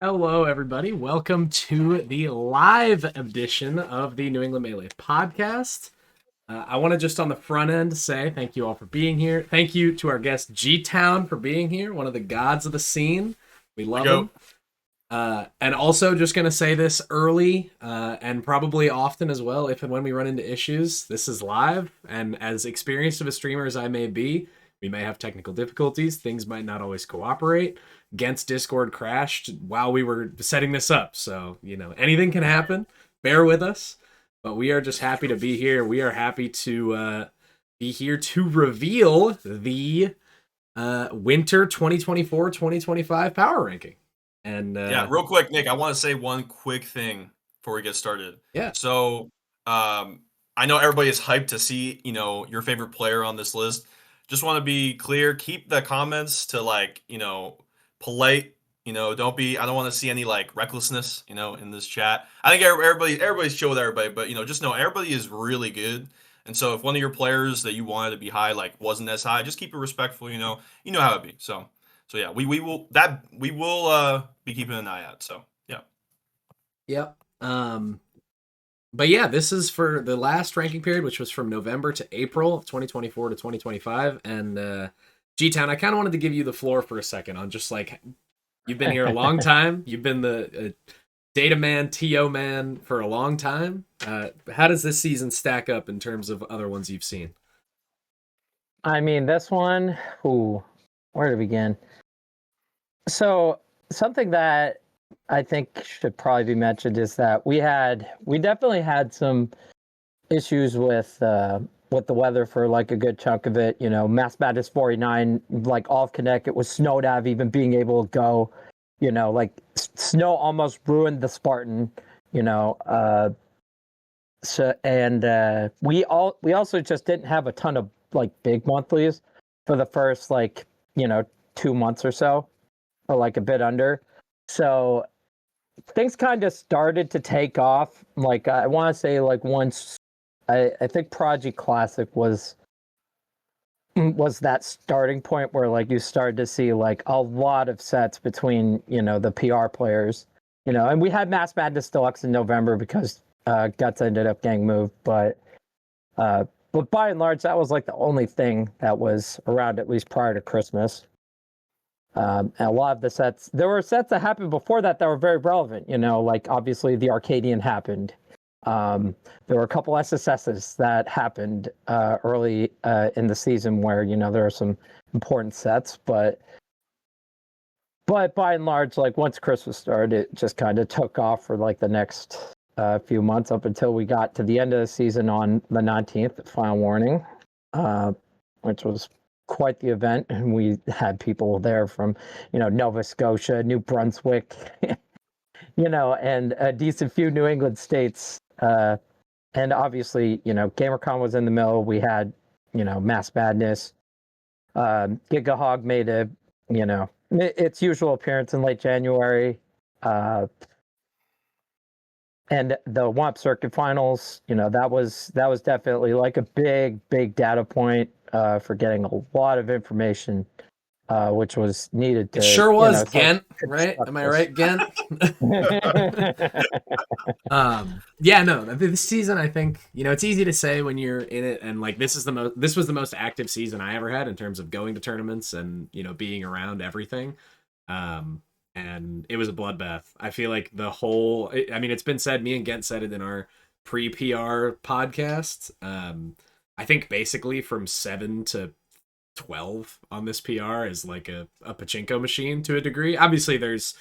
Hello, everybody. Welcome to the live edition of the New England Melee podcast. I want to just on the front end say thank you all for being here. Thank you to our guest G Town for being here, one of the gods of the scene. We love him. And also, just going to say this early and probably often as well, if and when we run into issues, this is live. And as experienced of a streamer as I may be, we may have technical difficulties. Things might not always cooperate. Gent's Discord crashed while we were setting this up. So, anything can happen. Bear with us. But we are just happy to be here. We are happy to be here to reveal the winter 2024-2025 power ranking. And real quick, Nick, I want to say one quick thing before we get started. Yeah. So, I know everybody is hyped to see, your favorite player on this list. Just want to be clear, keep the comments to polite. I don't want to see any recklessness, in this chat. I think everybody's chill with everybody, but just know everybody is really good. And so if one of your players that you wanted to be high wasn't as high, just keep it respectful, you know how it be. So yeah, we will be keeping an eye out. So yeah. Yep. But yeah, this is for the last ranking period, which was from November to April of 2024 to 2025. And G-Town, I kind of wanted to give you the floor for a second on just you've been here a long time. You've been the data man, TO man for a long time. How does this season stack up in terms of other ones you've seen? I mean, this one, where to begin? So something that I think should probably be mentioned is that we definitely had some issues with the weather for a good chunk of it. Mass Madness 49, off Connect, it was snowed out of even being able to go. Snow almost ruined the Spartan. So we also just didn't have a ton of big monthlies for the first 2 months or so, or a bit under. So things kind of started to take off. I want to say once I think Prodigy Classic was that starting point where you started to see a lot of sets between the PR players, and we had Mass Madness Deluxe in November because Guts ended up getting moved, but by and large that was the only thing that was around at least prior to Christmas. And a lot of the sets, there were sets that happened before that were very relevant, obviously the Arcadian happened. There were a couple SSSs that happened early in the season where, there are some important sets, but by and large, once Christmas started, it just kind of took off for the next few months up until we got to the end of the season on the 19th, Final Warning, which was quite the event, and we had people there from Nova Scotia, New Brunswick, and a decent few New England states, and obviously GamerCon was in the middle. We had Mass Madness. GigaHog made its usual appearance in late January, and the WAMP Circuit Finals, that was definitely a big data point for getting a lot of information, which was needed to. It sure was, Gent, right? Am I right, Gent? Yeah, no. This season, I think it's easy to say when you're in it, and this was the most active season I ever had in terms of going to tournaments and being around everything. And it was a bloodbath. I feel like it's been said, me and Gent said it in our pre-PR podcast. I think basically from 7 to 12 on this PR is a pachinko machine to a degree. Obviously there's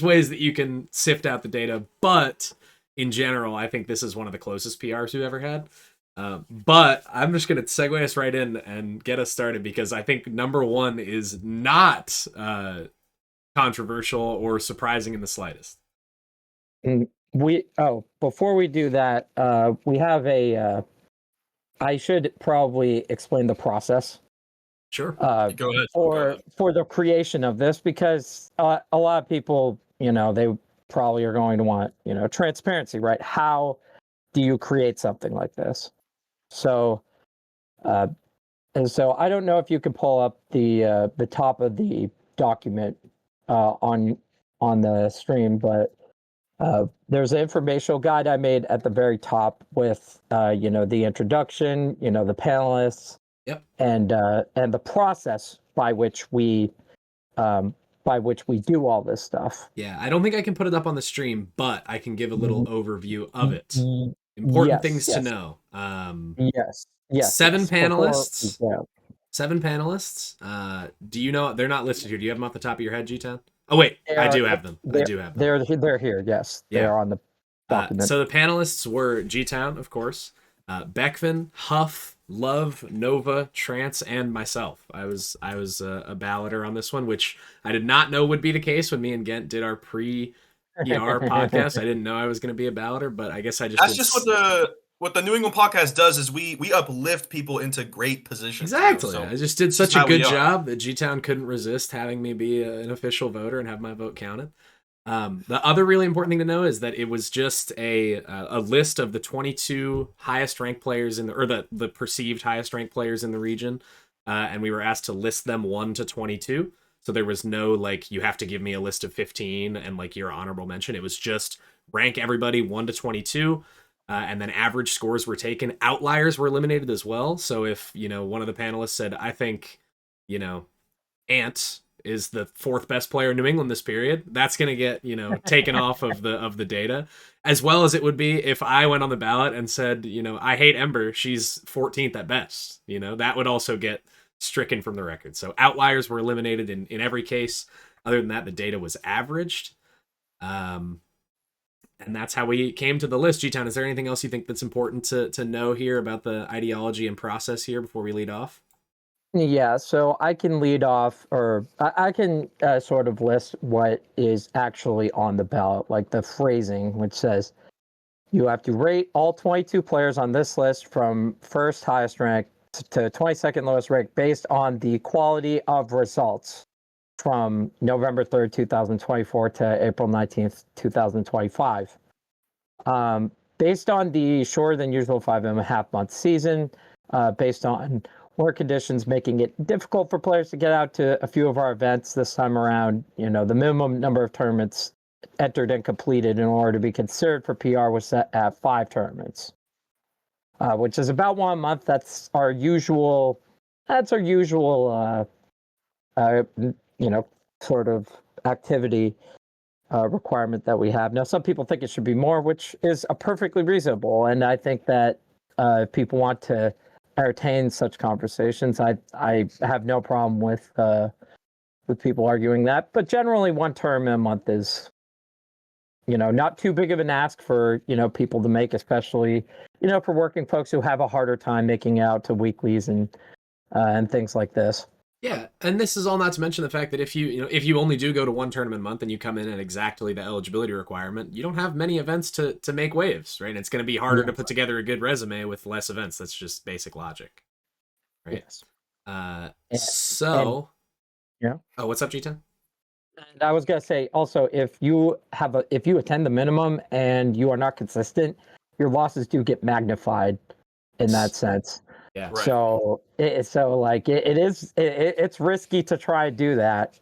ways that you can sift out the data, but in general, I think this is one of the closest PRs we've ever had. But I'm just going to segue us right in and get us started, because I think number one is not controversial or surprising in the slightest. Before we do that, we have I should probably explain the process. Sure. Go ahead. For the creation of this, because a lot of people, they probably are going to want, transparency, right? How do you create something like this? So, and so I don't know if you can pull up the top of the document on the stream, but there's an informational guide I made at the very top with the introduction, the panelists, Yep. and the process by which we do all this stuff. Yeah, I don't think I can put it up on the stream, but I can give a little overview of it. Mm, Important Yes, things to yes, know. yes. Before, Panelists. yeah. 7 panelists. Do you know they're not listed here? Do you have them off the top of your head, G-Town? Oh wait, I do have them. I do have them. They're here. Yes, they Yeah. are on the document. So the panelists were G-Town, of course, Beckvin, Huff, Love, Nova, Trance, and myself. I was a balloter on this one, which I did not know would be the case when me and Gent did our pre-PR podcast. I didn't know I was going to be a balloter, but I guess I just That's just what the New England podcast does is we uplift people into great positions. Exactly. So I just did such a good job that G-Town couldn't resist having me be an official voter and have my vote counted. The other really important thing to know is that it was just a list of the 22 highest ranked players the perceived highest ranked players in the region, and we were asked to list them 1 to 22. So there was no you have to give me a list of 15 and your honorable mention. It was just rank everybody 1 to 22. And then average scores were taken. Outliers were eliminated as well. So if one of the panelists said, I think Ant is the 4th best player in New England this period, that's going to get taken off of the data, as well as it would be if I went on the ballot and said I hate Ember, she's 14th at best. That would also get stricken from the record. So outliers were eliminated in every case. Other than that, the data was averaged. And that's how we came to the list. G-Town, is there anything else you think that's important to know here about the ideology and process here before we lead off? Yeah, so I can lead off, or I can sort of list what is actually on the ballot, like the phrasing, which says you have to rate all 22 players on this list from first highest rank to 22nd lowest rank based on the quality of results from November 3rd, 2024 to April 19th, 2025. Based on the shorter than usual 5.5 month season, based on work conditions making it difficult for players to get out to a few of our events this time around, the minimum number of tournaments entered and completed in order to be considered for PR was set at 5 tournaments, which is about 1 a month. That's our usual sort of activity requirement that we have. Now, some people think it should be more, which is a perfectly reasonable. And I think that if people want to entertain such conversations, I have no problem with people arguing that. But generally, 1 tournament a month is, not too big of an ask for people to make, especially for working folks who have a harder time making out to weeklies and things like this. Yeah, and this is all not to mention the fact that if you only do go to 1 tournament a month and you come in at exactly the eligibility requirement, you don't have many events to make waves, right? And it's going to be harder to put together a good resume with less events. That's just basic logic, right? Yes. Oh, what's up, G10? And I was gonna say also, if you attend the minimum and you are not consistent, your losses do get magnified in that sense. Yeah. Right. So it's risky to try to do that.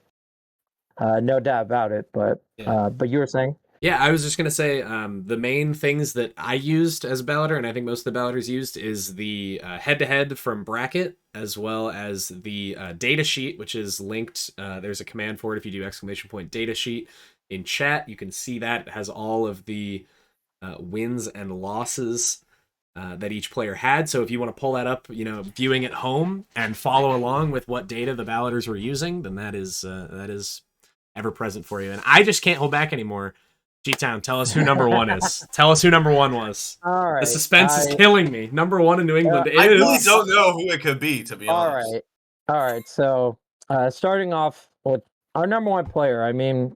No doubt about it. But you were saying? Yeah, I was just gonna say the main things that I used as a balloter, and I think most of the balloters used, is the head-to-head from Bracket, as well as the data sheet, which is linked. There's a command for it if you do !data sheet in chat. You can see that it has all of the wins and losses that each player had. So if you want to pull that up, viewing at home and follow along with what data the balloters were using, then that is ever present for you. And I just can't hold back anymore. G-Town, tell us who number 1 is. Tell us who number 1 was. All right. The suspense is killing me. Number 1 in New England is... I really don't know who it could be, to be honest. All right. So starting off with our number 1 player. I mean,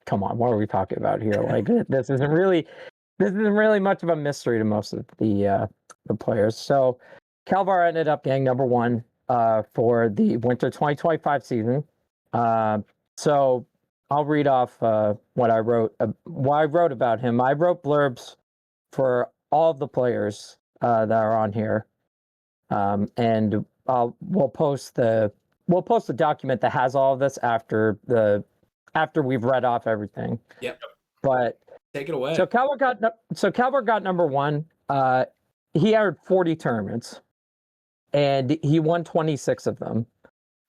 come on. What are we talking about here? Like, this isn't really much of a mystery to most of the players. So Calvar ended up getting number 1 for the winter 2025 season. So I'll read off what I wrote about him. I wrote blurbs for all of the players that are on here, and we'll post the we'll post a document that has all of this after we've read off everything. Yep. But take it away. So Calvert got number one. He had 40 tournaments, and he won 26 of them.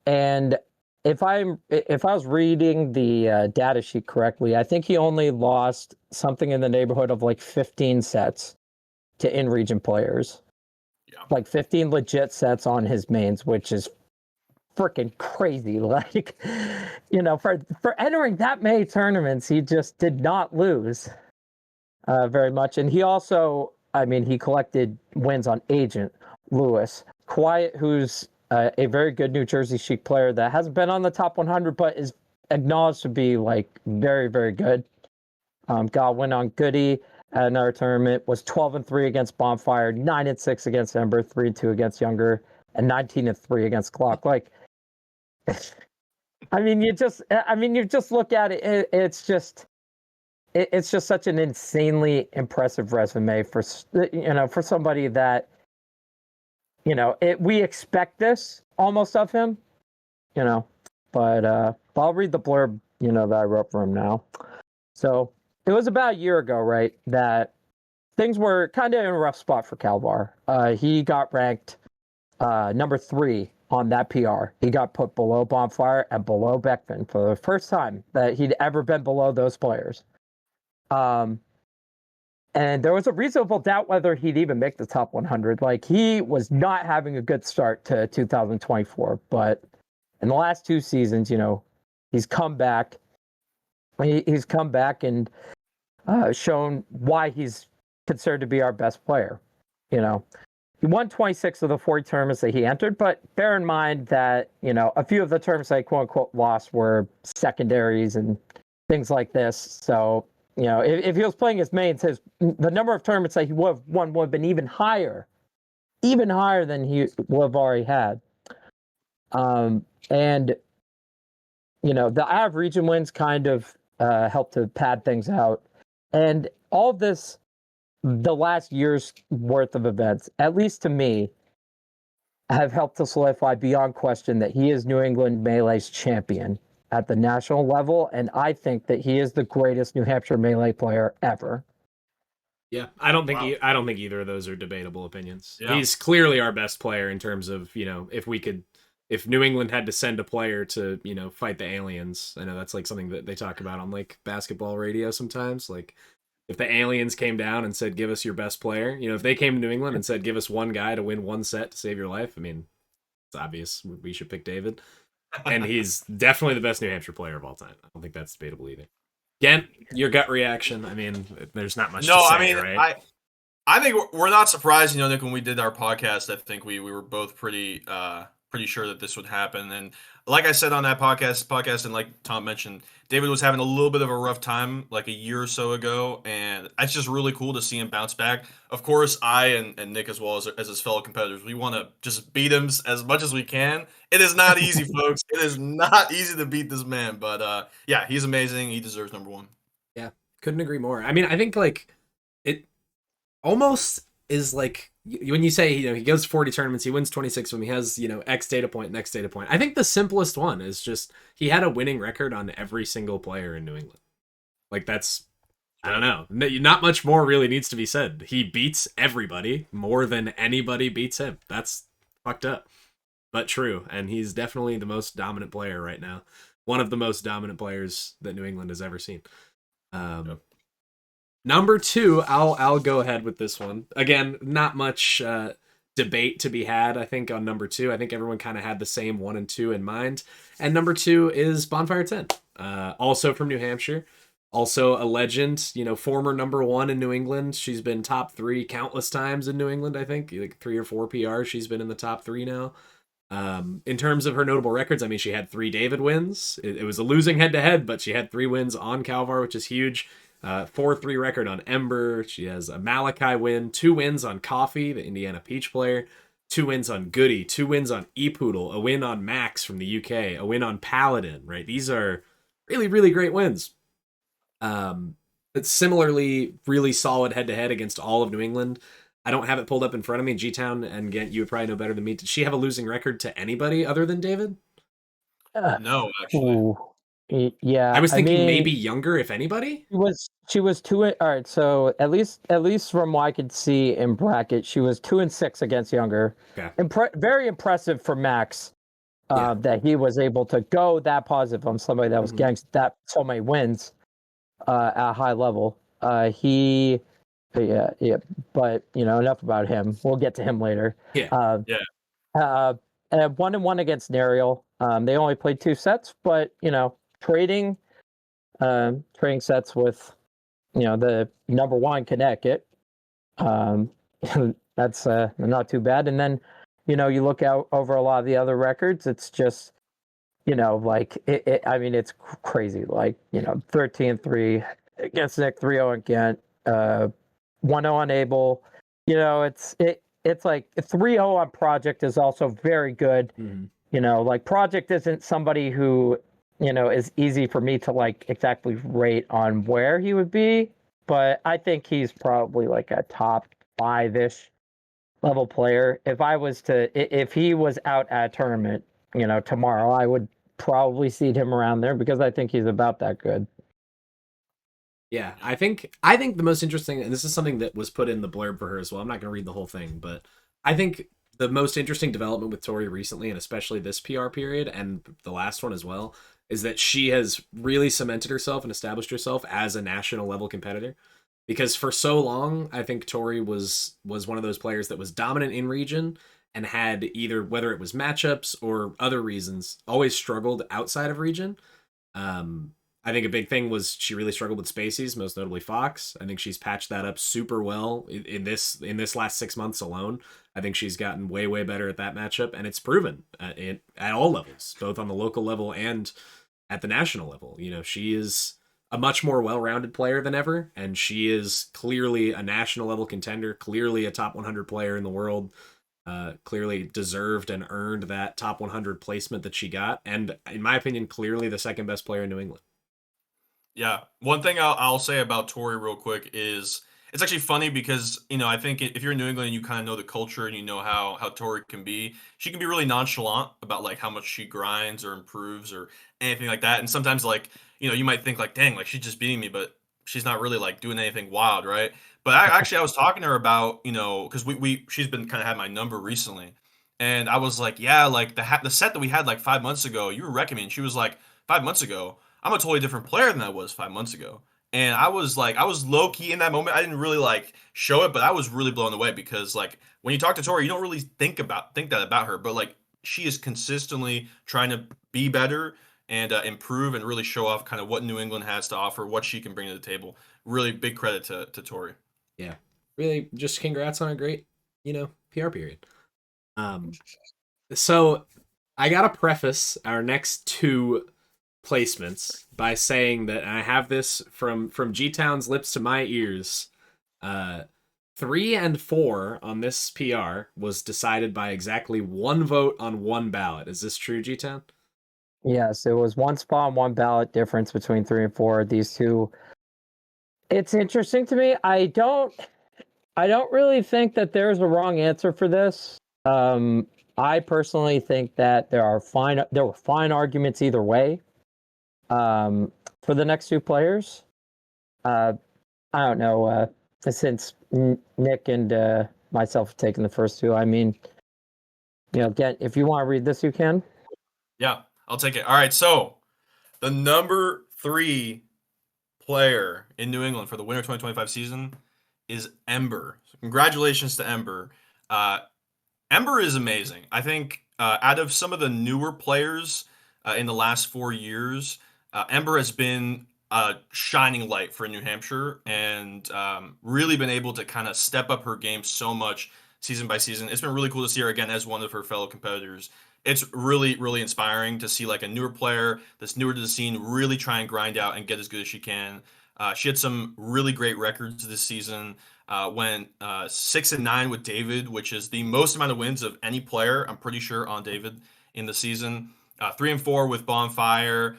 And if I was reading the data sheet correctly, I think he only lost something in the neighborhood of like 15 sets to in-region players. Yeah. Like 15 legit sets on his mains, which is freaking crazy. Like, for entering that many tournaments, he just did not lose very much. And he also, he collected wins on Agent, Lewis, Quiet, who's a very good New Jersey Chic player that hasn't been on the top 100, but is acknowledged to be like very, very good. Got a win on Goody at another tournament, was 12-3 against Bonfire, 9-6 against Ember, 3-2 against Younger, and 19-3 against Clock. Like, you just look at it. It's just such an insanely impressive resume for somebody that, we expect this almost of him, but I'll read the blurb, that I wrote for him now. So it was about a year ago, right, that things were kind of in a rough spot for Calvar. He got ranked number 3 on that PR. He got put below Bonfire and below Beckman for the first time that he'd ever been below those players. And there was a reasonable doubt whether he'd even make the top 100. Like, he was not having a good start to 2024, but in the last 2 seasons, he's come back. He's come back and shown why he's considered to be our best player. He won 26 of the 40 tournaments that he entered, but bear in mind that, a few of the tournaments that he quote unquote lost were secondaries and things like this. So, if he was playing his mains, the number of tournaments that he would have won would have been even higher than he would have already had. And, the average region wins kind of helped to pad things out. And all this, the last year's worth of events, at least to me, have helped to solidify beyond question that he is New England Melee's champion at the national level, and I think that he is the greatest New Hampshire Melee player ever. Yeah, I don't think either of those are debatable opinions. Yeah. He's clearly our best player in terms of, if New England had to send a player to, fight the aliens. I know that's like something that they talk about on like basketball radio sometimes. Like, if the aliens came down and said, give us your best player, if they came to New England and said, give us one guy to win one set to save your life, it's obvious we should pick David. And he's definitely the best New Hampshire player of all time. I don't think that's debatable either. Gent, your gut reaction. There's not much to say, right? I think we're not surprised, Nick, when we did our podcast. I think we were both pretty sure that this would happen. And like I said on that podcast, and like Tom mentioned, David was having a little bit of a rough time like a year or so ago, and it's just really cool to see him bounce back. Of course, I and Nick, as well as his fellow competitors, we want to just beat him as much as we can. It is not easy, folks. It is not easy to beat this man, but yeah, he's amazing. He deserves number 1. Yeah, couldn't agree more. I think like it almost is like when you say, he goes to 40 tournaments, he wins 26 of them, he has, X data point, next data point. I think the simplest one is just he had a winning record on every single player in New England. Like, that's, I don't know. Not much more really needs to be said. He beats everybody more than anybody beats him. That's fucked up, but true. And he's definitely the most dominant player right now. One of the most dominant players that New England has ever seen. Yep. Number 2, I'll go ahead with this one. Again, not much debate to be had, I think, on number 2. I think everyone kind of had the same 1 and 2 in mind. And number 2 is Bonfire 10. Also from New Hampshire. Also a legend, former number 1 in New England. She's been top 3 countless times in New England, I think. Like 3 or 4 PRs. She's been in the top 3 now. In terms of her notable records, she had 3 David wins. It was a losing head-to-head, but she had 3 wins on Calvar, which is huge. 4-3 record on Ember. She has a Malachi win, 2 wins on Coffee, the Indiana Peach player, 2 wins on Goody, 2 wins on E-Poodle, a win on Max from the UK, a win on Paladin, right? These are really, really great wins. But similarly, really solid head-to-head against all of New England. I don't have it pulled up in front of me. G-Town and Gent, you would probably know better than me. Did she have a losing record to anybody other than David? No, actually. Ooh. Yeah, I was I thinking mean, maybe younger, if anybody. she was all right. So at least from what I could see in bracket, she was 2-6 against younger. Okay. Very impressive for Max. Yeah. That he was able to go that positive on somebody that was Mhm. getting that so many wins at a high level. Yeah, but enough about him. We'll get to him later. Yeah. Uh, Yeah. uh, 1-1 against Nariel. They only played 2 sets, but trading sets with the number one Connecticut. Um, that's not too bad. And then you look out over a lot of the other records. It's just like I mean, it's crazy. Like 13-3 against Nick, 3-0 against 1-0 on Abel. It's like 3-0 on Project is also very good. Mhm. Like Project isn't somebody who is easy for me to like exactly rate on where he would be, but I think he's probably like a top 5-ish level player. If he was out at a tournament, tomorrow, I would probably seed him around there because I think he's about that good. Yeah, I think the most interesting, and this is something that was put in the blurb for her as well. I'm not going to read the whole thing, but I think the most interesting development with Tori recently, and especially this PR period and the last one as well, is that she has really cemented herself and established herself as a national level competitor. Because for so long, I think Tori was one of those players that was dominant in region and had either whether it was matchups or other reasons always struggled outside of region. Um, I think a big thing was she really struggled with spacies, most notably Fox. I think she's patched that up super well in this last 6 months alone. I think she's gotten way better at that matchup, and it's proven at all levels, both on the local level and at the national level. She is a much more well-rounded player than ever, and she is clearly a national level contender, clearly a top 100 player in the world, clearly deserved and earned that top 100 placement that she got, and in my opinion, clearly the second best player in New England. Yeah. One thing I'll say about Tori real quick is it's actually funny because I think if you're in New England and you kind of know the culture and you know how Tori can be, she can be really nonchalant about like how much she grinds or improves or anything like that. And sometimes like you might think like, dang, like she's just beating me, but she's not really like doing anything wild, right? But I was talking to her about because we she's been kind of had my number recently, and I was like, yeah, like the set that we had like 5 months ago, you were wrecking me, and she was like, 5 months ago. I'm a totally different player than I was 5 months ago. And I was like, I was low key in that moment. I didn't really like show it, but I was really blown away because like when you talk to Tori, you don't really think that about her, but like she is consistently trying to be better and improve and really show off kind of what New England has to offer, what she can bring to the table. Really big credit to Tori. Yeah, really, just congrats on a great, PR period. Um, so I gotta preface our next two placements by saying that I have this from G Town's lips to my ears. Uh, 3 and 4 on this PR was decided by exactly one vote on one ballot. Is this true, G Town? Yes, it was one spot, one ballot difference between 3 and 4. These two. It's interesting to me. I don't really think that there's a wrong answer for this. I personally think that there were fine arguments either way. For the next two players, uh, I don't know. Since Nick and myself have taken the first two, I mean, again, if you want to read this, you can. Yeah, I'll take it. All right, so the number 3 player in New England for the winter 2025 season is Ember. So congratulations to Ember. Uh, Ember is amazing. I think out of some of the newer players in the last 4 years, Ember has been a shining light for New Hampshire and really been able to kind of step up her game so much season by season. It's been really cool to see her again as one of her fellow competitors. It's really, really inspiring to see like a newer player that's newer to the scene really try and grind out and get as good as she can. She had some really great records this season. Went 6-9 with David, which is the most amount of wins of any player, I'm pretty sure, on David in the season. 3-4 with Bonfire,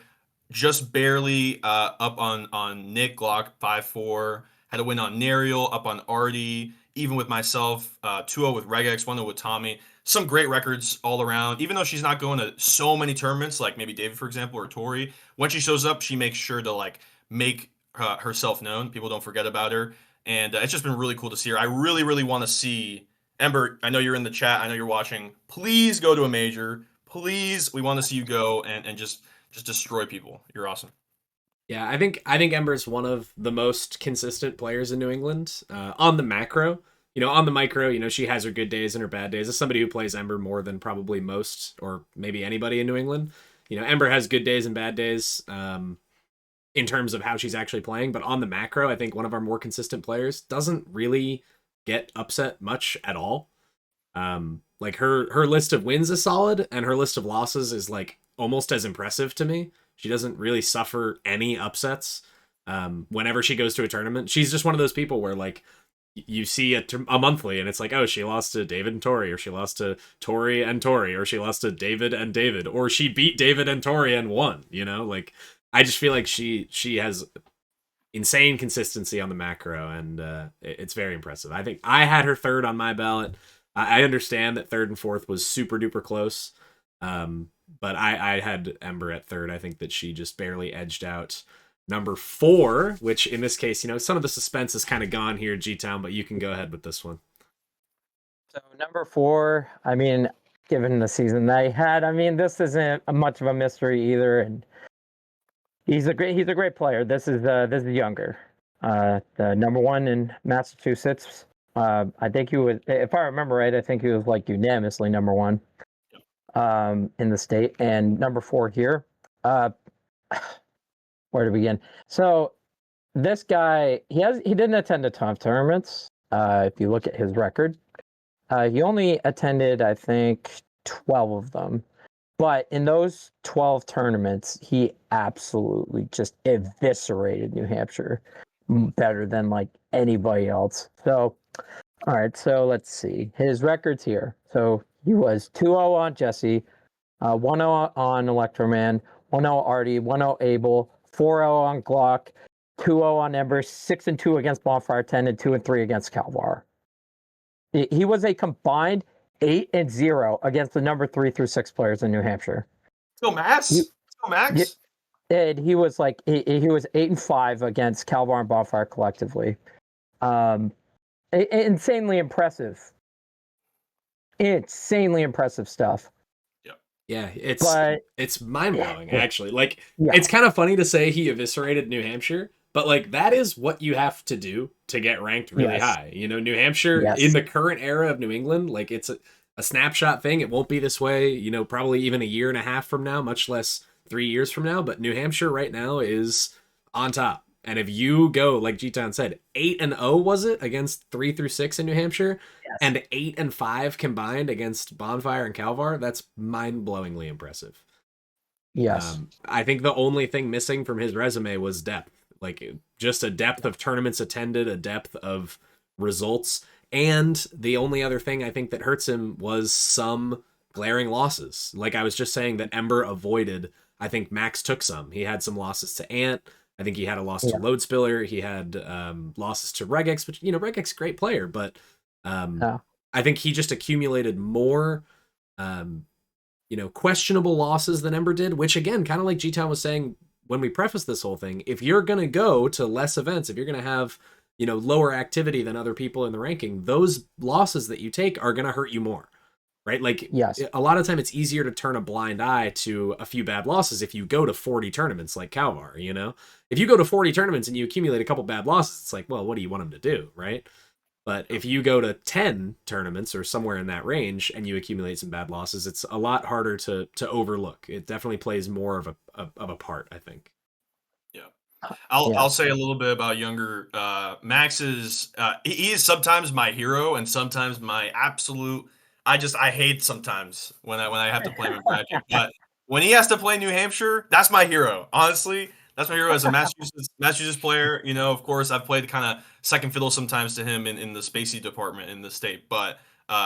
just barely up on Nick Glock 5-4. Had a win on Nariel, up on Artie, even with myself, 2-0 with Regex, 1-0 with Tommy. some great records all around. Even though she's not going to so many tournaments, like maybe David, for example, or Tori, when she shows up, she makes sure to like make herself known. People don't forget about her, and it's just been really cool to see her. I really, really want to see Ember. I know you're in the chat. I know you're watching. Please go to a major. Please, we want to see you go and just destroy people. You're awesome. Yeah, I think Ember's one of the most consistent players in New England on the macro. On the micro, she has her good days and her bad days. As somebody who plays Ember more than probably most or maybe anybody in New England, Ember has good days and bad days in terms of how she's actually playing. But on the macro, I think one of our more consistent players doesn't really get upset much at all. Like her list of wins is solid, and her list of losses is like almost as impressive to me. She doesn't really suffer any upsets whenever she goes to a tournament. She's just one of those people where like you see a monthly and it's like, oh, she lost to David and Tori, or she lost to Tori and Tori, or she lost to David and David, or she beat David and Tori and won. Like I just feel like she has insane consistency on the macro, and it's very impressive. I think I had her third on my ballot. I understand that third and fourth was super duper close. But I had Ember at third. I think that she just barely edged out number 4, which in this case, some of the suspense is kind of gone here, G-Town, but you can go ahead with this one. So number 4, I mean, given the season that he had, I mean, this isn't much of a mystery either, and he's a great player. This is younger, the number 1 in Massachusetts. I think he was, if I remember right, I think he was like unanimously number 1 in the state, and number 4 here. Where to begin? So this guy, he didn't attend a ton of tournaments. If you look at his record, he only attended, I think, 12 of them. But in those 12 tournaments, he absolutely just eviscerated New Hampshire better than like anybody else. So, all right, so let's see his records here. So he was 2-0 on Jesse, 1-0 on Electroman, 1-0 Artie, 1-0 Abel, 4-0 on Glock, 2-0 on Ember, 6-2 against Bonfire 10, and 2-3 against Calvar. He was a combined 8-0 against the number 3 through 6 players in New Hampshire. Go Max. Go Max. And he was like he was 8-5 against Calvar and Bonfire collectively. Insanely impressive. Insanely impressive stuff. Yeah, it's mind-blowing, actually. Like, It's kind of funny to say he eviscerated New Hampshire, but like that is what you have to do to get ranked really high. New Hampshire in the current era of New England, like it's a snapshot thing. It won't be this way, probably even a year and a half from now, much less 3 years from now. But New Hampshire right now is on top. And if you go, like G-Town said, 8-0 was it against 3 through 6 in New Hampshire, and 8-5 combined against Bonfire and Calvar, that's mind-blowingly impressive. Yes. I think the only thing missing from his resume was depth. Like just a depth of tournaments attended, a depth of results, and the only other thing I think that hurts him was some glaring losses. Like I was just saying that Ember avoided, I think Max took some. He had some losses to Ant. I think he had a loss to Load Spiller. He had losses to Regex, which, Regex, great player, but I think he just accumulated more, questionable losses than Ember did, which again, kind of like G-Town was saying when we prefaced this whole thing, if you're going to go to less events, if you're going to have, lower activity than other people in the ranking, those losses that you take are going to hurt you more. Right? Like a lot of time it's easier to turn a blind eye to a few bad losses if you go to 40 tournaments like Calvar, If you go to 40 tournaments and you accumulate a couple bad losses, it's like, well, what do you want him to do, right? But if you go to 10 tournaments or somewhere in that range and you accumulate some bad losses, it's a lot harder to overlook. It definitely plays more of a part, I think. I'll say a little bit about younger Max is he is sometimes my hero and sometimes my absolute. I hate sometimes when I have to play him in Magic, but when he has to play New Hampshire, that's my hero. Honestly, that's my hero as a Massachusetts player. Of course, I've played kind of second fiddle sometimes to him in the Spacey department in the state, but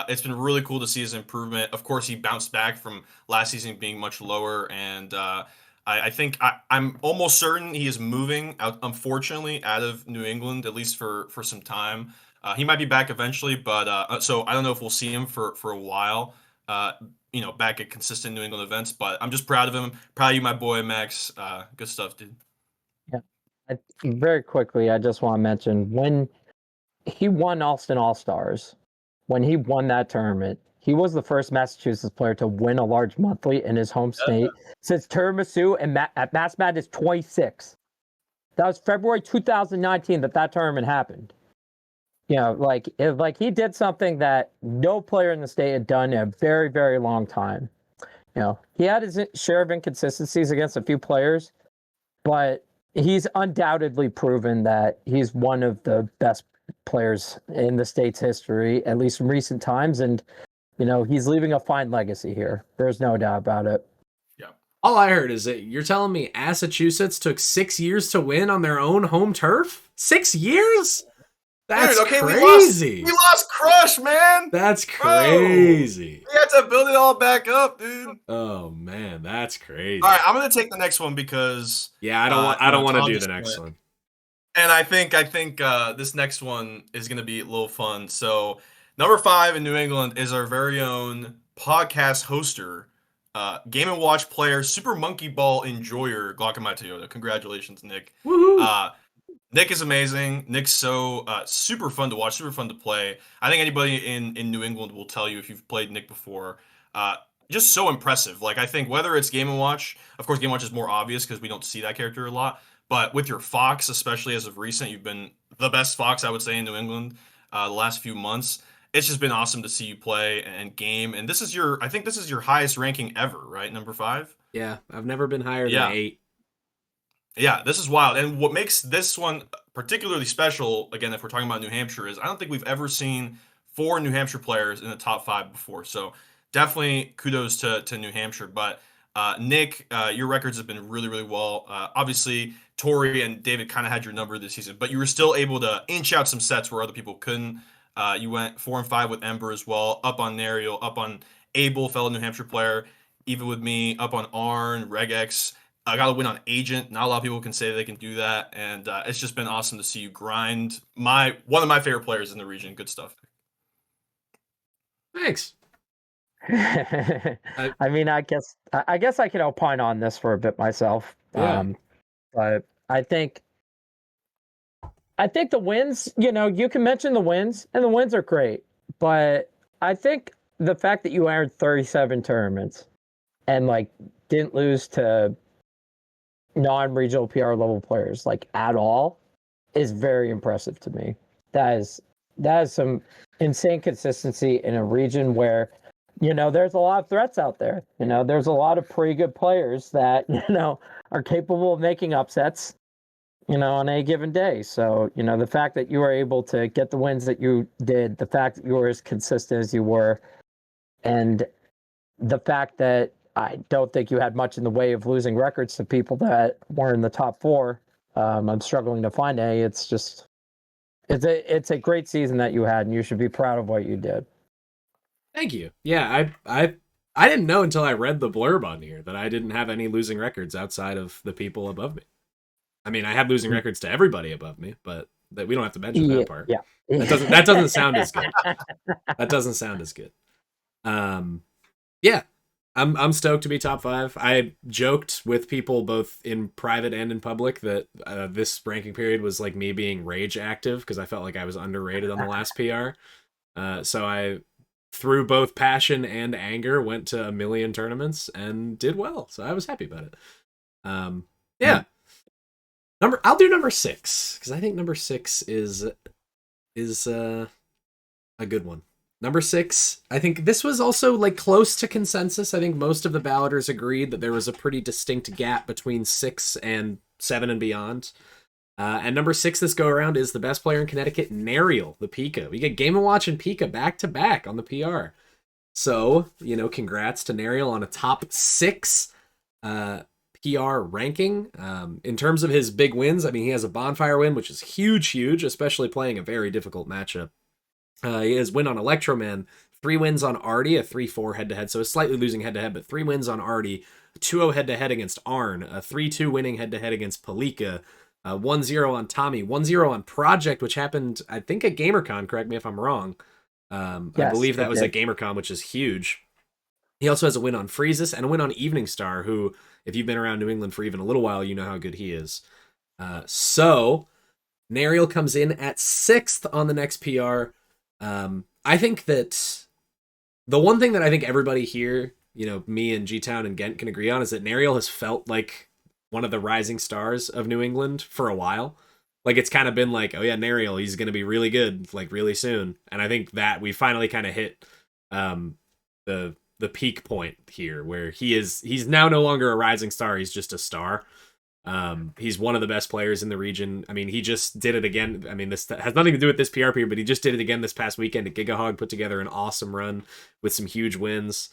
it's been really cool to see his improvement. Of course, he bounced back from last season being much lower, and I think I'm almost certain he is moving out, unfortunately, out of New England, at least for some time. He might be back eventually, but so I don't know if we'll see him for a while. back at consistent New England events. But I'm just proud of him. Proud of you, my boy Max. Good stuff, dude. Yeah. Very quickly, I just want to mention when he won Austin All Stars, when he won that tournament, he was the first Massachusetts player to win a large monthly in his home state since Tiramisu and at Mass Madness 26. That was February 2019 that tournament happened. Like he did something that no player in the state had done in a very, very long time. He had his share of inconsistencies against a few players, but he's undoubtedly proven that he's one of the best players in the state's history, at least in recent times. And, he's leaving a fine legacy here. There's no doubt about it. Yeah. All I heard is that you're telling me Massachusetts took 6 years to win on their own home turf? 6 years? That's crazy. We lost Crush, man. That's crazy. We had to build it all back up, dude. Oh man, that's crazy. All right, I'm gonna take the next one because I don't want to do the next one. And I think this next one is gonna be a little fun. So number 5 in New England is our very own podcast hoster, Game and Watch player, Super Monkey Ball enjoyer, Glaucomite Toyota. Congratulations, Nick. Woohoo! Nick is amazing. Nick's so super fun to watch, super fun to play. I think anybody in New England will tell you if you've played Nick before. Just so impressive. Like, I think whether it's Game & Watch, of course Game & Watch is more obvious because we don't see that character a lot, but with your Fox, especially as of recent, you've been the best Fox, I would say, in New England the last few months. It's just been awesome to see you play and game. And I think this is your highest ranking ever, right? Number 5? Yeah, I've never been higher than 8. Yeah, this is wild. And what makes this one particularly special, again, if we're talking about New Hampshire, is I don't think we've ever seen 4 New Hampshire players in the top 5 before. So definitely kudos to New Hampshire. But Nick, your records have been really, really well. Obviously, Tori and David kind of had your number this season, but you were still able to inch out some sets where other people couldn't. You went 4 and 5 with Ember as well, up on Nariel, up on Abel, fellow New Hampshire player, even with me, up on Arn, Regex. I got to win on Agent. Not a lot of people can say they can do that, and it's just been awesome to see you grind. One of my favorite players in the region. Good stuff. Thanks. I mean, I guess I can opine on this for a bit myself. Yeah. But I think the wins. You can mention the wins, and the wins are great. But I think the fact that you entered 37 tournaments and didn't lose to non-regional PR level players at all is very impressive to me. That is some insane consistency in a region where there's a lot of threats out there. There's a lot of pretty good players that are capable of making upsets on a given day. So the fact that you were able to get the wins that you did, the fact that you were as consistent as you were, and the fact that I don't think you had much in the way of losing records to people that were in the top 4. I'm struggling to find any. It's a great season that you had, and you should be proud of what you did. Thank you. Yeah, I didn't know until I read the blurb on here that I didn't have any losing records outside of the people above me. I mean, I have losing records to everybody above me, but we don't have to mention that part. Yeah, that doesn't sound as good. That doesn't sound as good. Yeah. I'm stoked to be top 5. I joked with people both in private and in public that this ranking period was like me being rage active because I felt like I was underrated on the last PR. So I, through both passion and anger, went to 1 million tournaments and did well. So I was happy about it. Yeah. I'll do number 6 because I think number 6 is a good one. Number 6, I think this was also close to consensus. I think most of the balloters agreed that there was a pretty distinct gap between 6 and 7 and beyond. And number 6 this go around is the best player in Connecticut, Nariel, the Pika. We get Game & Watch and Pika back to back on the PR. So, congrats to Nariel on a top 6 PR ranking. In terms of his big wins, I mean, he has a bonfire win, which is huge, especially playing a very difficult matchup. He has win on Electroman, 3 wins on Artie, a 3-4 head-to-head, so a slightly losing head-to-head, but 3 wins on Artie, a 2-0 head-to-head against Arn, a 3-2 winning head-to-head against Palika, 1-0 on Tommy, 1-0 on Project, which happened, I think, at GamerCon, correct me if I'm wrong. Yes, I believe that was at GamerCon, which is huge. He also has a win on Freezus and a win on Evening Star, who, if you've been around New England for even a little while, you know how good he is. So Nariel comes in at 6th on the next PR. I think that the one thing that I think everybody here, me and G-Town and Ghent can agree on is that Nariel has felt like one of the rising stars of New England for a while. Like, it's kind of been like, oh yeah, Nariel, he's going to be really good, like, really soon. And I think that we finally kind of hit the peak point here, where he's now no longer a rising star, he's just a star. He's one of the best players in the region. I mean, he just did it again. I mean, this has nothing to do with this PRP, but he just did it again this past weekend at GigaHog, put together an awesome run with some huge wins.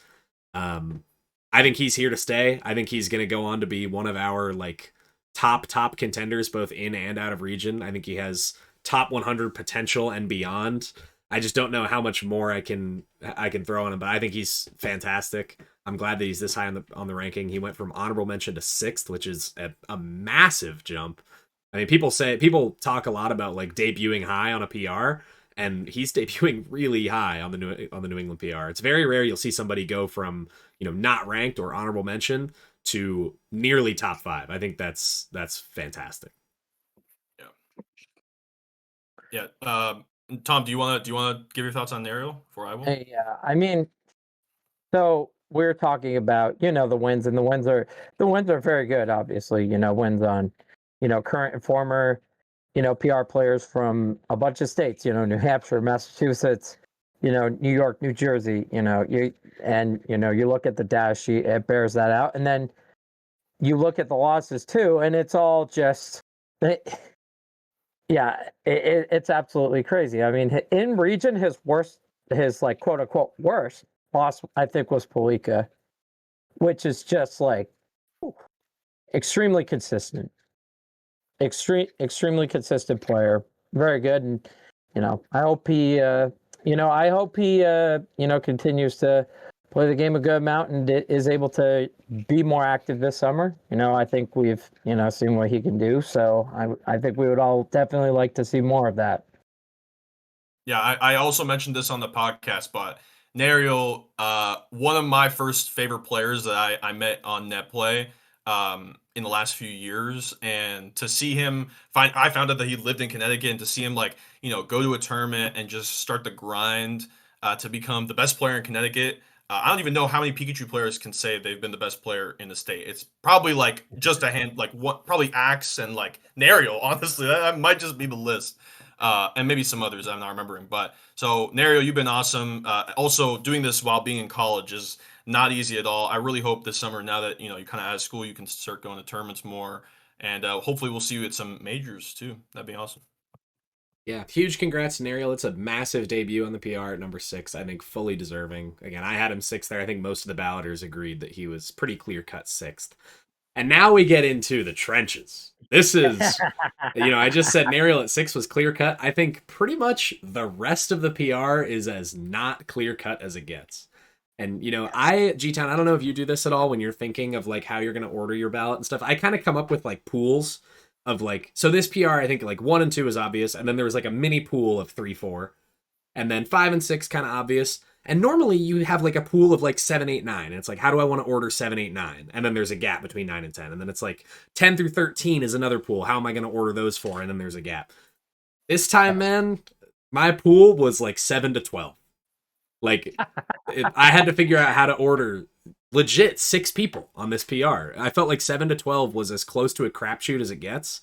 I think he's here to stay. I think he's going to go on to be one of our like top contenders, both in and out of region. I think he has top 100 potential and beyond. I just don't know how much more I can throw on him, but I think he's fantastic. I'm glad that he's this high on the ranking. He went from honorable mention to 6th, which is a massive jump. I mean, people talk a lot about like debuting high on a PR, and he's debuting really high on the New England PR. It's very rare you'll see somebody go from not ranked or honorable mention to nearly top 5. I think that's fantastic. Yeah. Tom, do you want to give your thoughts on Nariel before I will? Yeah, I mean, so we're talking about the wins, and the wins are very good. Obviously, wins on current and former PR players from a bunch of states. New Hampshire, Massachusetts, New York, New Jersey. You look at the data sheet, it bears that out, and then you look at the losses too, and it's all just. Yeah, it's absolutely crazy. I mean, in region, his like quote unquote worst loss, I think, was Palika, which is just like extremely consistent, extremely consistent player, very good, and I hope he, continues to play the game a good amount and is able to be more active this summer. I think we've seen what he can do, so I think we would all definitely like to see more of that. Yeah, I also mentioned this on the podcast, but Nariel, one of my first favorite players that I met on NetPlay in the last few years, and to see him I found out that he lived in Connecticut, and to see him go to a tournament and just start the grind to become the best player in Connecticut. I don't even know how many Pikachu players can say they've been the best player in the state. It's probably like just a hand, like what, probably Axe and like Nariel. Honestly, that might just be the list. And maybe some others I'm not remembering. But so Nariel, you've been awesome. Also, doing this while being in college is not easy at all. I really hope this summer, now that you're kind of out of school, you can start going to tournaments more, and hopefully we'll see you at some majors too. That'd be awesome. Yeah, huge congrats to Nariel. It's a massive debut on the PR at number 6. I think fully deserving. Again, I had him 6th there. I think most of the balloters agreed that he was pretty clear-cut 6th. And now we get into the trenches. This is, I just said Nariel at 6 was clear-cut. I think pretty much the rest of the PR is as not clear-cut as it gets. And, G-Town, I don't know if you do this at all when you're thinking of, like, how you're going to order your ballot and stuff. I kind of come up with, like, pools of, like, so this PR, I think, like, 1 and 2 is obvious, and then there was, like, a mini pool of 3, 4, and then 5 and 6 kind of obvious. And normally you have, like, a pool of, like, 7, 8, 9, and it's like, how do I want to order 7, 8, 9? And then there's a gap between 9 and 10, and then it's like 10 through 13 is another pool. How am I going to order those for? And then there's a gap. This time, man, my pool was, like, 7 to 12. Like, I had to figure out how to order legit 6 people on this PR. I felt like 7 to 12 was as close to a crapshoot as it gets.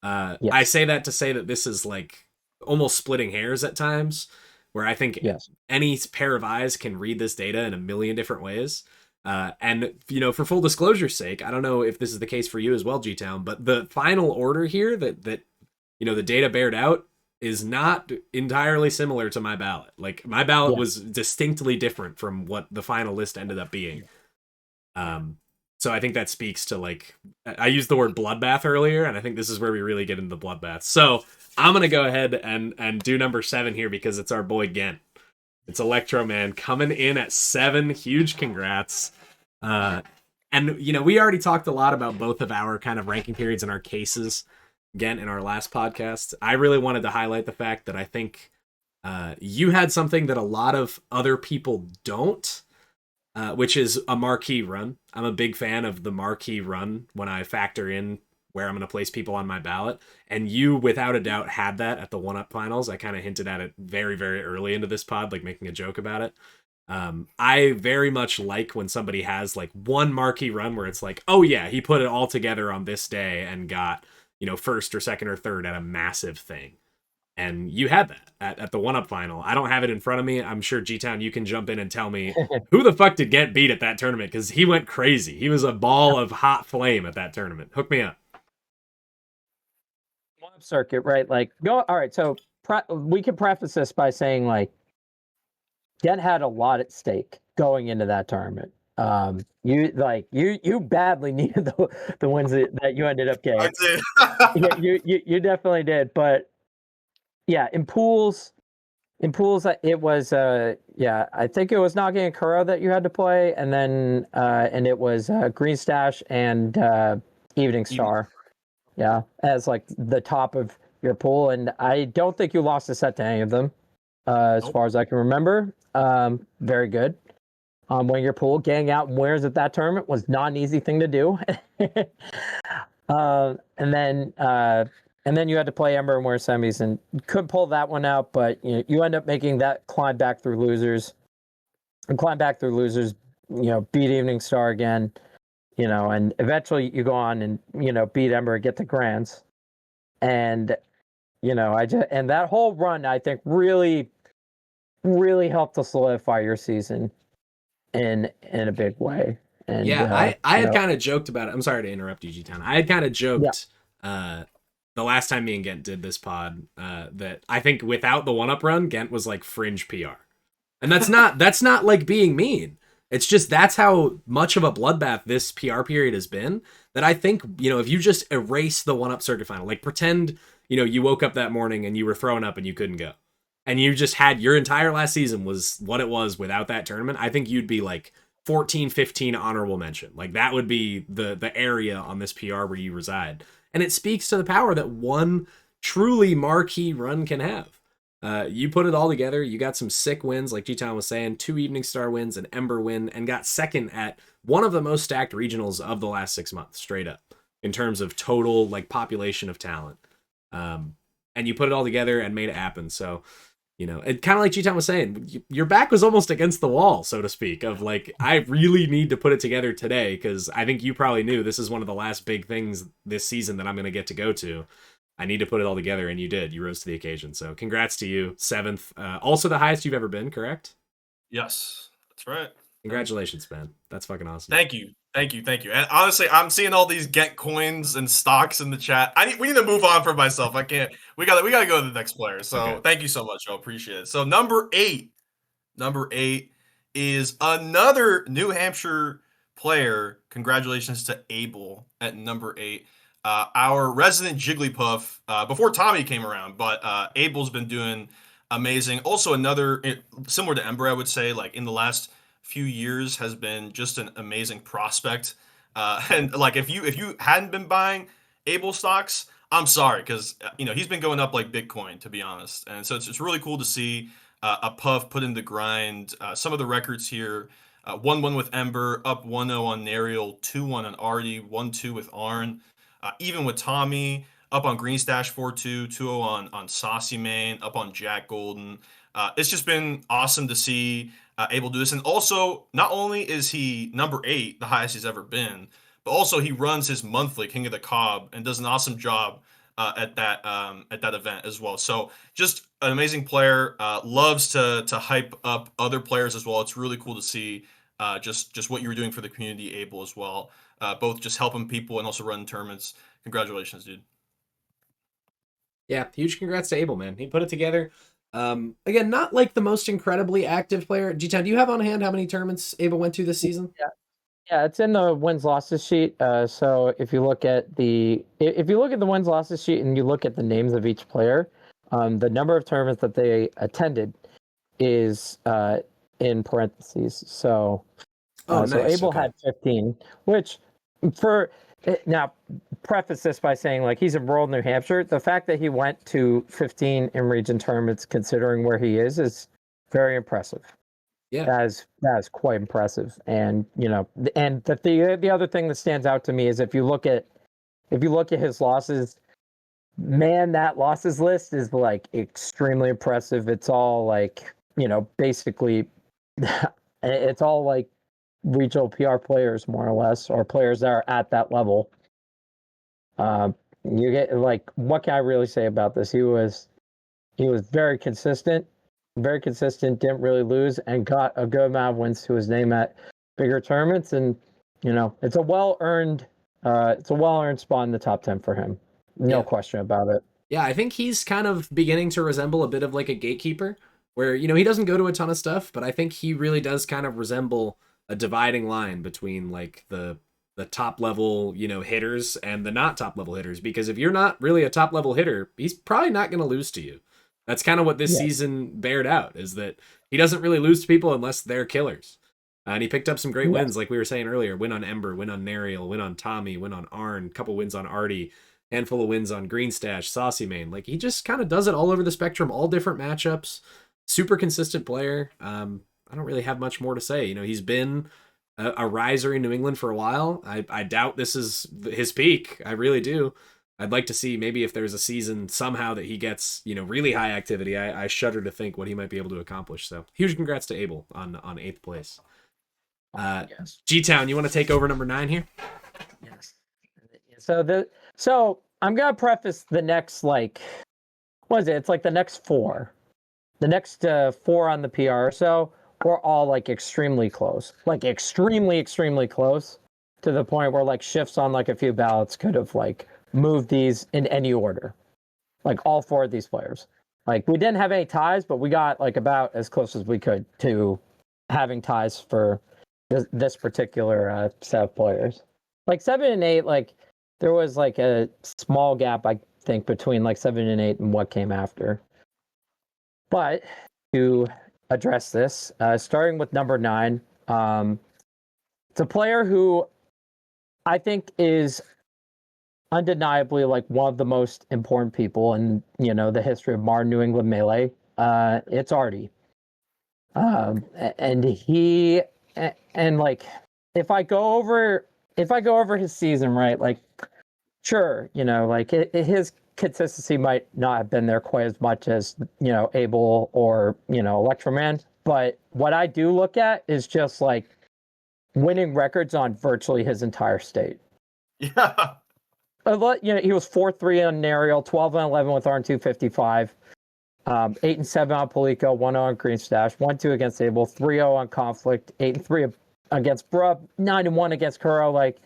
Yes. I say that to say that this is like almost splitting hairs at times, where I think any pair of eyes can read this data in a million different ways. And, for full disclosure's sake, I don't know if this is the case for you as well, G-Town, but the final order here that the data bared out is not entirely similar to my ballot. Like, my ballot was distinctly different from what the final list ended up being. So I think that speaks to, like, I used the word bloodbath earlier, and I think this is where we really get into the bloodbath. So I'm going to go ahead and do number 7 here because it's our boy Ghent. It's Electro Man coming in at 7. Huge congrats. And, we already talked a lot about both of our kind of ranking periods and our cases, Ghent, in our last podcast. I really wanted to highlight the fact that I think you had something that a lot of other people don't. which is a marquee run. I'm a big fan of the marquee run when I factor in where I'm going to place people on my ballot. And you, without a doubt, had that at the one up finals. I kind of hinted at it very, very early into this pod, like making a joke about it. I very much like when somebody has like one marquee run where it's like, oh yeah, he put it all together on this day and got, first or second or third at a massive thing. And you had that at the one up final. I don't have it in front of me. I'm sure G Town, you can jump in and tell me who the fuck did get beat at that tournament, because he went crazy. He was a ball of hot flame at that tournament. Hook me up. One up circuit, right? Like, go. All right, so we can preface this by saying like, Gent had a lot at stake going into that tournament. You badly needed the wins that you ended up getting. I did. Yeah, you definitely did. But yeah, in pools, it was I think it was Nagi and Kuro that you had to play, and then and it was Green Stash and Evening Star. Yeah, as like the top of your pool, and I don't think you lost a set to any of them, as Nope. far as I can remember. Very good. Winning your pool, getting out and winners at that tournament was not an easy thing to do. And then you had to play Ember and Wear semis, and couldn't pull that one out. But you end up making that climb back through losers, beat Evening Star again, and eventually you go on and beat Ember and get the grands. And and that whole run I think really, really helped to solidify your season in a big way. And Yeah, I had kind of joked about it. I'm sorry to interrupt you, G Town. I had kind of joked the last time me and Gent did this pod that I think without the one up run, Gent was like fringe PR. And that's not like being mean. It's just that's how much of a bloodbath this PR period has been, that I think, if you just erase the one up circuit final, like pretend, you woke up that morning and you were throwing up and you couldn't go, and you just had your entire last season was what it was without that tournament, I think you'd be like 14, 15 honorable mention. Like that would be the area on this PR where you reside. And it speaks to the power that one truly marquee run can have. You put it all together. You got some sick wins, like G-Town was saying, 2 Evening Star wins, an Ember win, and got second at one of the most stacked regionals of the last 6 months, straight up, in terms of total like population of talent. And you put it all together and made it happen. So, it kind of like G-Town was saying, your back was almost against the wall, so to speak, of like, I really need to put it together today, because I think you probably knew this is one of the last big things this season that I'm going to get to go to. I need to put it all together, and you did. You rose to the occasion. So congrats to you. 7th. Also the highest you've ever been, correct? Yes, that's right. Congratulations, man. That's fucking awesome. Thank you. And honestly, I'm seeing all these get coins and stocks in the chat. We need to move on for myself. I can't. We gotta go to the next player. So Okay. Thank you so much. I appreciate it. So number eight is another New Hampshire player. Congratulations to Abel at number 8. Our resident Jigglypuff, before Tommy came around, but Abel's been doing amazing. Also, another similar to Ember, I would say, like in the last few years, has been just an amazing prospect. And like if you hadn't been buying Abel stocks, I'm sorry, because he's been going up like Bitcoin, to be honest. And so it's really cool to see a Puff put in the grind. Some of the records here: 1-1 with Ember, up 1-0 on Nariel, 2-1 on Artie, 1-2 with Arn. Even with Tommy, up on Green Stash 4-2, 2-0 on Saucy Main, up on Jack Golden. It's just been awesome to see Abel do this. And also, not only is he number 8, the highest he's ever been, but also he runs his monthly King of the Cobb and does an awesome job at that event as well. So just an amazing player. Loves to hype up other players as well. It's really cool to see just what you were doing for the community, Abel, as well. Both just helping people and also running tournaments. Congratulations, dude. Yeah, huge congrats to Abel, man. He put it together. Again, not like the most incredibly active player. G-Town, do you have on hand how many tournaments Abel went to this season? Yeah, it's in the wins losses sheet. So if you look at the wins losses sheet and you look at the names of each player, the number of tournaments that they attended is in parentheses. So Nice. so Abel Okay. had 15, which now preface this by saying like he's enrolled in New Hampshire. The fact that he went to 15 in region tournaments, considering where he is very impressive. Yeah. That is quite impressive. And and the other thing that stands out to me is if you look at his losses, man, that losses list is like extremely impressive. It's all like, basically it's all like regional PR players more or less, or players that are at that level. You get like, what can I really say about this? He was very consistent, didn't really lose, and got a good amount of wins to his name at bigger tournaments. And it's a well earned spot in the top 10 for him. No question about it. Yeah, I think he's kind of beginning to resemble a bit of like a gatekeeper, where he doesn't go to a ton of stuff, but I think he really does kind of resemble a dividing line between like the top level, hitters and the not top level hitters. Because if you're not really a top level hitter, he's probably not going to lose to you. That's kind of what this season bared out, is that he doesn't really lose to people unless they're killers. And he picked up some great wins, like we were saying earlier. Win on Ember, win on Nariel, win on Tommy, win on Arn, couple wins on Artie, handful of wins on Greenstash, Saucy Mane. Like, he just kind of does it all over the spectrum, all different matchups. Super consistent player. I don't really have much more to say. He's been a riser in New England for a while. I doubt this is his peak. I really do. I'd like to see maybe if there's a season somehow that he gets, really high activity. I shudder to think what he might be able to accomplish. So huge congrats to Abel on 8th place. Yes. G-Town, you want to take over number 9 here? Yes. So I'm gonna preface the next, like, what is it? It's like the next 4. The next 4 on the PR. So we're all like extremely close, like extremely close, to the point where like shifts on like a few ballots could have like moved these in any order, like all 4 of these players. Like, we didn't have any ties, but we got like about as close as we could to having ties for this particular set of players. Like 7 and 8, like there was like a small gap, I think, between like 7 and 8 and what came after. But to address this, starting with number 9, it's a player who I think is undeniably like one of the most important people in the history of modern New England Melee. It's Artie, and he and like if I go over his season, right, like sure, like his consistency might not have been there quite as much as Abel or Electroman, but what I do look at is just like winning records on virtually his entire state. Yeah. He was 4-3 on Nariel, 12-11 with Arn 255, 8-7 on Palico, 1-0 on Greenstash, 1-2 against Abel, 3-0 on Conflict, 8-3 against Brub, 9-1 against Kuro. Like,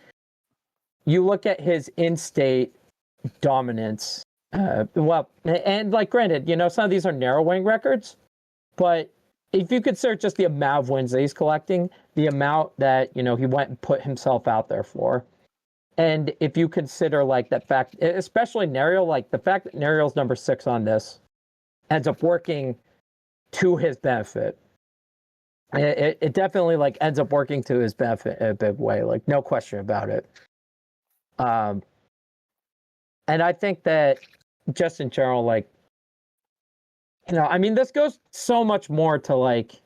you look at his in-state dominance. And like, granted, some of these are narrow-winning records, but if you consider just the amount of wins that he's collecting, the amount that he went and put himself out there for. And if you consider like that fact, especially Nariel, like the fact that Nariel's number 6 on this ends up working to his benefit. It definitely like ends up working to his benefit in a big way, like no question about it. And I think that just in general, like, I mean, this goes so much more to like,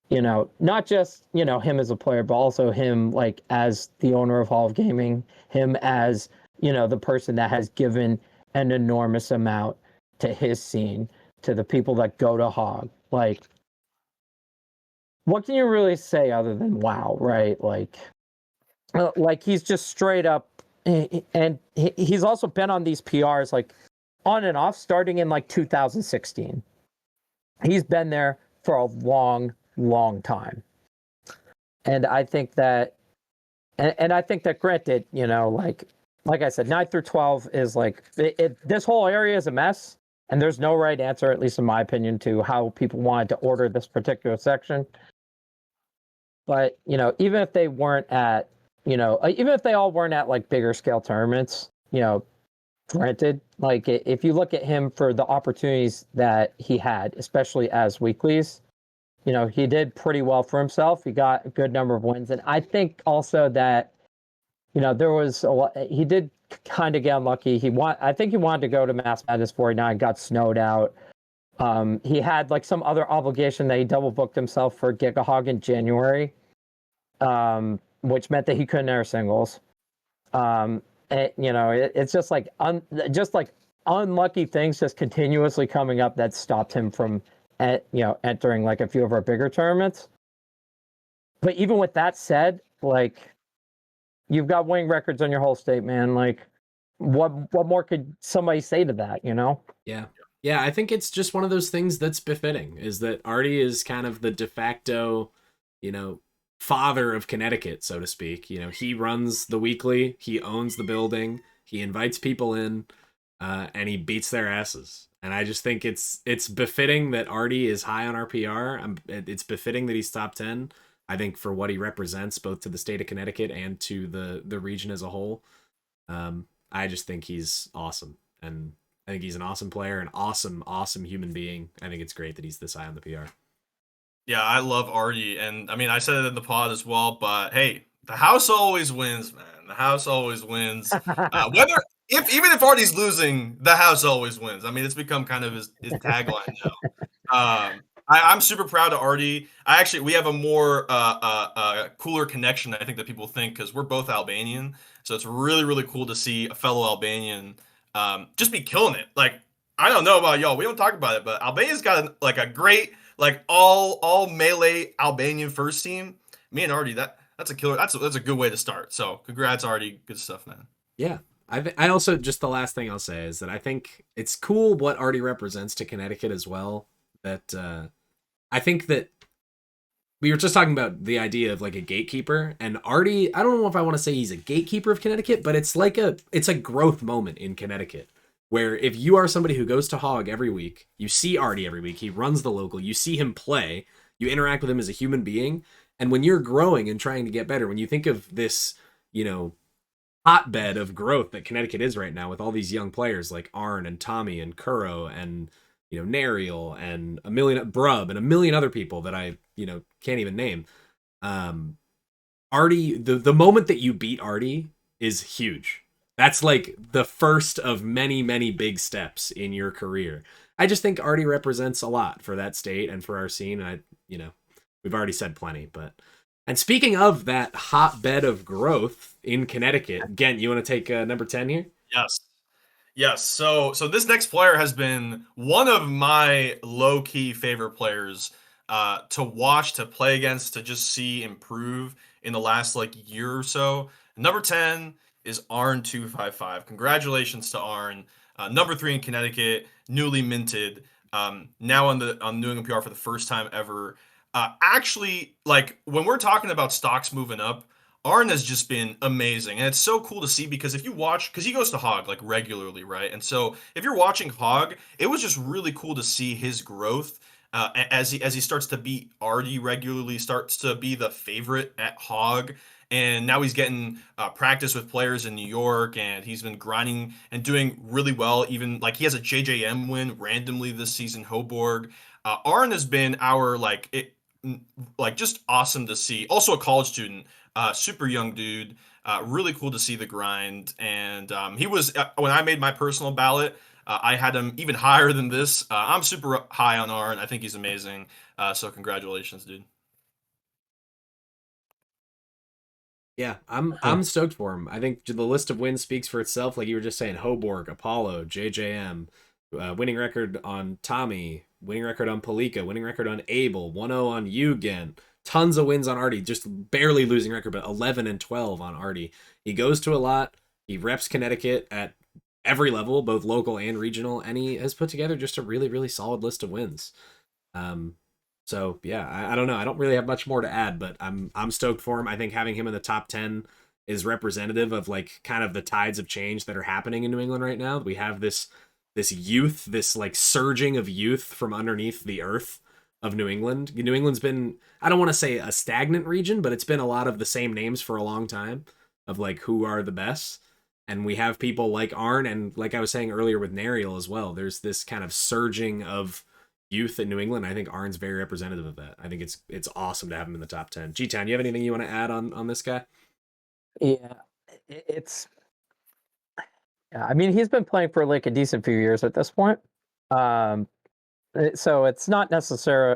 not just, him as a player, but also him like as the owner of Hall of Gaming, him as, the person that has given an enormous amount to his scene, to the people that go to Hog. Like, what can you really say other than wow, right? Like he's just straight up, and he's also been on these PRs like on and off starting in like 2016. He's been there for a long time. And I think that, and I think that, granted, like I said, 9 through 12 is like, this whole area is a mess, and there's no right answer, at least in my opinion, to how people wanted to order this particular section. But, even if they weren't at, even if they all weren't at like bigger scale tournaments, granted, like if you look at him for the opportunities that he had, especially as weeklies, he did pretty well for himself. He got a good number of wins. And I think also that, there was a lot, he did kind of get unlucky. I think he wanted to go to Mass Madness 49, got snowed out. He had like some other obligation that he double booked himself for GigaHog in January, which meant that he couldn't air singles. It's just like unlucky things just continuously coming up that stopped him from entering like a few of our bigger tournaments. But even with that said, like, you've got winning records on your whole state, man. Like, what more could somebody say to that, you know? Yeah. Yeah, I think it's just one of those things that's befitting, is that Artie is kind of the de facto, father of Connecticut, so to speak. He runs the weekly, he owns the building, he invites people in, and he beats their asses. And I just think it's befitting that Artie is high on our PR. It's befitting that he's top 10. I think for what he represents, both to the state of Connecticut and to the region as a whole. I just think he's awesome. And I think he's an awesome player, an awesome, awesome human being. I think it's great that he's this high on the PR. Yeah, I love Artie, and I mean, I said it in the pod as well. But hey, the house always wins, man. The house always wins. Whether even if Artie's losing, the house always wins. I mean, it's become kind of his tagline now. I'm super proud of Artie. We have a more cooler connection, I think, that people think, because we're both Albanian. So it's really, really cool to see a fellow Albanian just be killing it. Like, I don't know about y'all, we don't talk about it, but Albania's got a great, like, all melee Albanian first team. Me and Artie, that's a killer. That's a good way to start. So congrats, Artie. Good stuff, man. Yeah. I also, just the last thing I'll say is that I think it's cool what Artie represents to Connecticut as well. That I think that we were just talking about the idea of like a gatekeeper, and Artie, I don't know if I want to say he's a gatekeeper of Connecticut, but it's a growth moment in Connecticut, where if you are somebody who goes to Hog every week, you see Artie every week, he runs the local, you see him play, you interact with him as a human being, and when you're growing and trying to get better, when you think of this, hotbed of growth that Connecticut is right now with all these young players like Arn and Tommy and Kuro and Nariel and a million Brub and a million other people that I can't even name. Artie, the moment that you beat Artie is huge. That's like the first of many, many big steps in your career. I just think Artie represents a lot for that state and for our scene. And we've already said plenty, and speaking of that hotbed of growth in Connecticut, Gent, you want to take number 10 here? Yes. Yes. So this next player has been one of my low key favorite players to watch, to play against, to just see improve in the last year or so. Number 10 is Arn255. Congratulations to Arn. Number 3 in Connecticut, newly minted. Now on New England PR for the first time ever. When we're talking about stocks moving up, Arn has just been amazing, and it's so cool to see, because if you watch, because he goes to Hog regularly, right? And so if you're watching Hog, it was just really cool to see his growth as he starts to beat Artie regularly, starts to be the favorite at Hog, and now he's getting practice with players in New York, and he's been grinding and doing really well. Even he has a JJM win randomly this season, Hoborg. Arn has been just awesome to see. Also a college student. Super young dude, really cool to see the grind. And he was, when I made my personal ballot, I had him even higher than this. I'm super high on Arn. I think he's amazing. So congratulations, dude. Yeah, I'm stoked for him. I think the list of wins speaks for itself. Like you were just saying, Hoborg, Apollo, JJM, winning record on Tommy, winning record on Palika, winning record on Abel, 1-0 on Eugen. Tons of wins on Artie, just barely losing record, but 11 and 12 on Artie. He goes to a lot. He reps Connecticut at every level, both local and regional, and he has put together just a really, really solid list of wins. So yeah, I don't know. I don't really have much more to add, but I'm stoked for him. I think having him in the top 10 is representative of kind of the tides of change that are happening in New England right now. We have this youth, this surging of youth from underneath the earth of New England. New England's been, I don't want to say a stagnant region, but it's been a lot of the same names for a long time of who are the best. And we have people like Arn, and like I was saying earlier with Nariel as well, there's this kind of surging of youth in New England. I think Arn's very representative of that. I think it's awesome to have him in the top 10. G-Town, you have anything you want to add on this guy? Yeah, I mean, he's been playing for a decent few years at this point. So it's not necessarily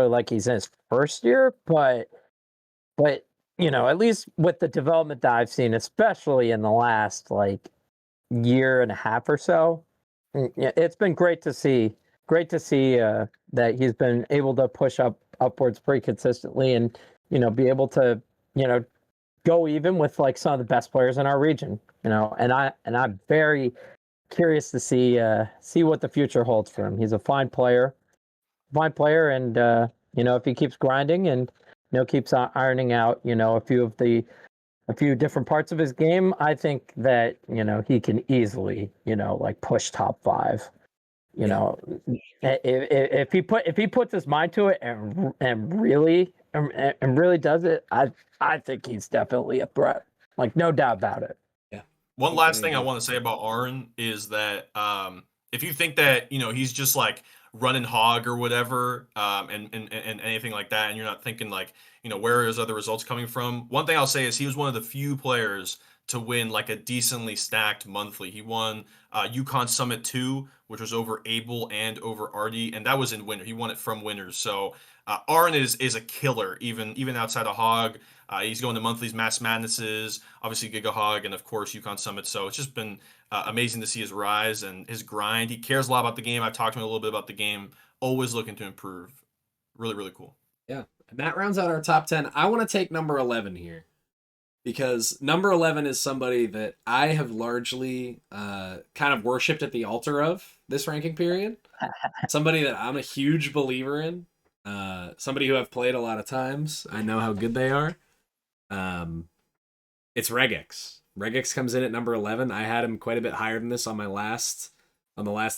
like he's in his first year, but at least with the development that I've seen, especially in the last like year and a half or so, it's been great to see. Great to see that he's been able to push upwards pretty consistently, and be able to go even with like some of the best players in our region. And I'm very curious to see what the future holds for him. He's a fine player, and if he keeps grinding and keeps ironing out a few different parts of his game, I think that he can easily like push top five. If he puts his mind to it and really does it, I think he's definitely a threat. Like no doubt about it. Yeah. One last thing I want to say about Arn is that if you think that he's just like running hog or whatever, and anything like that, and you're not thinking like where his other results coming from. One thing I'll say is he was one of the few players to win like a decently stacked monthly. He won Yukon Summit 2, which was over Abel and over Artie, and that was in winter. He won it from winners. So Arn is a killer even outside of hog. He's going to monthlies, Mass Madnesses, obviously GigaHog, and of course Yukon Summit. So it's just been amazing to see his rise and his grind. He cares a lot about the game. I've talked to him a little bit about the game. Always looking to improve. Really, really cool. Yeah. And that rounds out our top 10. I want to take number 11 here because number 11 is somebody that I have largely kind of worshipped at the altar of this ranking period. Somebody that I'm a huge believer in. Somebody who I've played a lot of times. I know how good they are. It's Regex. Regex comes in at number 11. I had him quite a bit higher than this on the last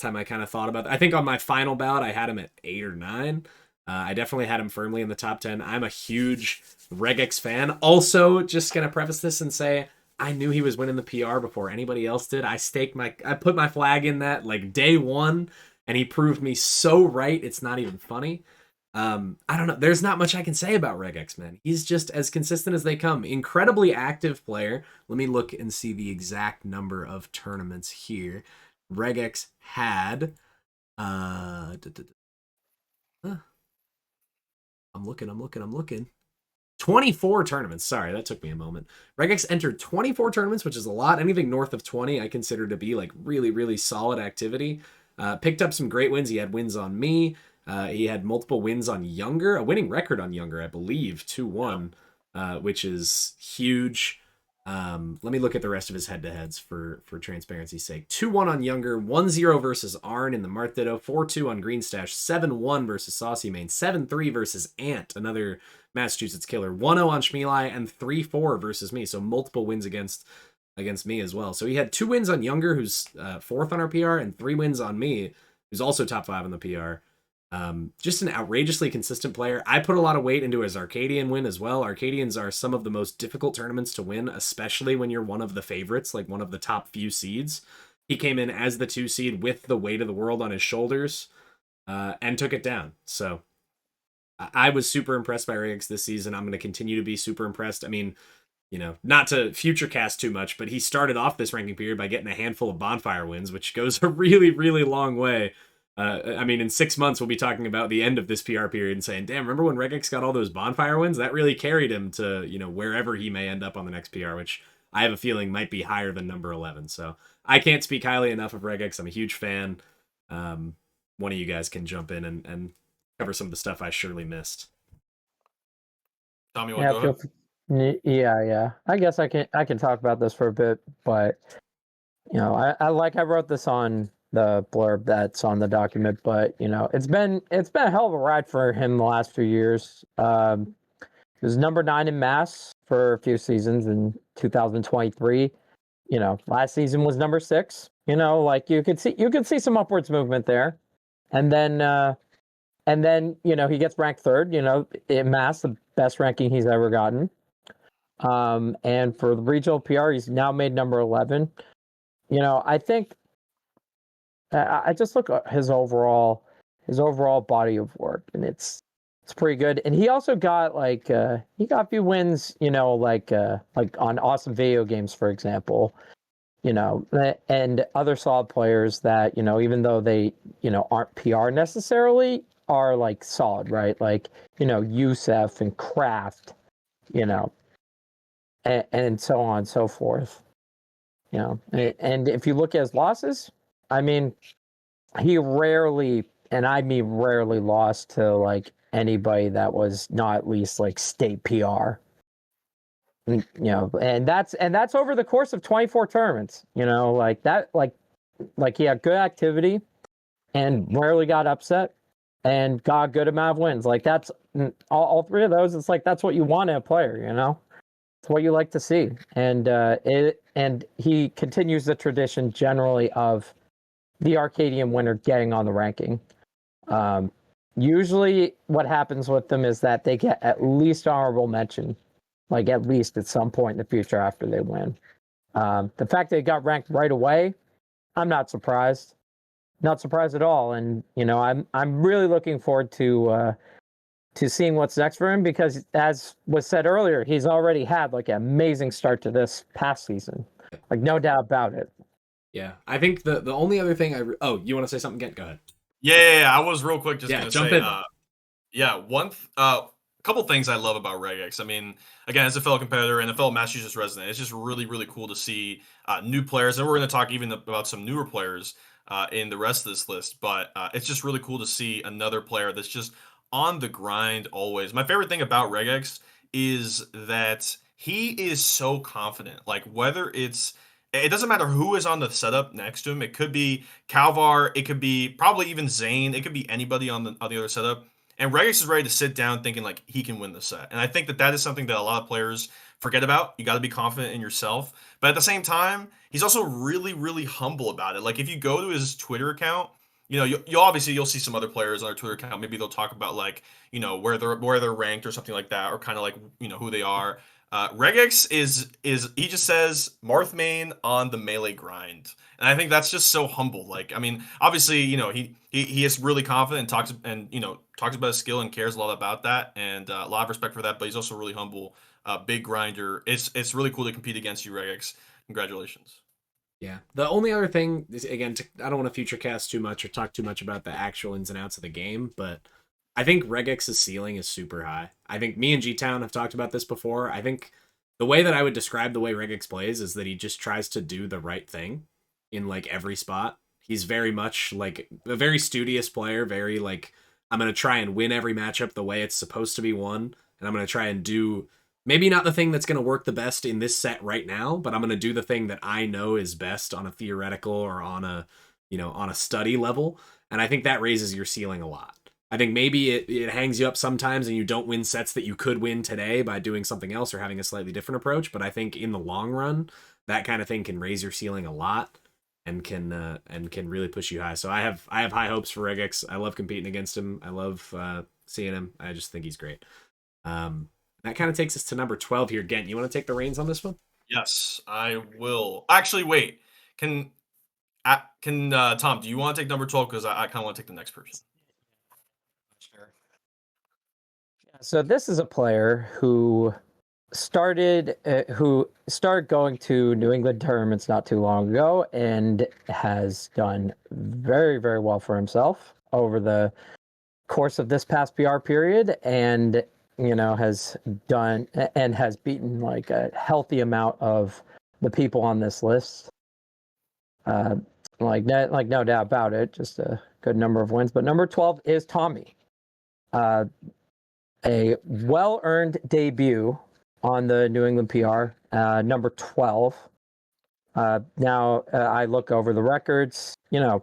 time I kind of thought about it. I think on my final ballot, I had him at 8 or 9. I definitely had him firmly in the top 10. I'm a huge Regex fan. Also, just going to preface this and say, I knew he was winning the PR before anybody else did. I put my flag in that like day one, and he proved me so right. It's not even funny. I don't know. There's not much I can say about Regex, man. He's just as consistent as they come. Incredibly active player. Let me look and see the exact number of tournaments here. Regex had I'm looking. 24 tournaments. Sorry, that took me a moment. Regex entered 24 tournaments, which is a lot. Anything north of 20 I consider to be like really, really solid activity. Picked up some great wins. He had wins on me. He had multiple wins on Younger, a winning record on Younger, I believe, 2-1, which is huge. Let me look at the rest of his head-to-heads for transparency's sake. 2-1 on Younger, 1-0 versus Arn in the Marthetto, 4-2 on Greenstash, 7-1 versus Saucy Main, 7-3 versus Ant, another Massachusetts killer, 1-0 on Schmeelai, and 3-4 versus me. So multiple wins against me as well. So he had 2 wins on Younger, who's 4th on our PR, and 3 wins on me, who's also top 5 on the PR. Just an outrageously consistent player. I put a lot of weight into his Arcadian win as well. Arcadians are some of the most difficult tournaments to win, especially when you're one of the favorites, like one of the top few seeds. He came in as the 2 seed with the weight of the world on his shoulders, and took it down. So I was super impressed by Regex this season. I'm going to continue to be super impressed. I mean, not to future cast too much, but he started off this ranking period by getting a handful of bonfire wins, which goes a really, really long way. I mean, in 6 months, we'll be talking about the end of this PR period and saying, damn, remember when Regex got all those bonfire wins? That really carried him to, wherever he may end up on the next PR, which I have a feeling might be higher than number 11. So I can't speak highly enough of Regex. I'm a huge fan. One of you guys can jump in and cover some of the stuff I surely missed. Tommy, want to go ahead? Yeah. I guess I can talk about this for a bit, but I wrote this on the blurb that's on the document, but it's been a hell of a ride for him the last few years. He was number 9 in Mass for a few seasons in 2023. Last season was number 6. Like you could see some upwards movement there, and then he gets ranked 3rd. In Mass, the best ranking he's ever gotten. And for the regional PR, he's now made number 11. I think I just look at his overall body of work, and it's pretty good. And he also got he got a few wins, like on Awesome Video Games, for example. and other solid players that, even though they, aren't PR necessarily, are like solid, right? Like, Youssef and Kraft, you know, and so on and so forth. And if you look at his losses, I mean, he rarely, and I mean rarely, lost to like anybody that was not at least like state PR. And that's over the course of 24 tournaments. Like that, like he had good activity and rarely got upset and got a good amount of wins. Like that's all three of those. It's like that's what you want in a player. It's what you like to see, and he continues the tradition generally of the Arcadian winner getting on the ranking. Usually, what happens with them is that they get at least honorable mention, like at least at some point in the future after they win. The fact they got ranked right away, I'm not surprised. Not surprised at all, and I'm really looking forward to seeing what's next for him because, as was said earlier, he's already had like an amazing start to this past season, like no doubt about it. Yeah, I think the only other thing oh, you want to say something? Go ahead. Yeah, I was real quick just Yeah, gonna jump say, in. yeah, couple things I love about Regex. I mean, again, as a fellow competitor and a fellow Massachusetts resident, it's just really, really cool to see new players, and we're going to talk even about some newer players in the rest of this list. But it's just really cool to see another player that's just on the grind always. My favorite thing about Regex is that he is so confident. Like whether it doesn't matter who is on the setup next to him. It could be Calvar, it could be probably even Zane, it could be anybody on the other setup. And Regex is ready to sit down thinking like he can win the set. And I think that is something that a lot of players forget about. You got to be confident in yourself. But at the same time, he's also really, really humble about it. Like if you go to his Twitter account, you'll see some other players on their Twitter account. Maybe they'll talk about like, where they're ranked or something like that, or kind of like, who they are. Regex is he just says Marth main on the melee grind. And I think that's just so humble. Like, I mean, obviously, he is really confident and talks about his skill and cares a lot about that, and a lot of respect for that. But he's also really humble, big grinder. It's really cool to compete against you, Regex. Congratulations. Yeah. The only other thing is, again, I don't want to future cast too much or talk too much about the actual ins and outs of the game, but I think Regex's ceiling is super high. I think me and G Town have talked about this before. I think the way that I would describe the way Regex plays is that he just tries to do the right thing in like every spot. He's very much like a very studious player, very like, I'm going to try and win every matchup the way it's supposed to be won, and I'm going to try and do maybe not the thing that's going to work the best in this set right now, but I'm going to do the thing that I know is best on a theoretical or on a, on a study level. And I think that raises your ceiling a lot. I think maybe it hangs you up sometimes and you don't win sets that you could win today by doing something else or having a slightly different approach. But I think in the long run, that kind of thing can raise your ceiling a lot and can really push you high. So I have high hopes for Regex. I love competing against him. I love seeing him. I just think he's great. That kind of takes us to number 12 here. Gent, you want to take the reins on this one? Yes, I will. Actually, wait. Can Tom? Do you want to take number 12? Because I kind of want to take the next person. Sure. Yeah, so this is a player who started going to New England tournaments not too long ago and has done very, very well for himself over the course of this past PR period, and has done and has beaten like a healthy amount of the people on this list. No doubt about it, just a good number of wins. But number 12 is Tommy. A well-earned debut on the New England PR, number 12. Now I look over the records, 1-1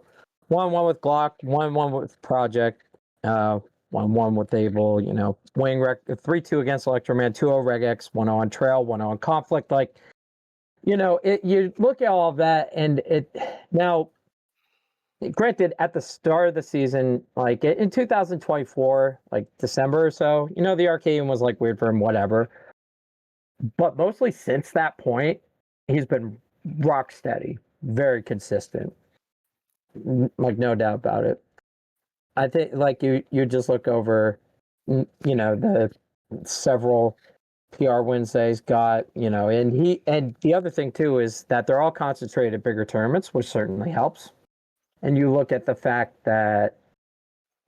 with Glock, 1-1 with Project, 1-1 with Able, winning 3-2 against Electroman, 2-0 Regex, 1-0 on Trail, 1-0 on Conflict. Like, you look at all of that, and now, granted, at the start of the season, like in 2024, like December or so, the Arcadian was like weird for him, whatever. But mostly since that point, he's been rock steady, very consistent. Like no doubt about it. I think like you just look over, the several PR Wednesdays got, and the other thing too is that they're all concentrated at bigger tournaments, which certainly helps. And you look at the fact that,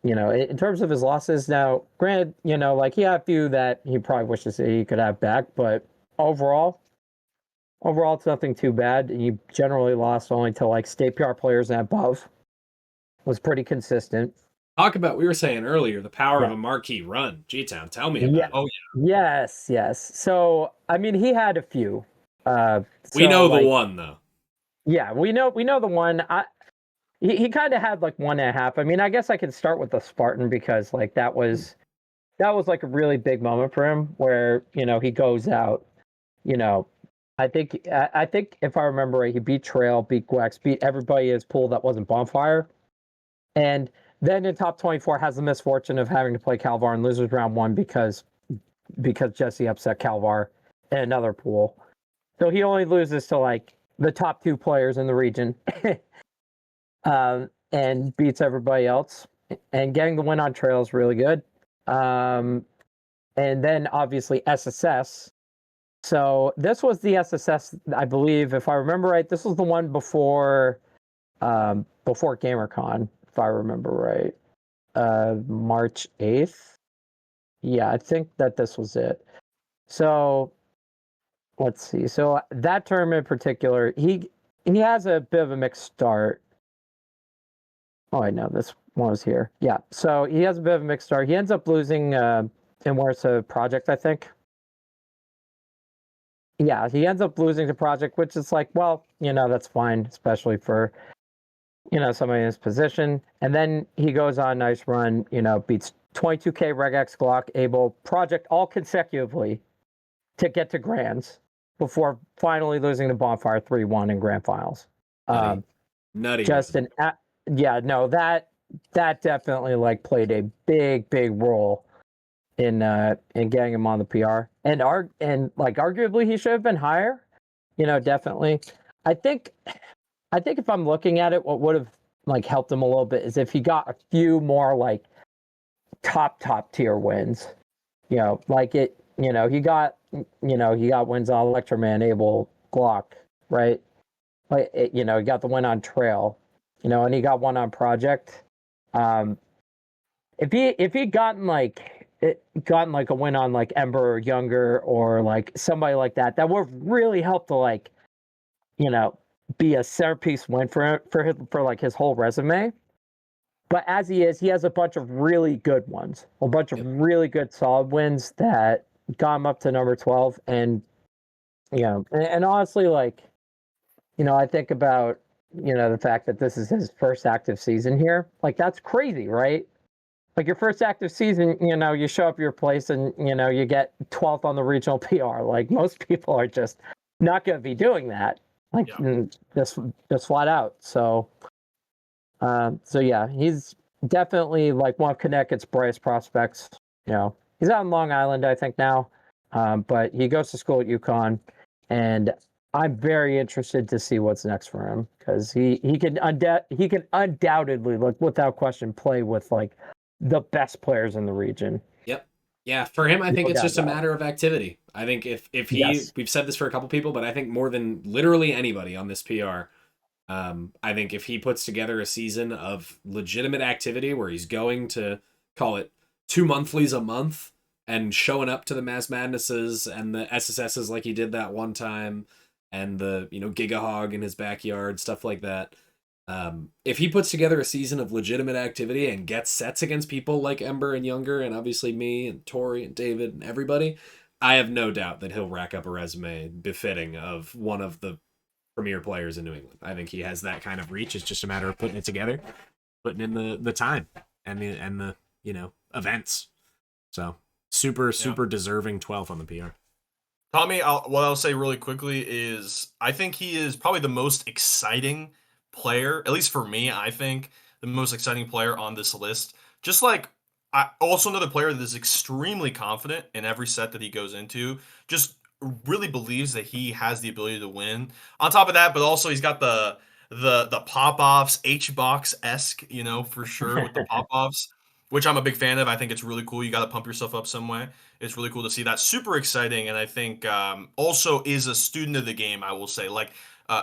in terms of his losses, now, granted, like he had a few that he probably wishes that he could have back, but overall, it's nothing too bad. He generally lost only to like state PR players and above. Was pretty consistent. Talk about, we were saying earlier, the power of Yeah. a marquee run. G-Town, tell me about it. Oh Yes. So, I mean, he had a few. We know the like, one, though. Yeah, we know the one. He kind of had like 1.5. I mean, I guess I could start with the Spartan because like that was like a really big moment for him where he goes out. I think if I remember right, he beat Trail, beat Gwex, beat everybody in his pool that wasn't Bonfire, and then in top 24 has the misfortune of having to play Calvar and loses round one because Jesse upset Calvar in another pool. So he only loses to like the top 2 players in the region. And beats everybody else. And getting the win on Trail is really good. And then obviously SSS. So this was the SSS, I believe, if I remember right. This was the one before GamerCon, if I remember right. March 8th. Yeah, I think that this was it. So let's see. So that tournament in particular, he has a bit of a mixed start. Oh, I know this one was here. Yeah, so he has a bit of a mixed start. He ends up losing in Warsaw Project, I think. Yeah, he ends up losing the Project, which is like, well, that's fine, especially for somebody in his position. And then he goes on a nice run. Beats 22K Regex, Glock, Able, Project all consecutively to get to Grands before finally losing to Bonfire 3-1 in Grand Finals. Nutty. Just run. that definitely like played a big role in getting him on the PR, and arguably he should have been higher. Definitely. I think if I'm looking at it, what would have like helped him a little bit is if he got a few more like top tier wins. Like it. He got wins on Electroman, Able, Glock, right? Like he got the win on Trail. And he got one on Project. If he gotten like a win on like Ember or Younger or like somebody like that, that would really help to like, be a centerpiece win for like his whole resume. But as he has a bunch of really good ones, a bunch of really good solid wins that got him up to number 12. And and honestly, like, I think about the fact that this is his first active season here. Like that's crazy, right? Like your first active season, you show up your place and you get 12th on the regional PR. Like most people are just not going to be doing that. Like just flat out. So yeah, he's definitely like one of Connecticut's brightest prospects. He's out in Long Island, I think now, but he goes to school at UConn, and I'm very interested to see what's next for him because he can undoubtedly, like without question, play with like the best players in the region. Yep. Yeah, for him, I think No it's doubt just a about it. matter of activity. I think if he, Yes. we've said this for a couple people, but I think more than literally anybody on this PR, I think if he puts together a season of legitimate activity where he's going to call it 2 monthlies a month and showing up to the Mass Madnesses and the SSSs like he did that one time, and the GigaHog in his backyard, stuff like that. If he puts together a season of legitimate activity and gets sets against people like Ember and Younger, and obviously me and Tori and David and everybody, I have no doubt that he'll rack up a resume befitting of one of the premier players in New England. I think he has that kind of reach. It's just a matter of putting it together, putting in the time and the events. So super deserving 12th on the PR. Tommy, what I'll say really quickly is I think he is probably the most exciting player, at least for me, I think the most exciting player on this list. Just like also another player that is extremely confident in every set that he goes into, just really believes that he has the ability to win. On top of that, but also he's got the pop-offs, H-box-esque, for sure with the pop-offs. which I'm a big fan of. I think it's really cool. You got to pump yourself up some way. It's really cool to see that. Super exciting, and I think also is a student of the game. I will say, like,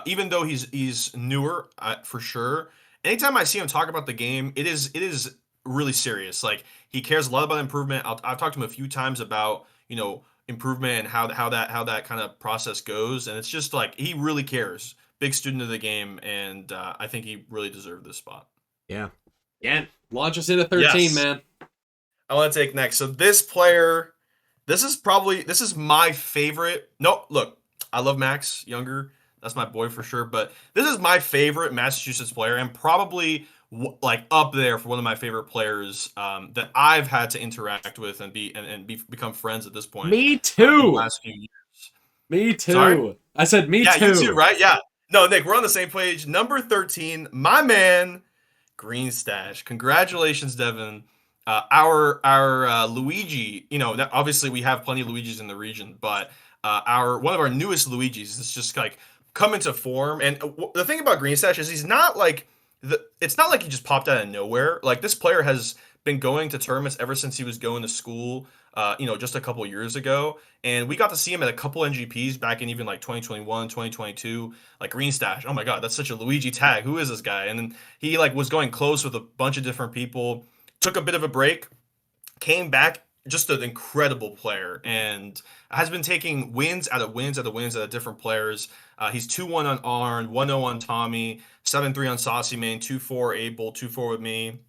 even though he's newer for sure. Anytime I see him talk about the game, it is really serious. Like he cares a lot about improvement. I've talked to him a few times about improvement and how that kind of process goes, and it's just like he really cares. Big student of the game, and I think he really deserved this spot. Yeah. Yeah. Launch us into 13, Yes. man. I want to take next. So this player, this is my favorite. No, look, I love Max Younger. That's my boy for sure. But this is my favorite Massachusetts player, and probably like up there for one of my favorite players that I've had to interact with and become friends at this point Me in the too. last few years. Me too. Sorry? I said me Yeah, too. you too, right? Yeah. No, Nick, we're on the same page. Number 13, my man, Green Stash. Congratulations, Devin. Our Luigi. Obviously we have plenty of Luigis in the region, but our one of our newest Luigis is just like come into form. And the thing about Green Stash is he's not like it's not like he just popped out of nowhere. Like this player has been going to tournaments ever since he was going to school. Just a couple years ago, and we got to see him at a couple NGPs back in even like 2021, 2022. Like Green Stash, oh my god, that's such a Luigi tag. Who is this guy? And then he like was going close with a bunch of different people. Took a bit of a break, came back, just an incredible player, and has been taking wins out of wins out of wins out of different players. He's 2-1 on Arn, 1-0 on Tommy, 7-3 on Saucy Main, 2-4 Abel, 2-4 with me.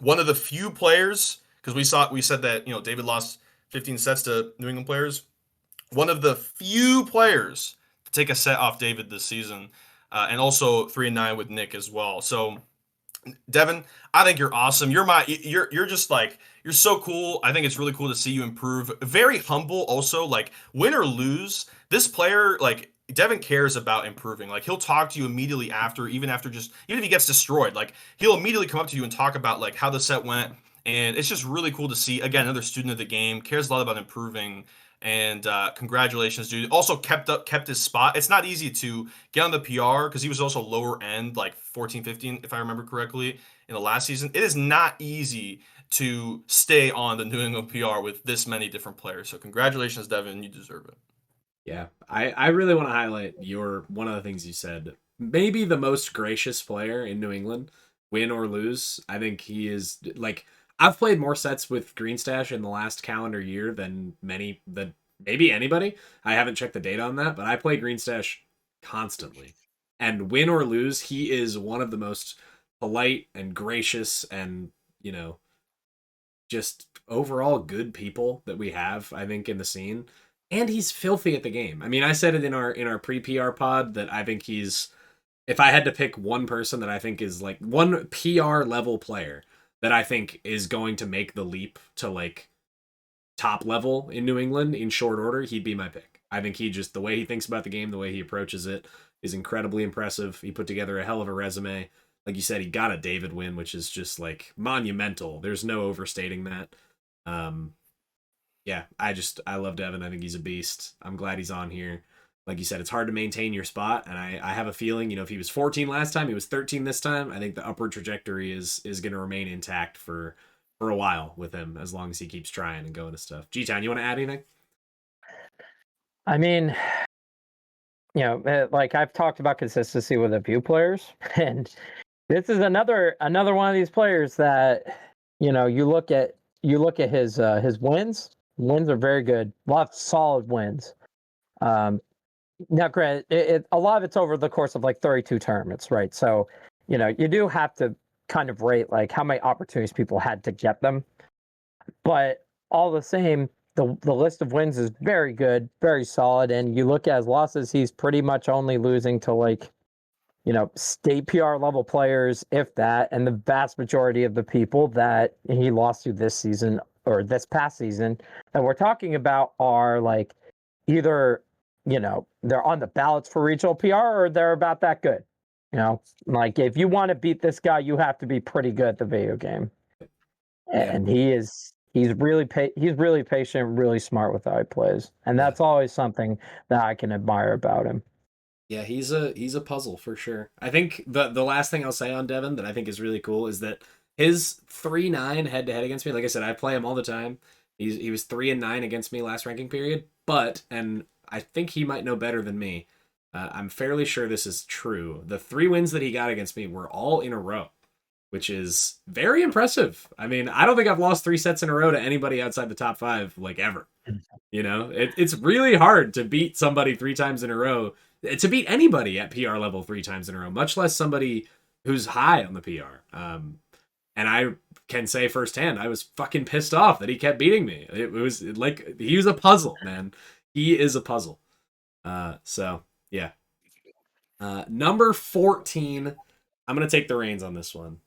One of the few players, because we said that David lost 15 sets to New England players. One of the few players to take a set off David this season, and also 3-9 with Nick as well. So Devin, I think you're awesome. You're just like you're so cool. I think it's really cool to see you improve. Very humble also, like win or lose, this player like Devin cares about improving. Like he'll talk to you immediately after, even if he gets destroyed, like he'll immediately come up to you and talk about like how the set went. And it's just really cool to see again another student of the game, cares a lot about improving. And congratulations, dude. Also kept his spot. It's not easy to get on the PR because he was also lower end, like 14, 15, if I remember correctly, in the last season. It is not easy to stay on the New England PR with this many different players. So congratulations, Devin. You deserve it. Yeah. I really want to highlight one of the things you said. Maybe the most gracious player in New England, win or lose. I think he is like I've played more sets with Green Stash in the last calendar year than maybe anybody. I haven't checked the data on that, but I play Green Stash constantly. And win or lose, he is one of the most polite and gracious and, just overall good people that we have, I think, in the scene. And he's filthy at the game. I mean, I said it in our pre-PR pod that I think he's if I had to pick one person that I think is like one PR level player that I think is going to make the leap to like top level in New England in short order, he'd be my pick. I think the way he thinks about the game, the way he approaches it is incredibly impressive. He put together a hell of a resume. Like you said, he got a David win, which is just like monumental. There's no overstating that. Yeah, I love Devin. I think he's a beast. I'm glad he's on here. Like you said, it's hard to maintain your spot, and I have a feeling, if he was 14 last time, he was 13 this time. I think the upward trajectory is going to remain intact for a while with him, as long as he keeps trying and going to stuff. G-Town, you want to add anything? I mean, like I've talked about consistency with a few players, and this is another one of these players that you look at his wins. Wins are very good. A lot of solid wins. Now, granted, a lot of it's over the course of like 32 tournaments, right? So, you do have to kind of rate like how many opportunities people had to get them. But all the same, the list of wins is very good, very solid. And you look at his losses, he's pretty much only losing to like, state PR level players, if that. And the vast majority of the people that he lost to this season or this past season that we're talking about are like either they're on the ballots for regional PR or they're about that good. Like if you want to beat this guy, you have to be pretty good at the video game. And he's really patient, really smart with how he plays. And that's always something that I can admire about him. Yeah, he's a puzzle for sure. I think the last thing I'll say on Devin that I think is really cool is that His 3-9 head to head against me. Like I said, I play him all the time. He was 3-9 against me last ranking period. But, and I think he might know better than me. I'm fairly sure this is true. The 3 wins that he got against me were all in a row, which is very impressive. I mean, I don't think I've lost 3 sets in a row to anybody outside the top 5 like ever. You know, it's really hard to beat somebody 3 times in a row, to beat anybody at PR level 3 times in a row, much less somebody who's high on the PR. And I can say firsthand, I was fucking pissed off that he kept beating me. It was like he was a puzzle, man. He is a puzzle. So yeah. Number 14. I'm gonna take the reins on this one.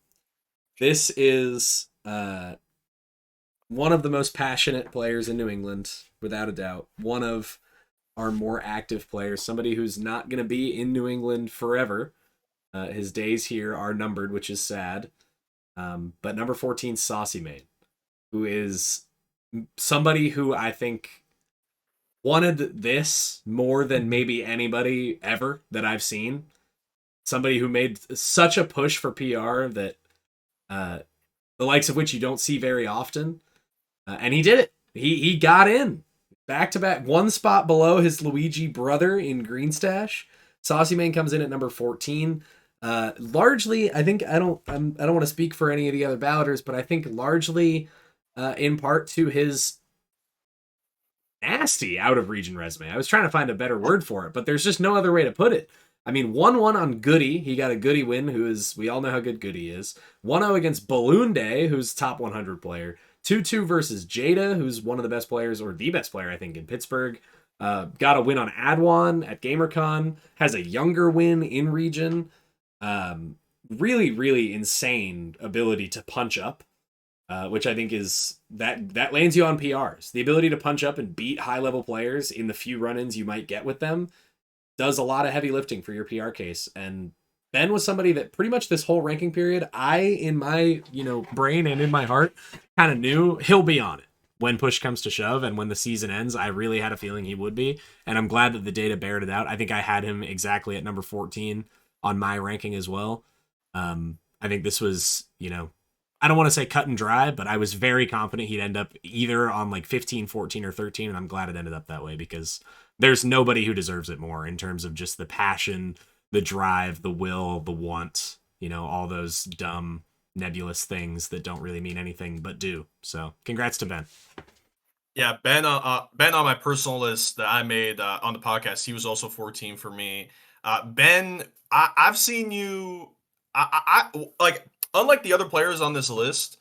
This is one of the most passionate players in New England, without a doubt. One of our more active players. Somebody who's not gonna be in New England forever. His days here are numbered, which is sad. But number 14, Saucy Mane, who is somebody who I think wanted this more than maybe anybody ever that I've seen. Somebody who made such a push for PR that the likes of which you don't see very often. And he did it. He got in back to back, one spot below his Luigi brother in Green Stash. Saucy Mane comes in at number 14. Largely, I think I don't want to speak for any of the other balloters, but I think largely in part to his nasty out of region resume. I was trying to find a better word for it, but there's just no other way to put it. I mean, 1-1 on Goody. He got a Goody win, we all know how good Goody is. 1-0 against Balloon Day, who's top 100 player. 2-2 versus Jada, who's one of the best players, or the best player, I think, in Pittsburgh. Got a win on Adwan at GamerCon. Has a younger win in region. Really, really insane ability to punch up, which I think is that lands you on PRs. The ability to punch up and beat high level players in the few run-ins you might get with them does a lot of heavy lifting for your PR case. And Ben was somebody that pretty much this whole ranking period, I, in my, brain and in my heart, kind of knew he'll be on it when push comes to shove. And when the season ends, I really had a feeling he would be. And I'm glad that the data bared it out. I think I had him exactly at number 14 on my ranking as well. I think this was, I don't want to say cut and dry, but I was very confident he'd end up either on like 15, 14, or 13. And I'm glad it ended up that way because there's nobody who deserves it more in terms of just the passion, the drive, the will, the want, all those dumb, nebulous things that don't really mean anything but do. So congrats to Ben. Yeah, Ben on my personal list that I made on the podcast, he was also 14 for me. Ben, I've seen you. I like, unlike the other players on this list,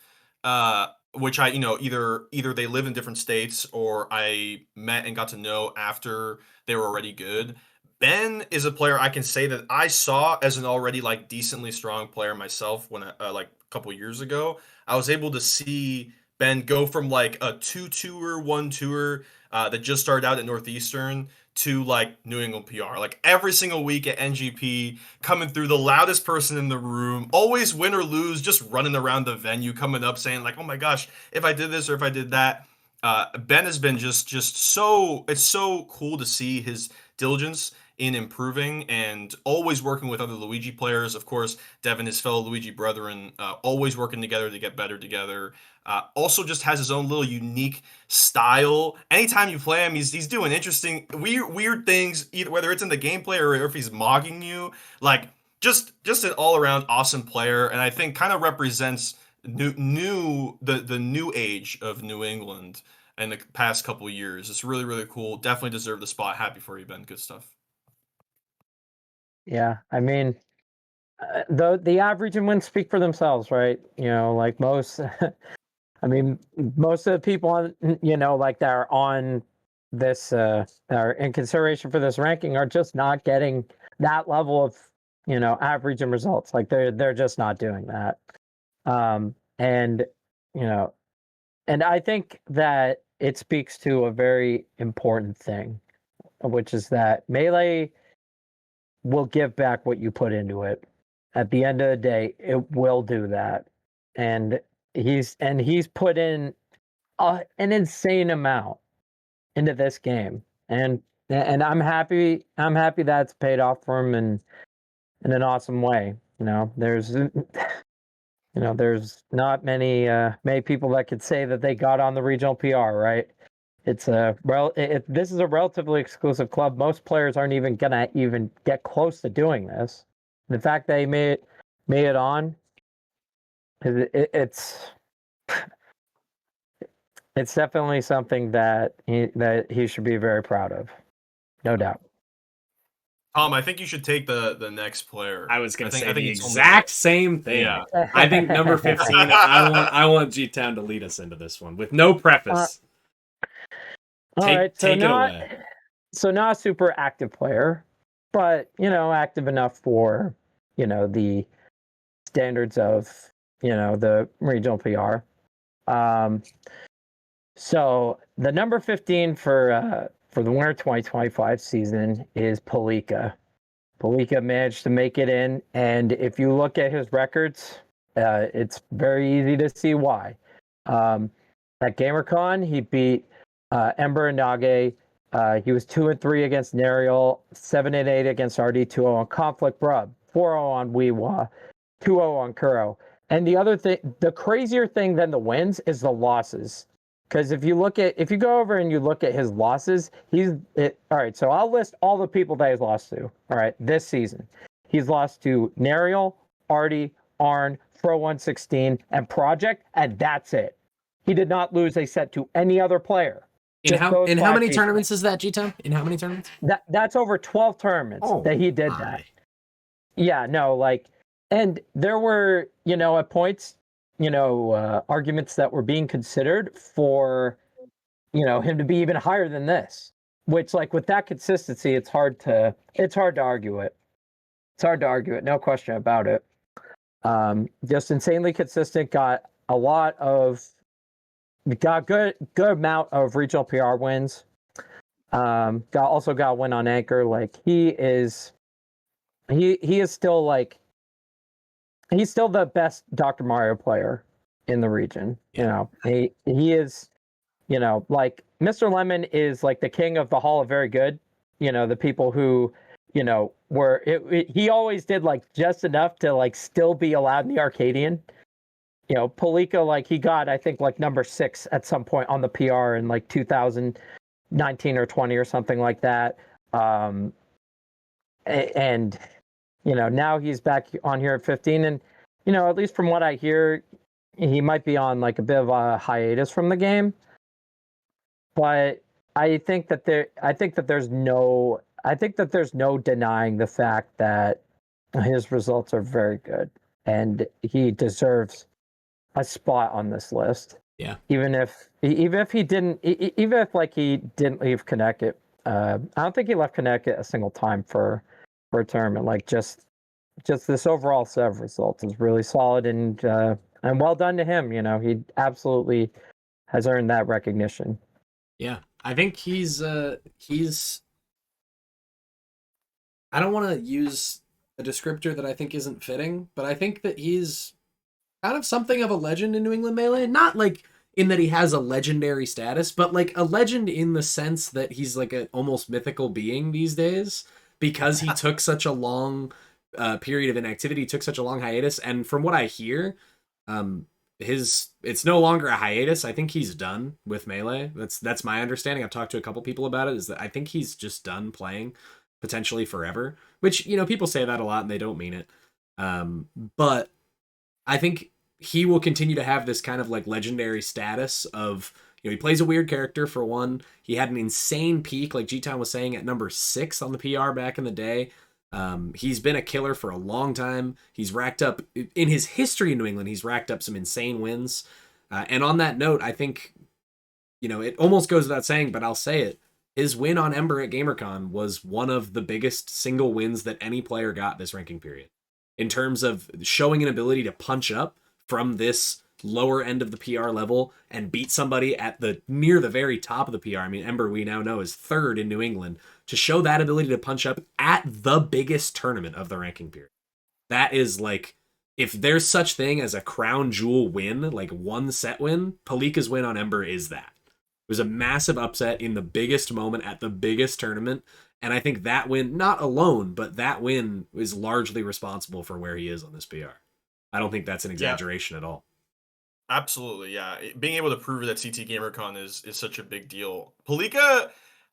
which I either they live in different states or I met and got to know after they were already good. Ben is a player I can say that I saw as an already like decently strong player myself when like a couple years ago. I was able to see Ben go from like a 2-tour, 1-tour that just started out at Northeastern to like New England PR. Like every single week at NGP, coming through the loudest person in the room, always win or lose, just running around the venue, coming up saying like, "Oh my gosh, if I did this or if I did that." Ben has been just so, it's so cool to see his diligence in improving and always working with other Luigi players. Of course, Devin, his fellow Luigi brethren, always working together to get better together. Also just has his own little unique style. Anytime you play him, he's doing interesting, weird things, either whether it's in the gameplay or if he's mogging you. Like just an all around awesome player, and I think kind of represents the new age of New England in the past couple years. It's really, really cool. Definitely deserve the spot. Happy for you, Ben. Good stuff. Yeah, I mean, the average and wins speak for themselves, right? Like most, I mean, most of the people on, like that are on this, are in consideration for this ranking are just not getting that level of, average and results. Like they're just not doing that. And, and I think that it speaks to a very important thing, which is that Melee will give back what you put into it. At the end of the day, it will do that. And he's put in an insane amount into this game. And I'm happy that's paid off for him in an awesome way. There's there's not many people that could say that they got on the regional PR, right? It's this is a relatively exclusive club. Most players aren't even gonna even get close to doing this. The fact they made it on, it's definitely something that he should be very proud of, no doubt. Tom, I think you should take the next player. I was going to say I think the it's only exact same thing. Yeah. I think number 15, I want G-Town to lead us into this one with no preface. Take it away. So not a super active player, but, active enough for, the standards of, the regional PR. So the number 15 for the winter 2025 season is Palika. Palika managed to make it in, and if you look at his records, it's very easy to see why. At GamerCon, he beat Ember and Nage. He was 2-3 against Nariel, 7-8 against RD2-0 on Conflict Brub, 4-0 on Weewa, 2-0 on Kuro. And the crazier thing than the wins is the losses. Because if you go over and you look at his losses, all right, so I'll list all the people that he's lost to, all right, this season. He's lost to Nariel, Artie, Arn, Fro116, and Project, and that's it. He did not lose a set to any other player. In how many tournaments is that, G-Town? In how many tournaments? That's over 12 tournaments that he did that. Yeah, no, and there were, at points, arguments that were being considered for, him to be even higher than this, which with that consistency, it's hard to argue it. It's hard to argue it. No question about it. Just insanely consistent, got good amount of regional PR wins. Also got a win on Anchor. He is still he's still the best Dr. Mario player in the region. Yeah. He is, Mr. Lemon is the king of the Hall of Very Good. The people who, he always did just enough to still be allowed in the Arcadian. Palika, he got, I think, number 6 at some point on the PR in 2019 or 20 or something like that. And now he's back on here at 15, and at least from what I hear, he might be on a bit of a hiatus from the game. But I think that there's no denying the fact that his results are very good, and he deserves a spot on this list. Yeah. Even if he didn't leave Connecticut, I don't think he left Connecticut a single time for a tournament. Just this overall set of results is really solid, and well done to him. He absolutely has earned that recognition. Yeah, I think he's I don't want to use a descriptor that I think isn't fitting, but I think that he's kind of something of a legend in New England Melee. Not in that he has a legendary status, but a legend in the sense that he's an almost mythical being these days, because he took such a long period of inactivity, took such a long hiatus, and from what I hear, it's no longer a hiatus. I think he's done with Melee. That's my understanding. I've talked to a couple people about it, is that I think he's just done playing, potentially forever, which, people say that a lot and they don't mean it. But I think he will continue to have this kind of legendary status of, he plays a weird character for one. He had an insane peak, like G-Town was saying, at number 6 on the PR back in the day. He's been a killer for a long time. He's racked up, in his history in New England, he's racked up some insane wins. And on that note, I think, it almost goes without saying, but I'll say it. His win on Ember at GamerCon was one of the biggest single wins that any player got this ranking period, in terms of showing an ability to punch up from this lower end of the PR level and beat somebody at near the very top of the PR. I mean, Ember, we now know, is 3rd in New England. To show that ability to punch up at the biggest tournament of the ranking period, that is if there's such thing as a crown jewel win, one set win, Palika's win on Ember is that. It was a massive upset in the biggest moment at the biggest tournament, and I think that win, not alone, but that win is largely responsible for where he is on this PR. I don't think that's an Yeah, exaggeration at all. absolutely. Yeah, being able to prove that CT GamerCon is such a big deal. Palika,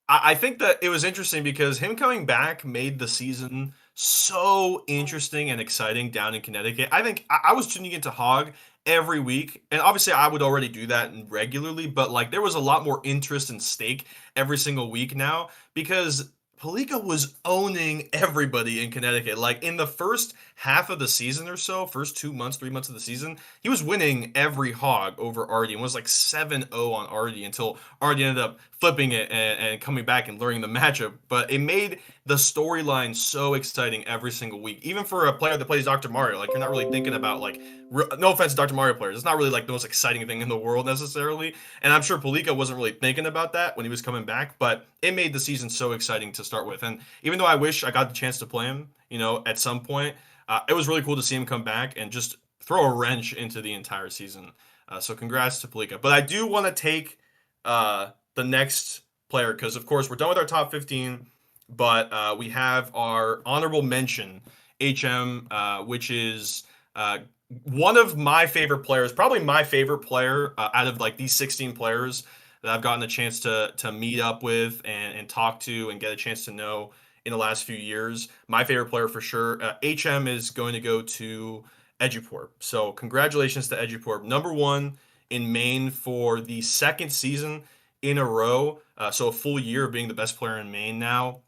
I think that it was interesting because him coming back made the season so interesting and exciting down in Connecticut. I think I was tuning into Hog every week, and obviously I would already do that regularly, but like there was a lot more interest and stake every single week now because Palika was owning everybody in Connecticut. Like in the first half of the season or so, first 2 months, 3 months of the season, he was winning every hog over Artie and was like 7-0 on Artie until Artie ended up flipping it and coming back and learning the matchup. But it made the storyline so exciting every single week, even for a player that plays Dr. Mario. Like you're not really thinking about like, no offense to Dr. Mario players, it's not really like the most exciting thing in the world necessarily. And I'm sure Palika wasn't really thinking about that when he was coming back, but it made the season so exciting to start with. And even though I wish I got the chance to play him, at some point, it was really cool to see him come back and just throw a wrench into the entire season. So congrats to Palika. But I do want to take the next player because, of course, we're done with our top 15, but we have our honorable mention, HM, which is one of my favorite players, probably my favorite player out of like these 16 players that I've gotten a chance to meet up with and talk to and get a chance to know in the last few years. My favorite player for sure. HM is going to go to Eduport. So congratulations to Eduport, number one in Maine for the second season in a row. So a full year of being the best player in Maine now.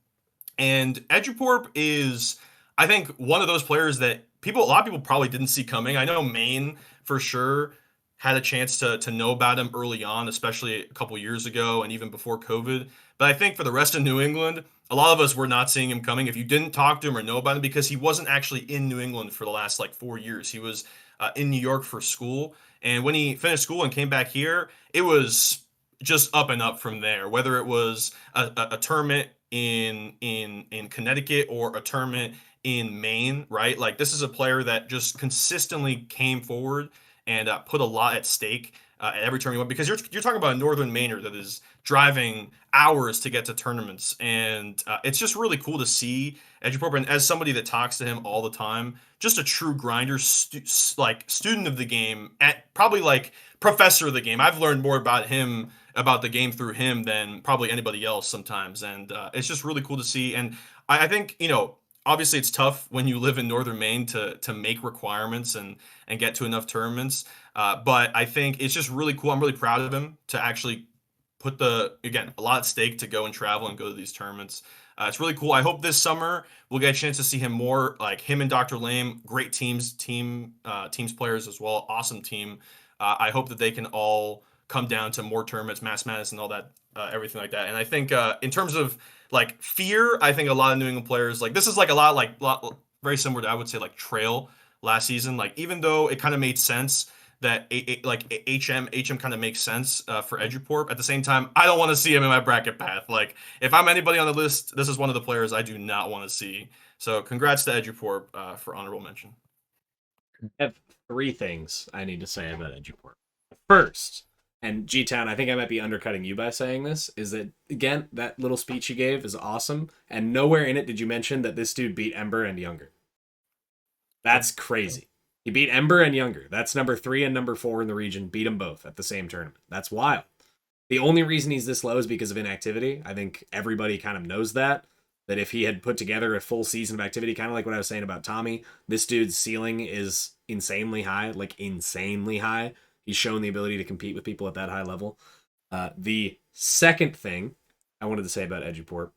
And Eduport is, I think, one of those players that a lot of people probably didn't see coming. I know Maine for sure had a chance to know about him early on, especially a couple years ago and even before COVID. But I think for the rest of New England, a lot of us were not seeing him coming. If you didn't talk to him or know about him, because he wasn't actually in New England for the last like 4 years, he was in New York for school. And when he finished school and came back here, it was just up and up from there. Whether it was a tournament in Connecticut or a tournament in Maine, right? Like this is a player that just consistently came forward and put a lot at stake at every tournament he went because you're talking about a Northern Mainer that is driving hours to get to tournaments, and it's just really cool to see Eduport. And as somebody that talks to him all the time, just a true grinder, like student of the game, at probably like professor of the game. I've learned more about him about the game through him than probably anybody else sometimes, and it's just really cool to see. And I think obviously it's tough when you live in northern Maine to make requirements and get to enough tournaments. But I think it's just really cool. I'm really proud of him to actually put a lot at stake to go and travel and go to these tournaments. It's really cool. I hope this summer we'll get a chance to see him more. Like him and Dr. Lame, great teams players as well. Awesome team. I hope that they can all come down to more tournaments, Mass Madness, and all that, everything like that. And I think in terms of like fear, I think a lot of New England players like this is like a lot very similar to I would say like Trail last season. Like even though it kind of made sense that HM kind of makes sense for Eduport. At the same time, I don't want to see him in my bracket path. Like if I'm anybody on the list, this is one of the players I do not want to see. So congrats to Eduport for honorable mention. I have three things I need to say about Eduport. First, and G-Town, I think I might be undercutting you by saying this, is that, again, that little speech you gave is awesome, and nowhere in it did you mention that this dude beat Ember and Younger. That's crazy. He beat Ember and Younger. That's number 3 and number 4 in the region. Beat them both at the same tournament. That's wild. The only reason he's this low is because of inactivity. I think everybody kind of knows that if he had put together a full season of activity, kind of like what I was saying about Tommy, this dude's ceiling is insanely high, like insanely high. He's shown the ability to compete with people at that high level. The second thing I wanted to say about Eduport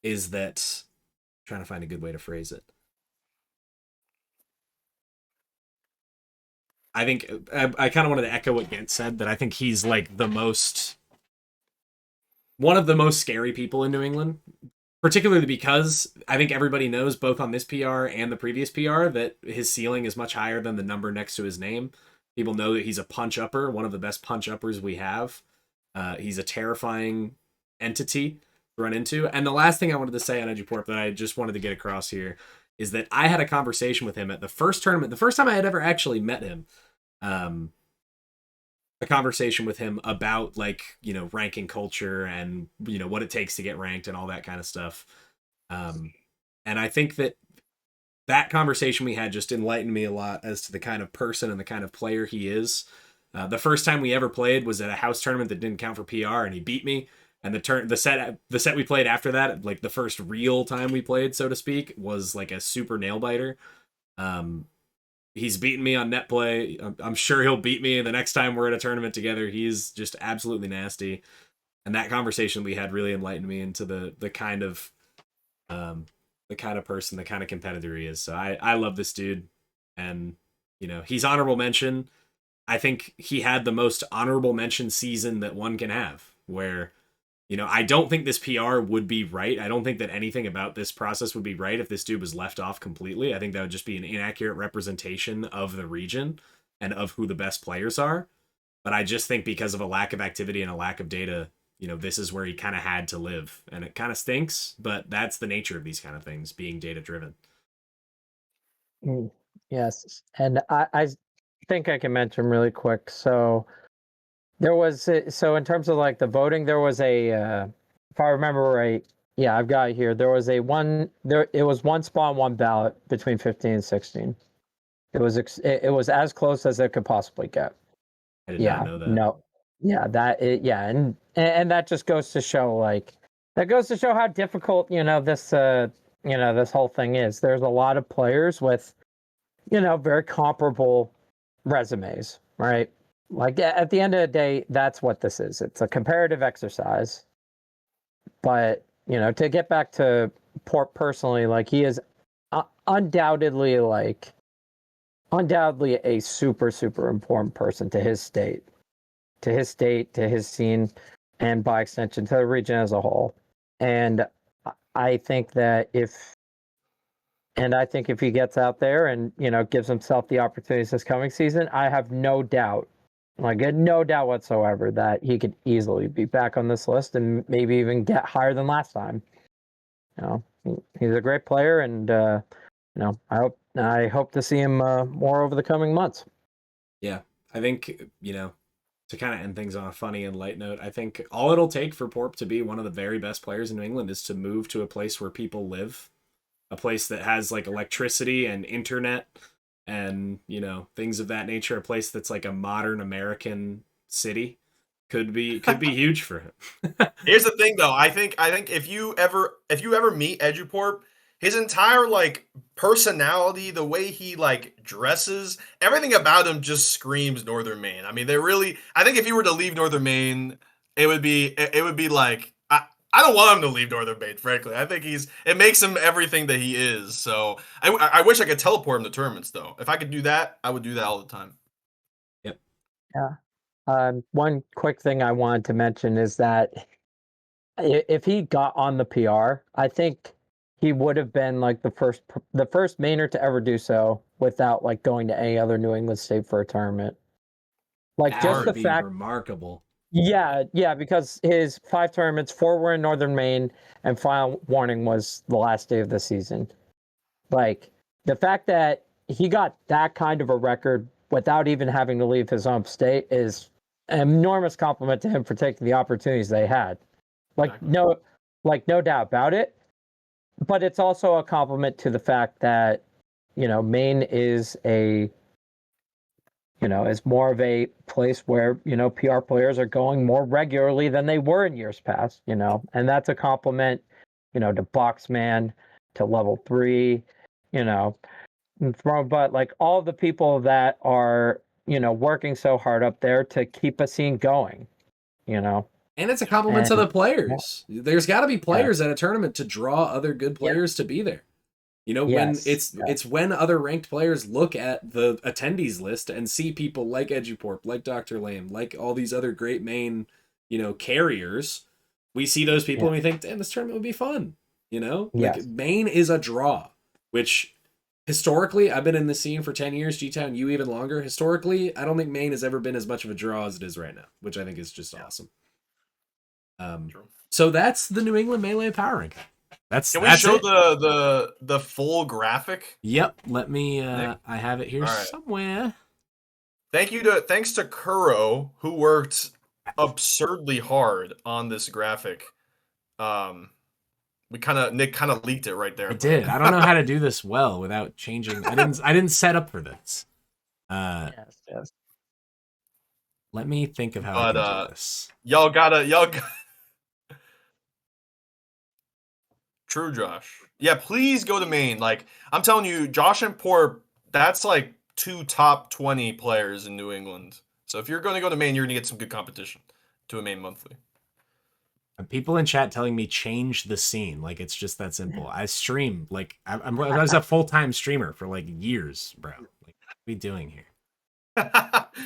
is that, I'm trying to find a good way to phrase it. I think I kind of wanted to echo what Gent said, that I think he's like one of the most scary people in New England, particularly because I think everybody knows both on this PR and the previous PR that his ceiling is much higher than the number next to his name. People know that he's a punch upper, one of the best punch uppers we have. He's a terrifying entity to run into. And the last thing I wanted to say on Eduport that I just wanted to get across here is that I had a conversation with him at the first tournament, the first time I had ever actually met him. A conversation with him about ranking culture and what it takes to get ranked and all that kind of stuff. And I think that that conversation we had just enlightened me a lot as to the kind of person and the kind of player he is. The first time we ever played was at a house tournament that didn't count for PR, and he beat me. And the set we played after that, like the first real time we played, so to speak, was like a super nail biter. He's beaten me on net play. I'm sure he'll beat me the next time we're at a tournament together. He's just absolutely nasty. And that conversation we had really enlightened me into the kind of person, the kind of competitor he is. So I love this dude, and he's honorable mention. I think he had the most honorable mention season that one can have, where I don't think this PR would be right. I don't think that anything about this process would be right if this dude was left off completely. I think that would just be an inaccurate representation of the region and of who the best players are. But I just think because of a lack of activity and a lack of data, this is where he kind of had to live. And it kind of stinks, but that's the nature of these kind of things, being data driven. Yes. And I think I can mention really quick. So there was, so in terms of like the voting, there was if I remember right, yeah, I've got it here. There was it was one spawn, one ballot between 15 and 16. It was as close as it could possibly get. I did not know that. No. Yeah, and that just goes to show how difficult, this whole thing is. There's a lot of players with, very comparable resumes, right? Like at the end of the day, that's what this is. It's a comparative exercise. But, to get back to Port personally, like he is undoubtedly a super, super important person to his state, to his scene, and by extension to the region as a whole. And I think that if he gets out there and, gives himself the opportunities this coming season, I have no doubt whatsoever that he could easily be back on this list and maybe even get higher than last time. He's a great player, and I hope to see him more over the coming months. Yeah, I think to kind of end things on a funny and light note, I think all it'll take for Porp to be one of the very best players in New England is to move to a place where people live, a place that has like electricity and internet and things of that nature, a place that's like a modern American city. Could be huge for him. Here's the thing though, I think if you ever meet Eduport, his entire like personality, the way he like dresses, everything about him just screams Northern Maine. I mean, I think if you were to leave Northern Maine, it would be like I don't want him to leave Northern Maine, frankly. I think it makes him everything that he is. So I wish I could teleport him to tournaments though. If I could do that, I would do that all the time. Yep. Yeah. One quick thing I wanted to mention is that if he got on the PR, I think he would have been like the first Mainer to ever do so without like going to any other New England state for a tournament. Like that just the would fact, be remarkable. Yeah, because his 5 tournaments, 4 were in Northern Maine, and Final Warning was the last day of the season. Like the fact that he got that kind of a record without even having to leave his home state is an enormous compliment to him for taking the opportunities they had. No doubt about it. But it's also a compliment to the fact that, Maine is is more of a place where, PR players are going more regularly than they were in years past, and that's a compliment, to Boxman, to Level 3, but like all the people that are, working so hard up there to keep a scene going, And it's a compliment to the players. There's got to be players at a tournament to draw other good players to be there. When it's when other ranked players look at the attendees list and see people like Eduporp, like Dr. Lame, like all these other great Maine, carriers, we see those people and we think, damn, this tournament would be fun. Like Maine is a draw, which historically, I've been in the scene for 10 years, G-Town, you even longer. Historically, I don't think Maine has ever been as much of a draw as it is right now, which I think is just awesome. So that's the New England Melee Power Ranking. Can we show the full graphic? Yep. Let me. I have it here somewhere. Thanks to Kuro, who worked absurdly hard on this graphic. Nick kind of leaked it right there. I did. I don't know how to do this well without changing. I didn't set up for this. Yes. Let me think of how I But can do this. y'all True, Josh. Yeah, please go to Maine. Like, I'm telling you, Josh and Poor, that's like 2 top 20 players in New England. So if you're going to go to Maine, you're going to get some good competition to a Maine monthly. And people in chat telling me change the scene. Like, it's just that simple. I stream. Like, I was a full-time streamer for like years, bro. Like, what are we doing here?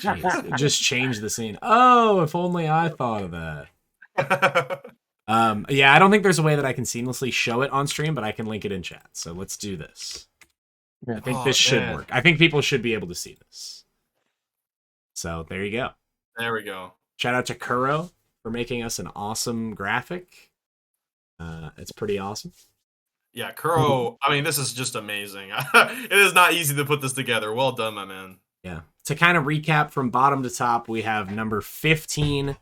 Jeez, just change the scene. Oh, if only I thought of that. Yeah, I don't think there's a way that I can seamlessly show it on stream, but I can link it in chat. So let's do this. I think this should work. I think people should be able to see this. So there you go. There we go. Shout out to Kuro for making us an awesome graphic. It's pretty awesome. Yeah, Kuro, I mean, this is just amazing. It is not easy to put this together. Well done, my man. Yeah. To kind of recap from bottom to top, we have number 15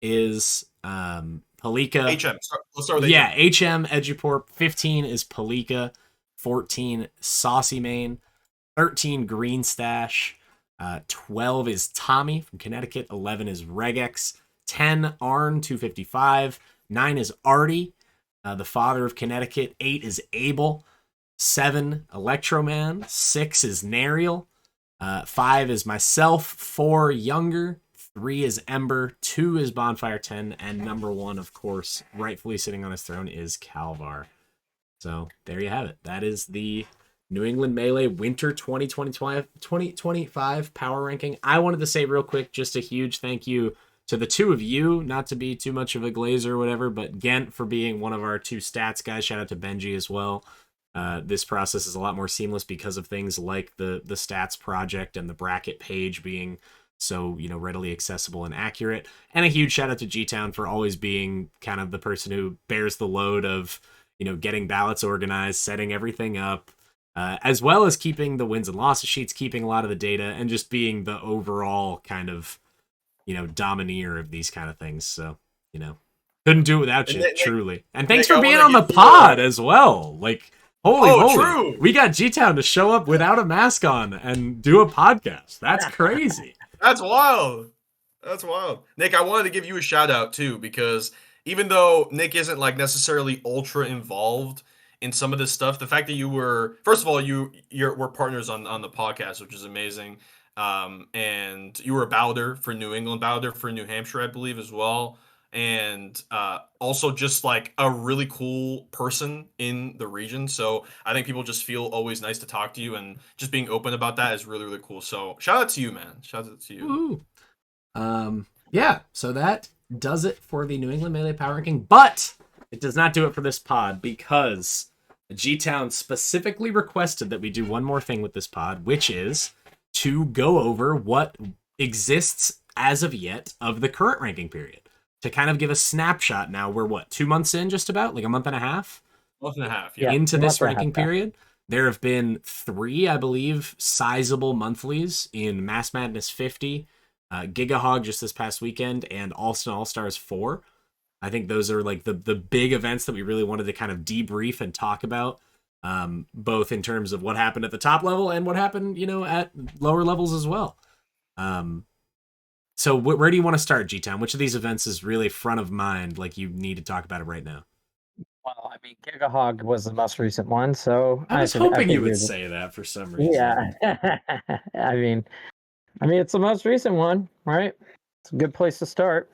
is Palika. HM. Let's start with HM. Yeah, HM Eduport. 15 is Palika. 14 Saucy Mane. 13 Green Stash. 12 is Tommy from Connecticut. 11 is Regex. 10 Arn 255. 9 is Artie, the father of Connecticut. 8 is Abel. 7 Electroman. 6 is Nariel. 5 is myself. 4 Younger. 3 is Ember. 2 is Bonfire 10. And number 1, of course, rightfully sitting on his throne, is Calvar. So there you have it. That is the New England Melee Winter 2025 power ranking. I wanted to say real quick, just a huge thank you to the two of you, not to be too much of a glazer or whatever, but Gent for being one of our 2 stats guys. Shout out to Benji as well. This process is a lot more seamless because of things like the stats project and the bracket page being so, readily accessible and accurate. And a huge shout out to G-Town for always being kind of the person who bears the load of, getting ballots organized, setting everything up, as well as keeping the wins and losses sheets, keeping a lot of the data, and just being the overall kind of, domineer of these kind of things. So, couldn't do it without you, truly. And thanks for being on the pod as well. Like, holy. True. We got G-Town to show up without a mask on and do a podcast. That's crazy. That's wild. Nick, I wanted to give you a shout out too, because even though Nick isn't like necessarily ultra involved in some of this stuff, the fact that you were, first of all, we're partners on the podcast, which is amazing. And you were a balloter for New England, balloter for New Hampshire, I believe, as well. And also just like a really cool person in the region. So I think people just feel always nice to talk to you, and just being open about that is really, really cool. So shout out to you, man. Shout out to you. Yeah, so that does it for the New England Melee Power Ranking, but it does not do it for this pod, because G-Town specifically requested that we do one more thing with this pod, which is to go over what exists as of yet of the current ranking period. To kind of give a snapshot now, we're 2 months in, just about, like a month and a half? Month and a half, yeah. Into this ranking period. There have been 3, I believe, sizable monthlies in Mass Madness 50, GigaHog just this past weekend, and Alston All-Stars 4. I think those are like the big events that we really wanted to kind of debrief and talk about, both in terms of what happened at the top level and what happened, at lower levels as well. So where do you want to start, G-Town? Which of these events is really front of mind, like you need to talk about it right now? Well, I mean, GigaHog was the most recent one, so I was hoping you would say that for some reason. Yeah, I mean, it's the most recent one, right? It's a good place to start.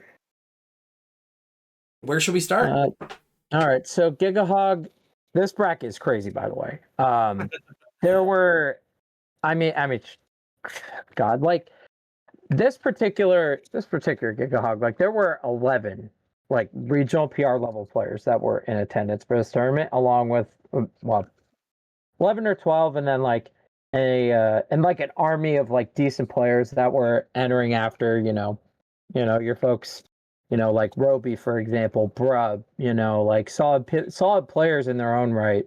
Where should we start? All right, so GigaHog, this bracket is crazy, by the way. There were, God, like this particular GigaHog, like there were 11 like regional PR level players that were in attendance for this tournament, along with 11 or 12, and then like and like an army of like decent players that were entering after, your folks, like Roby, for example, Brub, like solid players in their own right,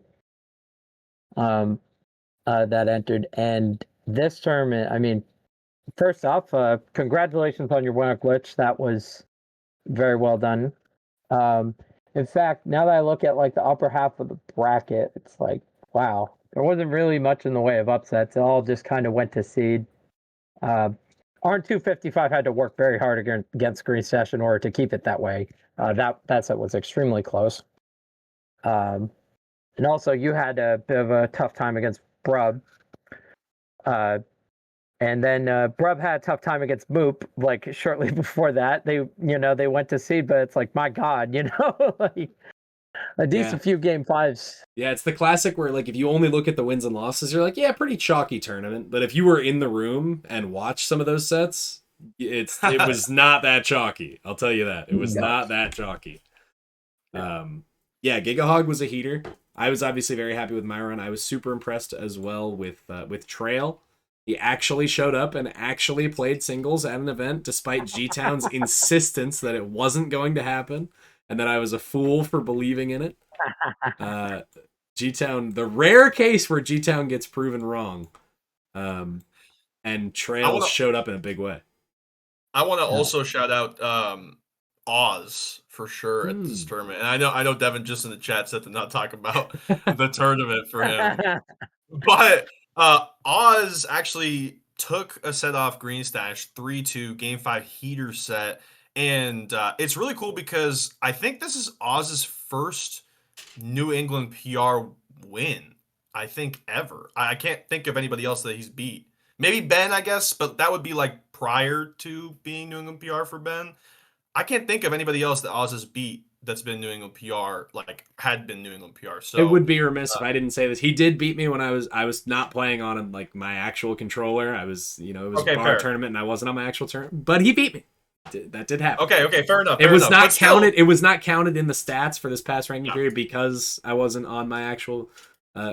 that entered. And this tournament, first off, congratulations on your winner glitch. That was very well done. In fact, now that I look at like the upper half of the bracket, it's like, wow, there wasn't really much in the way of upsets. It all just kind of went to seed. Uh, Arn 255 had to work very hard against Green Stash in order to keep it that way. That set was extremely close. And also, you had a bit of a tough time against Brub. And then Brub had a tough time against Moop, like shortly before that. They went to seed, but it's like, my God, like a decent few game fives. Yeah, it's the classic where, like, if you only look at the wins and losses, you're like, yeah, pretty chalky tournament. But if you were in the room and watched some of those sets, it was not that chalky. I'll tell you that. It was not that chalky. Yeah, GigaHog was a heater. I was obviously very happy with my run. I was super impressed as well with Trail. He actually showed up and actually played singles at an event, despite G-Town's insistence that it wasn't going to happen, and that I was a fool for believing in it. G-Town, the rare case where G-Town gets proven wrong. And Trail showed up in a big way. I want to also shout out Oz for sure at this tournament. And I know Devin just in the chat said to not talk about the tournament for him. But Oz actually took a set off Green Stash 3-2 game 5 heater set. And it's really cool because I think this is Oz's first New England PR win, I think, ever. I can't think of anybody else that he's beat. Maybe Ben, I guess, but that would be like prior to being New England PR for Ben. I can't think of anybody else that Oz has beat that's been New England PR, like had been New England PR. So it would be remiss if I didn't say this. He did beat me when I was not playing on like my actual controller. I was, it was a bar tournament and I wasn't on my actual tournament, but he beat me. That did happen. Okay, fair enough. It was not counted. It was not counted in the stats for this past ranking period because I wasn't on my actual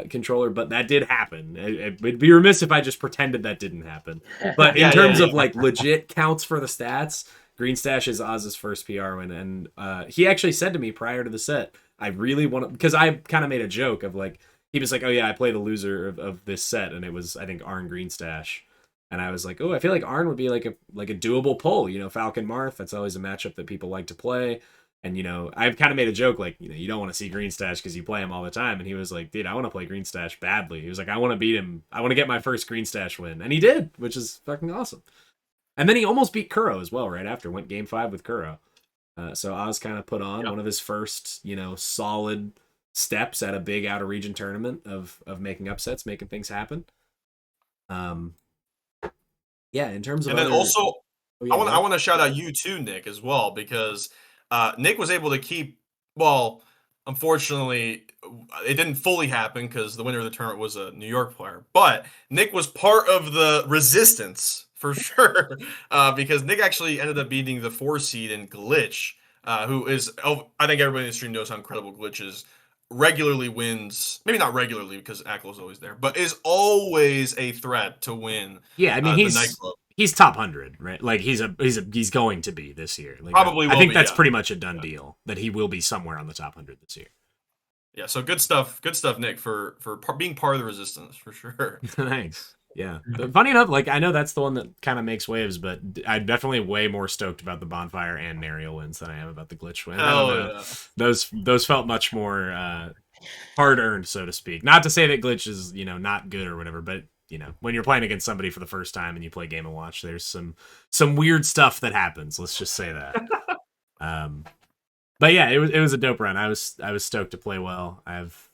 controller, but that did happen. It would be remiss if I just pretended that didn't happen. But in terms of like legit counts for the stats, Green Stash is Oz's first PR win, and he actually said to me prior to the set, I really want to, because I kind of made a joke of like, he was like, oh yeah, I play the loser of this set, and it was, I think, Arn Green Stash. And I was like, oh, I feel like Arn would be like a doable pull, Falcon Marth. That's always a matchup that people like to play. And, I've kind of made a joke, like, you don't want to see Green Stash because you play him all the time. And he was like, dude, I want to play Green Stash badly. He was like, I want to beat him. I want to get my first Green Stash win. And he did, which is fucking awesome. And then he almost beat Kuro as well right after. Went game 5 with Kuro. So Oz kind of put on one of his first, solid steps at a big out-of-region tournament of making upsets, making things happen. Yeah, in terms of, and then also, I want to shout out you too, Nick, as well, because Nick was able to keep. Well, unfortunately, it didn't fully happen because the winner of the tournament was a New York player. But Nick was part of the resistance for sure, because Nick actually ended up beating the 4 seed in Glitch, who is, I think everybody in the stream knows how incredible Glitch is. Regularly wins, maybe not regularly because Ackle's always there, but is always a threat to win. Yeah, I mean, he's top 100, right? Like he's going to be this year. Like, probably I think that's pretty much a done deal that he will be somewhere on the top 100 this year. Yeah, so good stuff, Nick, for being part of the resistance for sure. Thanks. Yeah. But funny enough, like I know that's the one that kind of makes waves, but I'm definitely way more stoked about the Bonfire and Nariel wins than I am about the Glitch win. Yeah. Those felt much more hard earned, so to speak. Not to say that Glitch is, not good or whatever, but when you're playing against somebody for the first time and you play Game & Watch, there's some weird stuff that happens. Let's just say that. But yeah, it was a dope run. I was stoked to play well. I've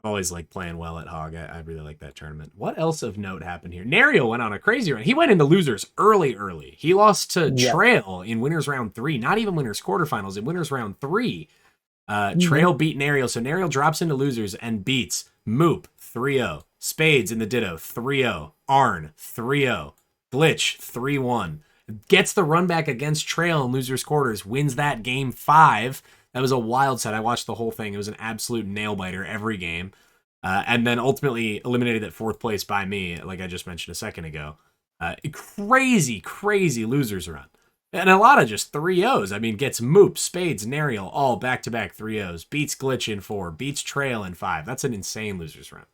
always liked playing well at Hog. I really like that tournament. What else of note happened here? Nario went on a crazy run. He went into losers early. He lost to Trail in winners round 3, not even winners quarterfinals, in winners round 3. Trail beat Nario, so Nario drops into losers and beats Moop 3-0. Spades in the Ditto 3-0. Arn 3-0. Glitch 3-1. Gets the run back against Trail in losers quarters, wins that game 5. That was a wild set. I watched the whole thing. It was an absolute nail-biter every game. And then ultimately eliminated at 4th place by me, like I just mentioned a second ago. Crazy losers run. And a lot of just 3-0s. I mean, gets Moop, Spades, Nariel, all back-to-back 3-0s. Beats Glitch in 4. Beats Trail in 5. That's an insane losers run.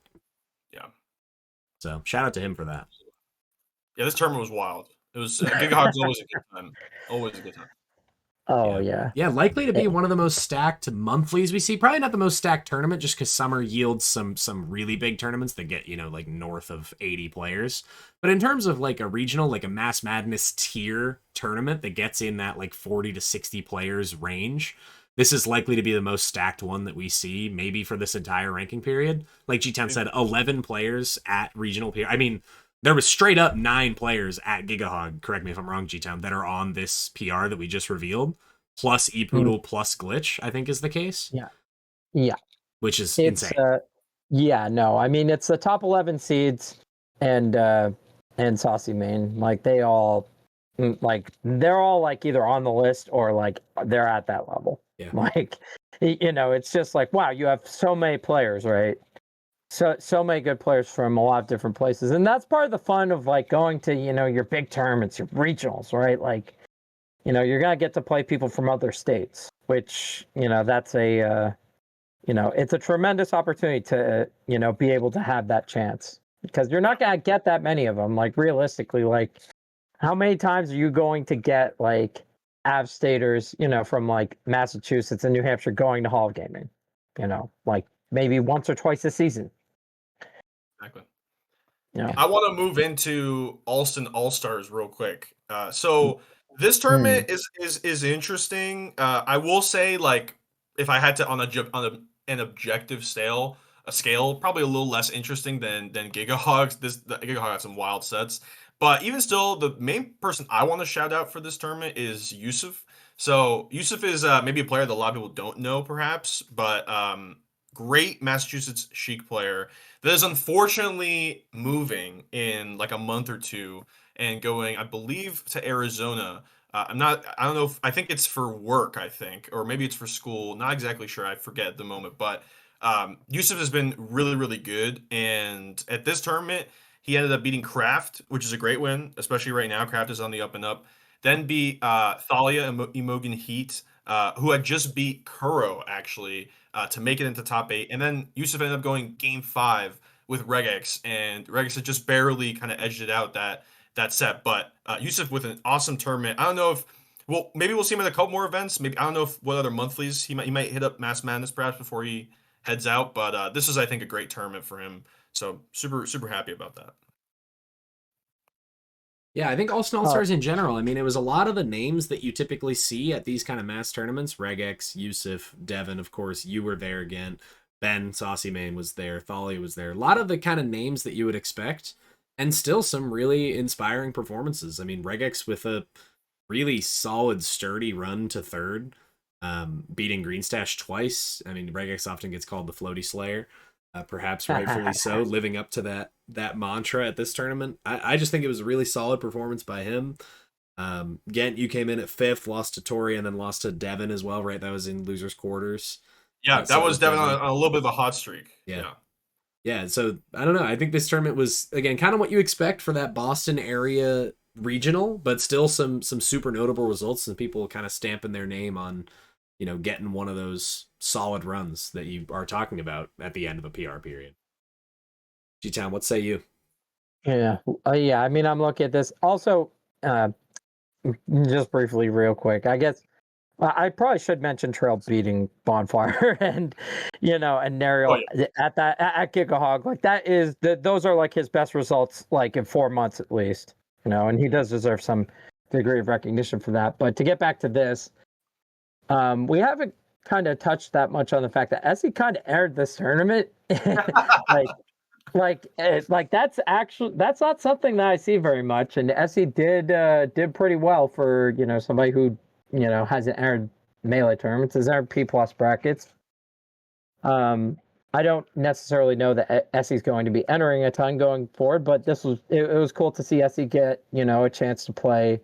Yeah. So, shout out to him for that. Yeah, this tournament was wild. It was GigaHog's always a good time. Always a good time. Oh yeah. Yeah, likely to be one of the most stacked monthlies we see. Probably not the most stacked tournament, just because summer yields some really big tournaments that get like north of 80 players. But in terms of like a regional, like a Mass Madness tier tournament that gets in that like 40 to 60 players range, this is likely to be the most stacked one that we see, maybe for this entire ranking period. Like G10 said, 11 players at regional period. I mean, there was straight up 9 players at GigaHog. Correct me if I'm wrong, G10, that are on this PR that we just revealed plus ePoodle plus glitch, I think is the case. Yeah. Yeah. Which is It's insane. yeah, no. I mean it's the top 11 seeds and Saucy Main. Like they're all like either on the list or like they're at that level. Yeah. Like it's just like wow, you have so many players, right? So many good players from a lot of different places. And that's part of the fun of like going to, your big tournaments, your regionals, right? Like you're going to get to play people from other states, which, that's it's a tremendous opportunity to, be able to have that chance because you're not going to get that many of them. Like realistically, like how many times are you going to get like Avstaters, from like Massachusetts and New Hampshire going to Hall of Gaming, like maybe once or twice a season. Exactly. Yeah. I want to move into Alston All Stars real quick. So this tournament is interesting. I will say, like, if I had to an objective scale, probably a little less interesting than GigaHogs. The GigaHog had some wild sets, but even still, the main person I want to shout out for this tournament is Yusuf. So Yusuf is maybe a player that a lot of people don't know, perhaps, but great Massachusetts Chic player that is unfortunately moving in like a month or two and going, I believe, to Arizona. I don't know I think it's for work, I think, or maybe it's for school. Not exactly sure. I forget at the moment. But Yusuf has been really, really good. And at this tournament, he ended up beating Kraft, which is a great win, especially right now. Kraft is on the up and up. Then beat Thalia and Imogen Heat, who had just beat Kuro, actually, to make it into top 8. And then Yusuf ended up going game 5 with Regex, and Regex had just barely kind of edged it out that set. But Yusuf with an awesome tournament. I don't know if maybe we'll see him at a couple more events. Maybe I don't know what other monthlies he might hit up Mass Madness perhaps before he heads out. But this is I think a great tournament for him. So super happy about that. Yeah, I think Alston All Stars in general. I mean, it was a lot of the names that you typically see at these kind of mass tournaments. Regex, Yusuf, Devin, of course, you were there again. Ben, Saucy Main was there. Thalia was there. A lot of the kind of names that you would expect, and still some really inspiring performances. I mean, Regex with a really solid, sturdy run to third, beating Greenstash twice. I mean, Regex often gets called the Floaty Slayer. Perhaps rightfully so, living up to that mantra at this tournament. I just think it was a really solid performance by him. Gent, you came in at 5th, lost to Tori, and then lost to Devin as well, right? That was in losers quarters. Yeah, that was Devin on a little bit of a hot streak. Yeah. So I don't know. I think this tournament was again kind of what you expect for that Boston area regional, but still some super notable results and people kind of stamping their name on getting one of those solid runs that you are talking about at the end of a PR period. G-Town, what say you? Yeah. I mean, I'm looking at this. Also, just briefly, real quick, I guess I probably should mention Trail beating Bonfire and and Nariel at GigaHog. Like those are like his best results, like in 4 months at least. And he does deserve some degree of recognition for that. But to get back to this, we haven't kind of touched that much on the fact that Essie kind of aired this tournament. like that's not something that I see very much. And Essie did pretty well for somebody who hasn't aired Melee tournaments, has aired P+ brackets. I don't necessarily know that Essie's going to be entering a ton going forward, but it was cool to see Essie get a chance to play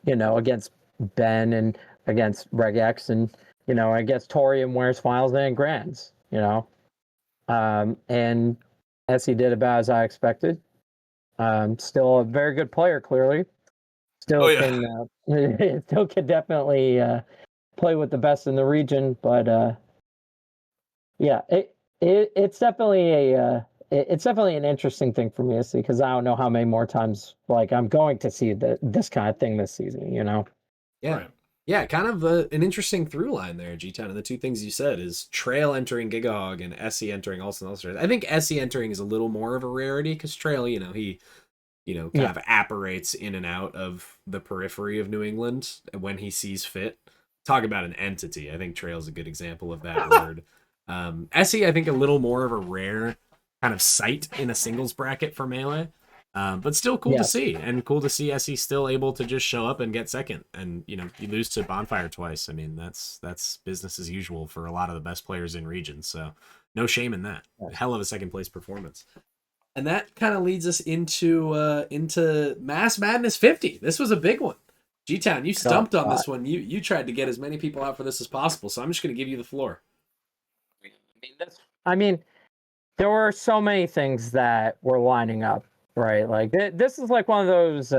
against Ben and against Regex and against Tori and Ware's finals and grands. And Essie did about as I expected. Still a very good player, clearly. Still can definitely play with the best in the region, but it's definitely it's definitely an interesting thing for me to see because I don't know how many more times like I'm going to see this kind of thing this season. Yeah. Right. Yeah, kind of an interesting through line there, G-Town. And the two things you said is Trail entering GigaHog and Essie entering Alston Illustrated. I think Essie entering is a little more of a rarity because Trail, he kind Yeah. of apparates in and out of the periphery of New England when he sees fit. Talk about an entity. I think Trail's a good example of that word. Essie, I think a little more of a rare kind of sight in a singles bracket for Melee. But still cool to Yes. see, and cool to see Essie still able to just show up and get second. And you lose to Bonfire twice. I mean, that's business as usual for a lot of the best players in region. So no shame in that. Yes. Hell of a second place performance. And that kind of leads us into Mass Madness 50. This was a big one. G-Town, you stumped on this one. You tried to get as many people out for this as possible, so I'm just going to give you the floor. I mean, there were so many things that were lining up, right? Like this is like one of those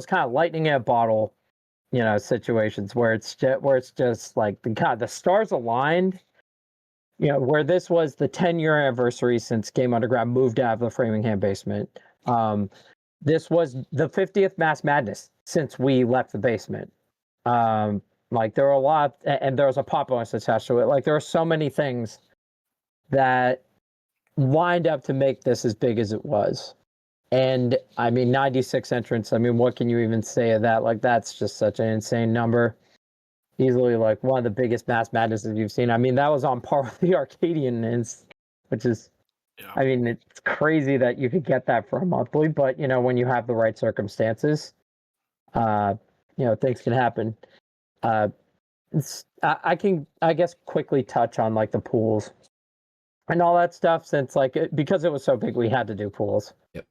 kind of lightning in a bottle, situations where it's just like the stars aligned. Where this was the 10-year anniversary since Game Underground moved out of the Framingham basement. This was the 50th Mass Madness since we left the basement. Like there were a lot, and there was a pop bonus attached to it. Like there are so many things that lined up to make this as big as it was. And I mean, 96 entrants. I mean, what can you even say of that? Like that's just such an insane number. Easily like one of the biggest Mass Madnesses you've seen. I mean, that was on par with the Arcadian, which is, Yeah. I mean, it's crazy that you could get that for a monthly, but when you have the right circumstances, things can happen. I can, I guess, quickly touch on like the pools and all that stuff since because it was so big, we had to do pools. Yep.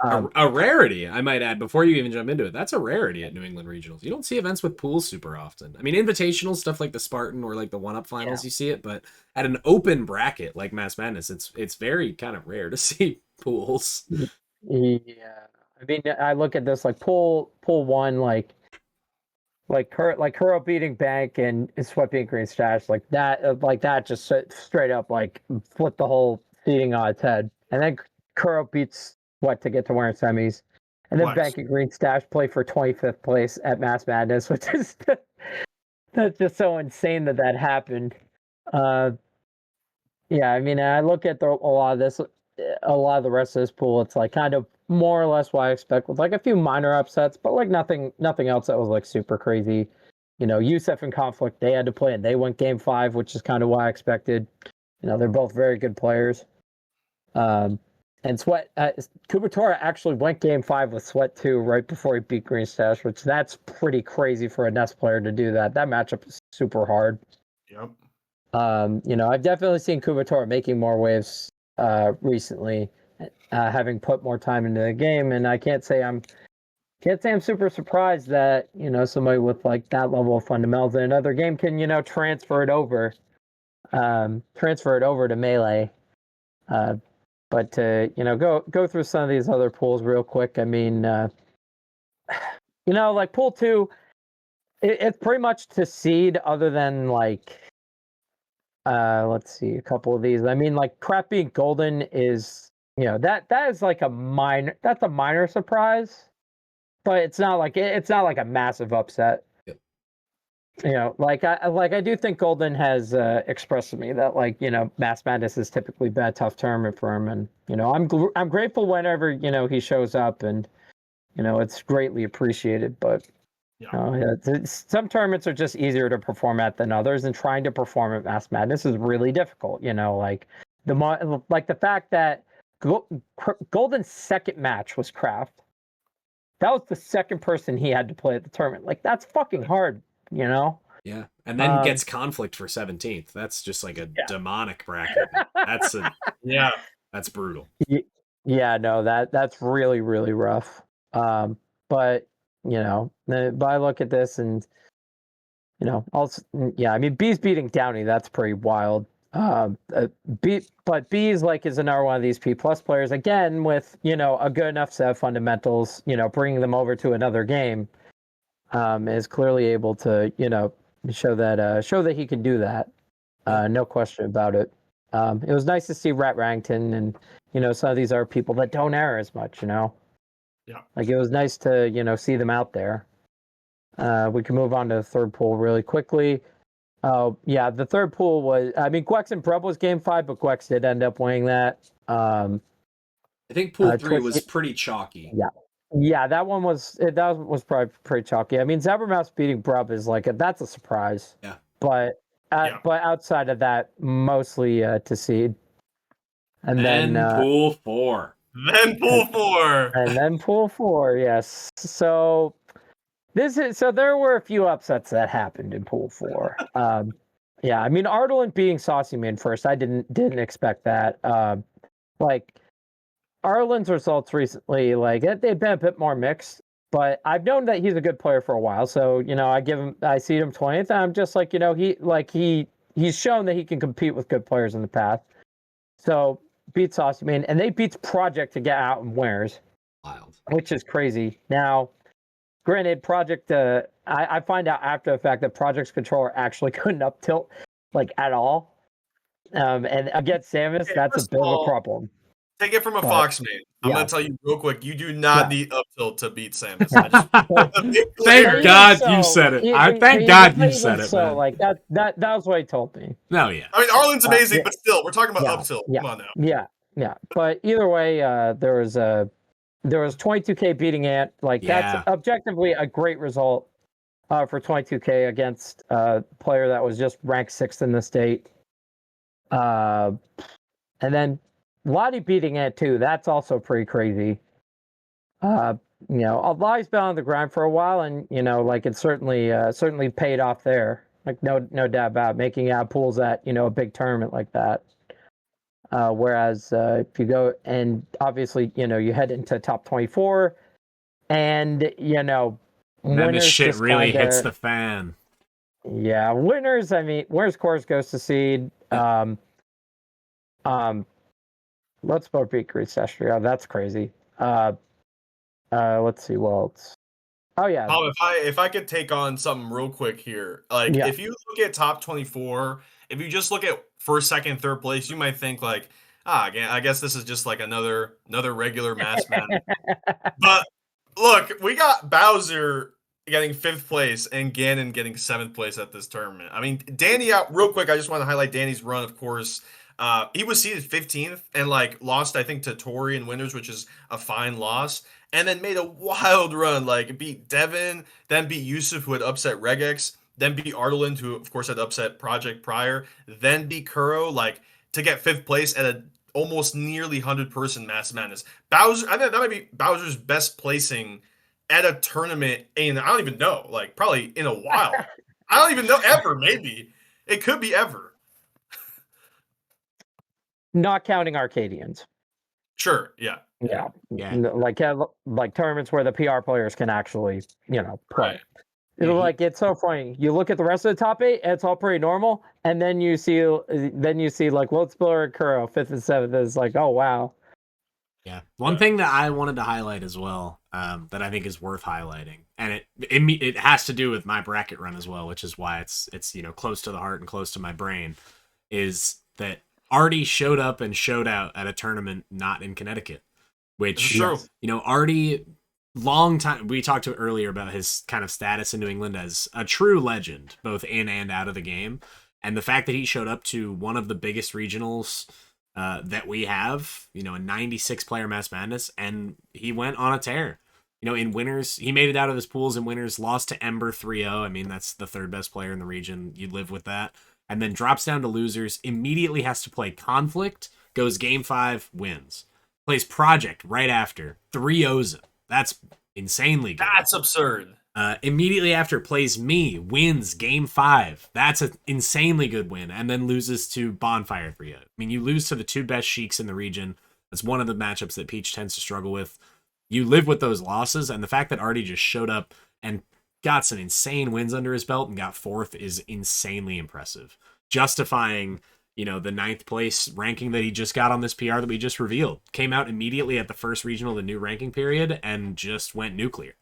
Um, A rarity, I might add, before you even jump into it. That's a rarity at New England Regionals. You don't see events with pools super often. I mean, invitational stuff like the Spartan or like the one-up finals, you see it, but at an open bracket like Mass Madness, it's very kind of rare to see pools. Yeah, I mean, I look at this like pool one, like Kuro beating Bank and Sweat beating Green Stash, like that just straight up like flipped the whole seating on its head. And then Kuro beats Sweat to get to wearing semis, and then Nice. Bank and Green Stash play for 25th place at Mass Madness, which is that's just so insane that happened. Yeah, I mean, I look at a lot of the rest of this pool. It's like kind of more or less what I expect, with like a few minor upsets, but like nothing else that was like super crazy. Youssef and Conflict, they had to play and they went game 5, which is kind of what I expected. They're both very good players. And Sweat, Kubatora actually went game 5 with Sweat 2 right before he beat Green Stash, which that's pretty crazy for a Nest player to do that. That matchup is super hard. Yep. I've definitely seen Kubatora making more waves recently, having put more time into the game, and I can't say I'm super surprised that somebody with like that level of fundamentals in another game can transfer it over to Melee. But to go through some of these other pools real quick. I mean, like pool 2, it's pretty much to seed, other than like. Let's see a couple of these. I mean, like Crap being golden is, that is like a minor surprise, but it's not like a massive upset. Yep. Like I do think Golden has expressed to me that like Mass Madness has typically been a tough tournament for him, and I'm grateful whenever he shows up, and it's greatly appreciated, but. Some tournaments are just easier to perform at than others, and trying to perform at Mass Madness is really difficult. Like the fact that Golden's second match was Kraft. That was the second person he had to play at the tournament. Like that's fucking hard. Yeah, and then gets Conflict for 17th. That's just like a demonic bracket. That's that's brutal. Yeah, no, that's really really rough. But but I look at this and also, I mean, B's beating Downey, that's pretty wild. But B's like is another one of these P plus players again with a good enough set of fundamentals. Bringing them over to another game, is clearly able to show that he can do that. No question about it. It was nice to see Rat Rangton, and some of these are people that don't err as much. Yeah. Like it was nice to see them out there. We can move on to the third pool really quickly. Yeah, the third pool was, I mean, Gwex and Prub was game 5, but Gwex did end up winning that. I think pool 3 Twitch, was pretty chalky. yeah. Yeah, that was probably pretty chalky. I mean, Zabermouse beating Brub is that's a surprise. Yeah. But outside of that, mostly to seed. And then pool 4. Then pool 4. And then pool 4, yes. So there were a few upsets that happened in pool 4. Yeah, I mean Ardalent beating Saucy Man first, I didn't expect that. Arlen's results recently, they've been a bit more mixed, but I've known that he's a good player for a while. So, I see him 20th. And I'm just he's shown that he can compete with good players in the past. So beat Saucy Man, and they beat Project to get out in winners. Wild. Which is crazy. Now, granted, Project, I find out after the fact that Project's controller actually couldn't up tilt at all. And against Samus, that's a bit of a problem. Take it from a Fox mate. I'm going to tell you real quick, you do not need up tilt to beat Samus. Thank God you said it. Thank God you said it, so, man. that was what he told me. No, yeah. I mean, Arlen's amazing, but still, we're talking about up tilt. Come on now. Yeah. But either way, there was 22K beating Ant. That's objectively a great result for 22K against a player that was just ranked 6th in the state. And then Lottie beating Ant too. That's also pretty crazy. Lottie's been on the grind for a while, and it certainly paid off there. No doubt about it, making out pools at a big tournament like that. Whereas if you go and obviously you head into top 24, and then the shit really hits the fan. Yeah, winners. I mean, winners course goes to seed. Let's both beat Greece Estria. That's crazy. Let's see what else. Oh yeah. Tom, if I could take on something real quick here, if you look at top 24, if you just look at first, second, third place, you might think I guess this is just another regular mass man. But look, we got Bowser getting 5th place and Ganon getting 7th place at this tournament. I mean, Danny real quick, I just want to highlight Danny's run, of course. He was seeded 15th and lost, I think, to Tori in winners, which is a fine loss, and then made a wild run, beat Devin, then beat Yusuf, who had upset Regex, then beat Ardalent, who of course had upset Project prior, then beat Kuro, to get 5th place at a almost nearly 100-person Mass Madness. Bowser, I think that might be Bowser's best placing at a tournament in, I don't even know, probably in a while. I don't even know, ever, maybe. It could be ever. Not counting Arcadians. Sure, yeah. Like tournaments where the PR players can actually, play. Right. It's so funny. You look at the rest of the top 8, and it's all pretty normal, and then you see Loadspiller and Kuro 5th and 7th is oh wow. Yeah. One thing that I wanted to highlight as well, that I think is worth highlighting, and it has to do with my bracket run as well, which is why it's close to the heart and close to my brain, is that Artie showed up and showed out at a tournament not in Connecticut, which Artie, long time, we talked to earlier about his kind of status in New England as a true legend, both in and out of the game, and the fact that he showed up to one of the biggest regionals that we have, a 96-player Mass Madness, and he went on a tear. In winners, he made it out of his pools in winners, lost to Ember 3-0. I mean, that's the 3rd best player in the region. You'd live with that. And then drops down to losers, immediately has to play Conflict, goes game 5, wins. Plays Project right after, 3-0s him. That's insanely good. That's absurd. Immediately after, plays me, wins game 5. That's an insanely good win, and then loses to Bonfire 3-0. I mean, you lose to the 2 best Sheiks in the region. That's one of the matchups that Peach tends to struggle with. You live with those losses, and the fact that Artie just showed up and got some insane wins under his belt and got 4th is insanely impressive. Justifying, the 9th place ranking that he just got on this PR that we just revealed. Came out immediately at the first regional of the new ranking period and just went nuclear.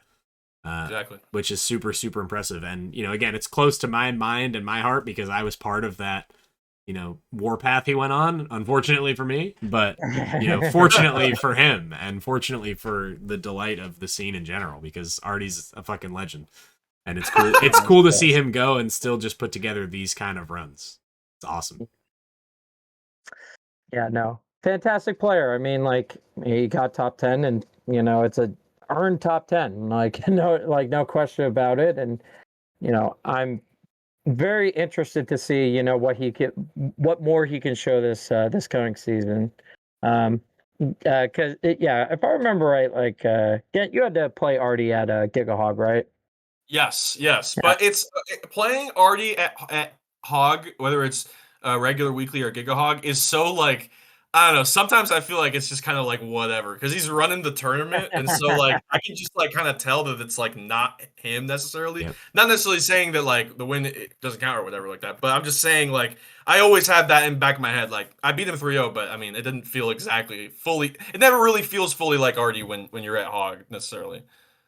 Exactly. Which is super, super impressive. And, again, it's close to my mind and my heart because I was part of that, warpath he went on, unfortunately for me, but, fortunately for him and fortunately for the delight of the scene in general, because Artie's a fucking legend. And it's cool. It's cool to see him go and still just put together these kind of runs. It's awesome. Yeah, no, fantastic player. I mean, like he got top 10, and it's a earned top 10. Like no question about it. And I'm very interested to see what more he can show this coming season. Because if I remember right, like you had to play Artie at GigaHog, right? Yes, yes, Yeah. but it's playing Artie at Hog, whether it's regular weekly or Giga Hog, is so like I don't know. Sometimes I feel like it's just kind of like whatever because he's running the tournament, and so like I can just like kind of tell that it's like not him necessarily. Yep. Not necessarily saying that like the win it doesn't count or whatever like that, but I'm just saying like I always have that in the back of my head. Like I beat him 3-0, but I mean it didn't feel exactly fully. It never really feels fully like Artie when you're at Hog necessarily.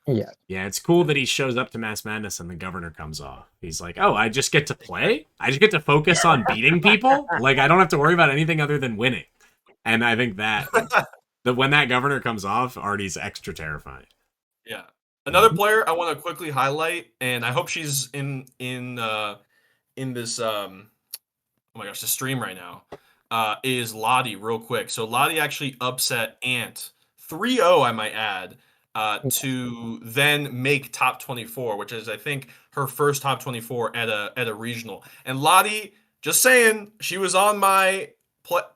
Yeah. Yeah, it's cool that he shows up to Mass Madness and the governor comes off. He's like, "Oh, I just get to play? I just get to focus on beating people? Like I don't have to worry about anything other than winning." And I think that when that governor comes off, Artie's extra terrifying. Yeah. Another player I want to quickly highlight, and I hope she's in this oh my gosh, the stream right now, is Lottie real quick. So Lottie actually upset Ant 3-0, I might add, to then make top 24, which is I think her first top 24 at a regional. And Lottie, just saying, she was on my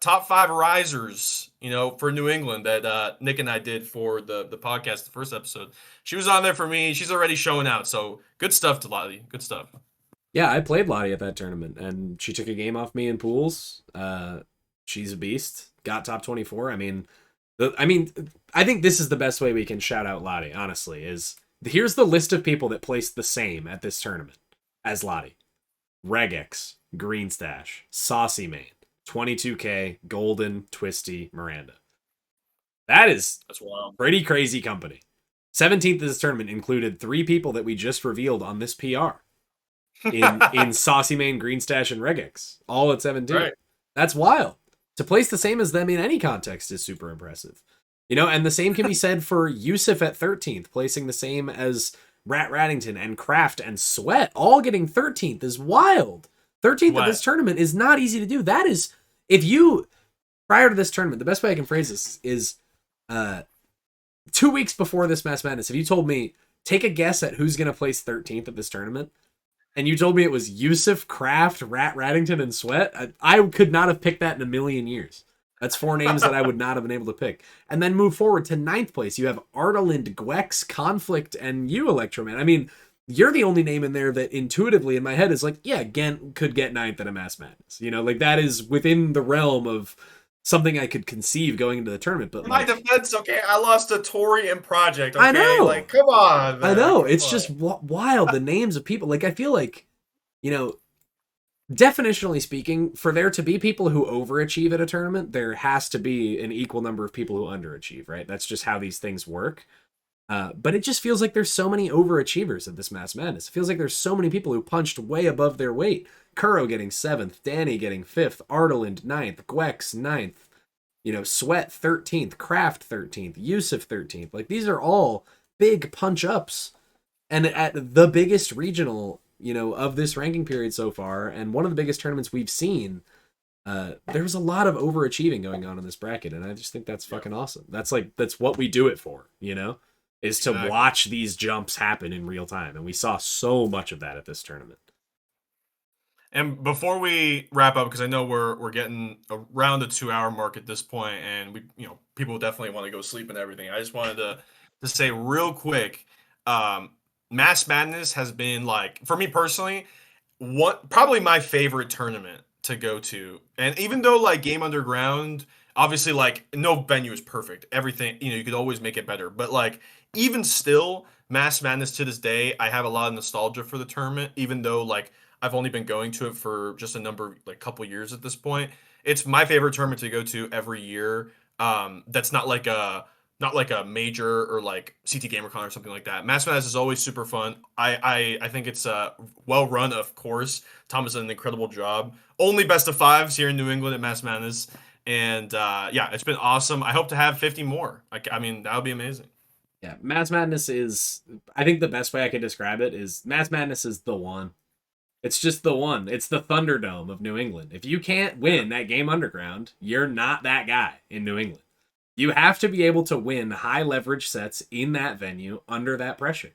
top 5 risers, for New England that Nick and I did for the podcast, the first episode. She was on there for me. She's already showing out. So good stuff to Lottie. Good stuff. Yeah, I played Lottie at that tournament, and she took a game off me in pools. She's a beast. Got top 24. I mean, I think this is the best way we can shout out Lottie, honestly, is here's the list of people that placed the same at this tournament as Lottie. Regex, Green Stash, Saucy Main, 22K, Golden, Twisty, Miranda. That's wild. Pretty crazy company. 17th of this tournament included 3 people that we just revealed on this PR. in Saucy Main, Green Stash, and Regex, all at 17. Right. That's wild. To place the same as them in any context is super impressive. And the same can be said for Yusuf at 13th, placing the same as Rat Raddington and Kraft and Sweat, all getting 13th is wild. 13th of this tournament is not easy to do. That is, prior to this tournament, the best way I can phrase this is 2 weeks before this Mass Madness, if you told me, take a guess at who's going to place 13th at this tournament, and you told me it was Yusuf, Kraft, Rat Raddington, and Sweat, I could not have picked that in a million years. That's 4 names that I would not have been able to pick. And then move forward to 9th place. You have Artalind, Gwex, Conflict, and you, Electroman. I mean, you're the only name in there that intuitively in my head is like, yeah, Gent could get 9th at a Mass Madness. Like that is within the realm of something I could conceive going into the tournament. But my defense, okay, I lost to Tori and Project. Okay? I know. Like, come on, man. I know. It's just wild, the names of people. Like, I feel like, definitionally speaking, for there to be people who overachieve at a tournament, there has to be an equal number of people who underachieve, right? That's just how these things work. But it just feels like there's so many overachievers at this Mass Madness. It feels like there's so many people who punched way above their weight. Kuro getting 7th, Danny getting 5th, Artalind 9th, Gwex 9th, Sweat 13th, Kraft 13th, Yusuf 13th. Like, these are all big punch ups. And at the biggest regional, of this ranking period so far, and one of the biggest tournaments we've seen, there was a lot of overachieving going on in this bracket, and I just think that's fucking awesome. That's what we do it for, is to watch these jumps happen in real time. And we saw so much of that at this tournament. And before we wrap up, because I know we're getting around the 2-hour mark at this point, and we people definitely want to go sleep and everything. I just wanted to say real quick, Mass Madness has been, like, for me personally, probably my favorite tournament to go to. And even though, like, Game Underground, obviously, like, no venue is perfect. Everything, you could always make it better. But, like, even still, Mass Madness to this day, I have a lot of nostalgia for the tournament, even though, like, I've only been going to it for just a couple years at this point. It's my favorite tournament to go to every year. That's not like a major or like CT GamerCon or something like that. Mass Madness is always super fun. I think it's well run, of course. Thomas did an incredible job. Only best of 5s here in New England at Mass Madness. And it's been awesome. I hope to have 50 more. I mean, that would be amazing. Yeah, Mass Madness is. I think the best way I can describe it is Mass Madness is the one. It's just the one. It's the Thunderdome of New England. If you can't win that game underground, you're not that guy in New England. You have to be able to win high leverage sets in that venue under that pressure.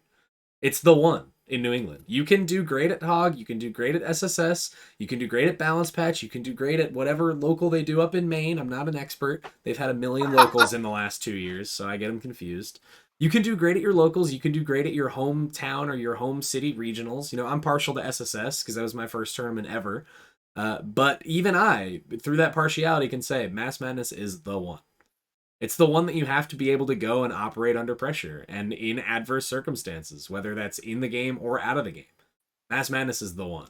It's the one in New England. You can do great at Hog, you can do great at SSS, you can do great at Balance Patch, you can do great at whatever local they do up in Maine. I'm not an expert. They've had a million locals in the last 2 years, so I get them confused. You can do great at your locals. You can do great at your hometown or your home city regionals. You know, I'm partial to SSS because that was my first tournament ever. But even I, through that partiality, can say Mass Madness is the one. It's the one that you have to be able to go and operate under pressure and in adverse circumstances, whether that's in the game or out of the game. Mass Madness is the one.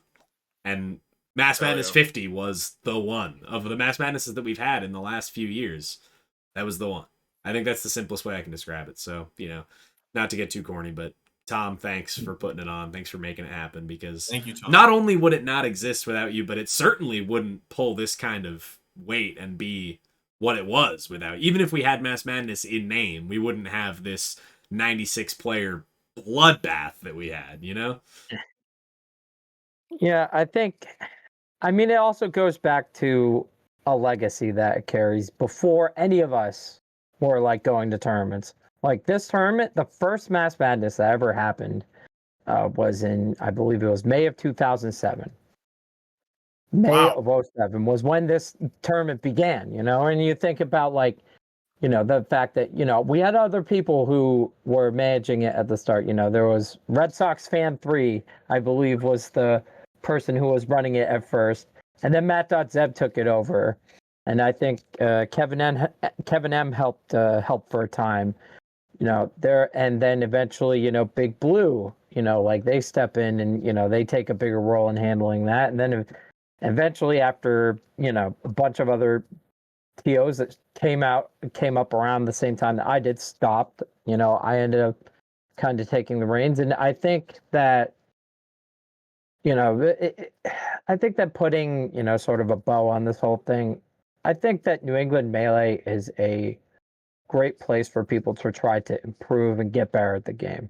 And Mass Hell Madness yeah. 50 was the one. Of the Mass Madnesses that we've had in the last few years, that was the one. I think that's the simplest way I can describe it. So, you know, not to get too corny, but Tom, thanks for putting it on. Thanks for making it happen because Thank you, Tom. not only would it not exist without you, but it certainly wouldn't pull this kind of weight and be what it was without. Even if we had Mass Madness in name, we wouldn't have this 96 player bloodbath that we had, you know? Yeah, I mean, it also goes back to a legacy that it carries before any of us were like going to tournaments. Like this tournament, the first Mass Madness that ever happened was in, I believe it was May of 2007. May Wow. of '07 was when this tournament began, you know, and you think about like, you know, the fact that, you know, we had other people who were managing it at the start. You know, there was Red Sox Fan 3, I believe, was the person who was running it at first. And then Matt.Zeb took it over. And I think Kevin M helped for a time. You know, there and then eventually, you know, Big Blue, you know, like they step in and, you know, they take a bigger role in handling that. And then eventually after, you know, a bunch of other TOs that came up around the same time that I did stopped. You know, I ended up kind of taking the reins, and I think that you know, I think that putting you know sort of a bow on this whole thing, I think that New England Melee is a great place for people to try to improve and get better at the game.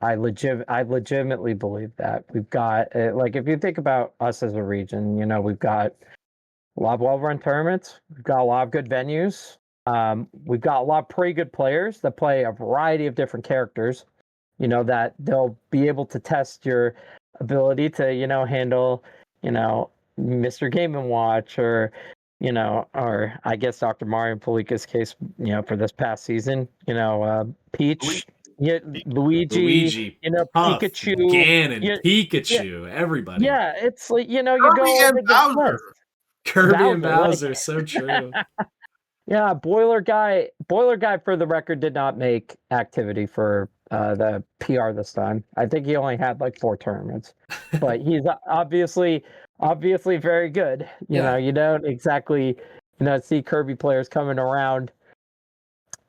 I legitimately believe that we've got like if you think about us as a region, you know, we've got a lot of well-run tournaments. We've got a lot of good venues. We've got a lot of pretty good players that play a variety of different characters. You know that they'll be able to test your ability to, you know, handle, you know, Mr. Game and Watch, or, you know, or I guess Dr. Mario Palika's case, you know, for this past season, you know, Peach, yeah, Luigi, Luigi, you know, Puff, Pikachu, Ganon, yeah, yeah, Pikachu, everybody. yeah. It's like you know, you Kirby go and over the list. Bowser. Kirby and Bowser, like Bowser, so true. yeah, Boiler Guy. Boiler Guy, for the record, did not make activity for the PR this time. I think he only had like 4 tournaments, but he's obviously very good. Yeah. You don't exactly see Kirby players coming around,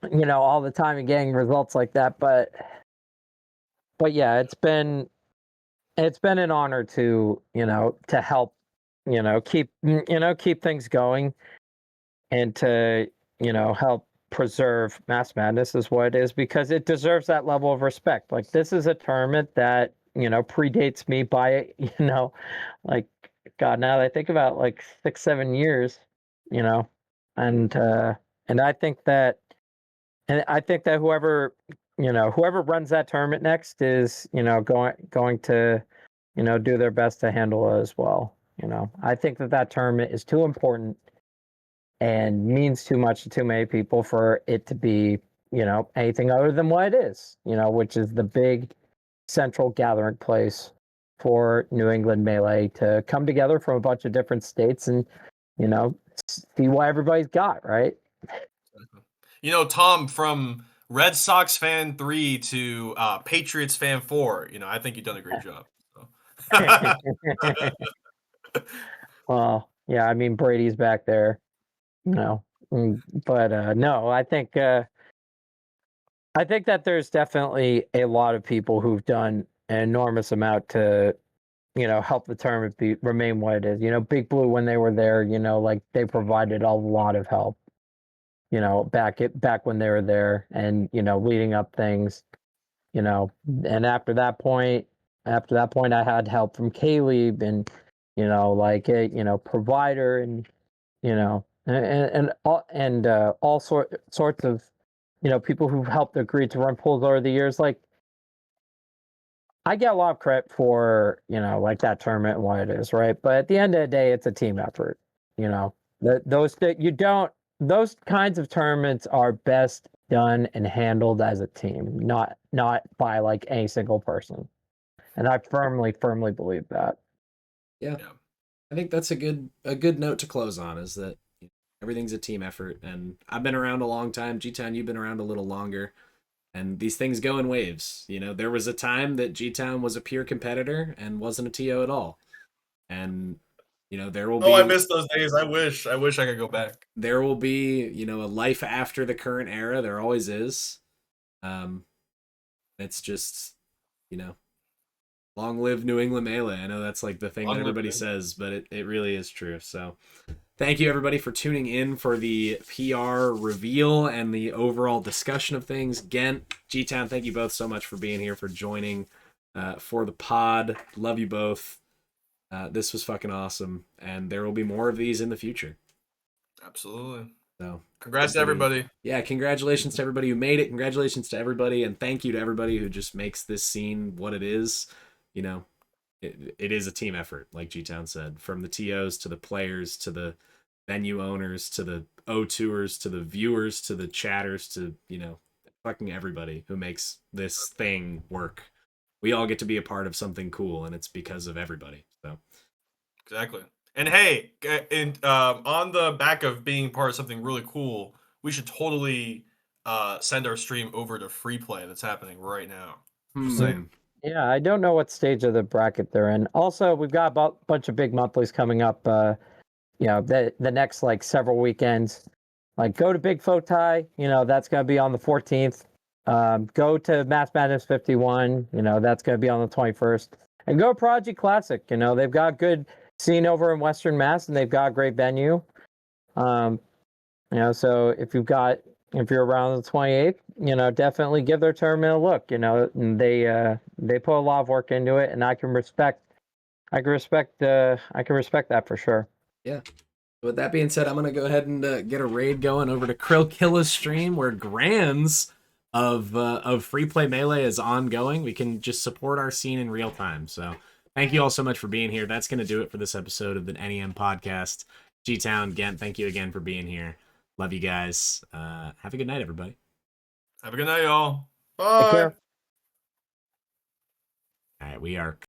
all the time and getting results like that. But yeah, it's been an honor to to help keep things going, and to help preserve Mass Madness is what it is, because it deserves that level of respect. Like, this is a tournament that predates me by like, God, now that I think about, like, 6-7 years. you know and uh and I think that whoever runs that tournament next is going to do their best to handle it as well. I think that tournament is too important and means too much to too many people for it to be, anything other than what it is, which is the big central gathering place for New England Melee to come together from a bunch of different states and, see what everybody's got, right? You know, Tom, from Red Sox fan 3 to Patriots fan 4, I think you've done a great job. So. Well, yeah, I mean, Brady's back there, no, but no, I think that there's definitely a lot of people who've done an enormous amount to, help the tournament remain what it is. Big Blue, when they were there, like, they provided a lot of help. back when they were there, and leading up things, and after that point, I had help from Caleb and like a provider and all sorts of people who've helped agree to run pools over the years. Like, I get a lot of credit for like that tournament and what it is, right? But at the end of the day, it's a team effort. You know, those that you don't those kinds of tournaments are best done and handled as a team, not by like any single person. And I firmly believe that. Yeah. Yeah. I think that's a good note to close on, is that everything's a team effort. And I've been around a long time. G-Town, you've been around a little longer. And these things go in waves. There was a time that G-Town was a pure competitor and wasn't a TO at all. And there will Oh, I be miss those days. I wish I could go back. a life after the current era. There always is. It's just, you know, long live New England Melee. I know that's like the thing that Long live everybody New England. says, but it really is true. So thank you everybody for tuning in for the PR reveal and the overall discussion of things. Gent, G-Town, thank you both so much for being here, for joining for the pod. Love you both. This was fucking awesome, and there will be more of these in the future. Absolutely. So Congrats to everybody. yeah, congratulations to everybody who made it. Congratulations to everybody, and thank you to everybody who just makes this scene what it is. It is a team effort, like G-Town said, from the TOs to the players to the venue owners to the O2ers to the viewers to the chatters to, fucking everybody who makes this thing work. We all get to be a part of something cool, and it's because of everybody. So Exactly. And hey, on the back of being part of something really cool, we should totally send our stream over to free play that's happening right now. Just saying. Yeah, I don't know what stage of the bracket they're in. Also, we've got a bunch of big monthlies coming up. The next like several weekends. Like, go to Big Fotai. That's gonna be on the 14th. Go to Mass Madness 51. That's gonna be on the 21st. And go to Prodigy Classic. They've got good scene over in Western Mass, and they've got a great venue. So if you're around the 28th, definitely give their tournament a look. And they put a lot of work into it, and I can respect that for sure. yeah. With that being said, I'm gonna go ahead and get a raid going over to Krill Killa's stream, where Grands of Free Play Melee is ongoing. We can just support our scene in real time. So thank you all so much for being here. That's gonna do it for this episode of the NEM podcast. G-Town, Gent, thank you again for being here. Love you guys. Have a good night, everybody. Have a good night, y'all. Take Bye. care. All right, we are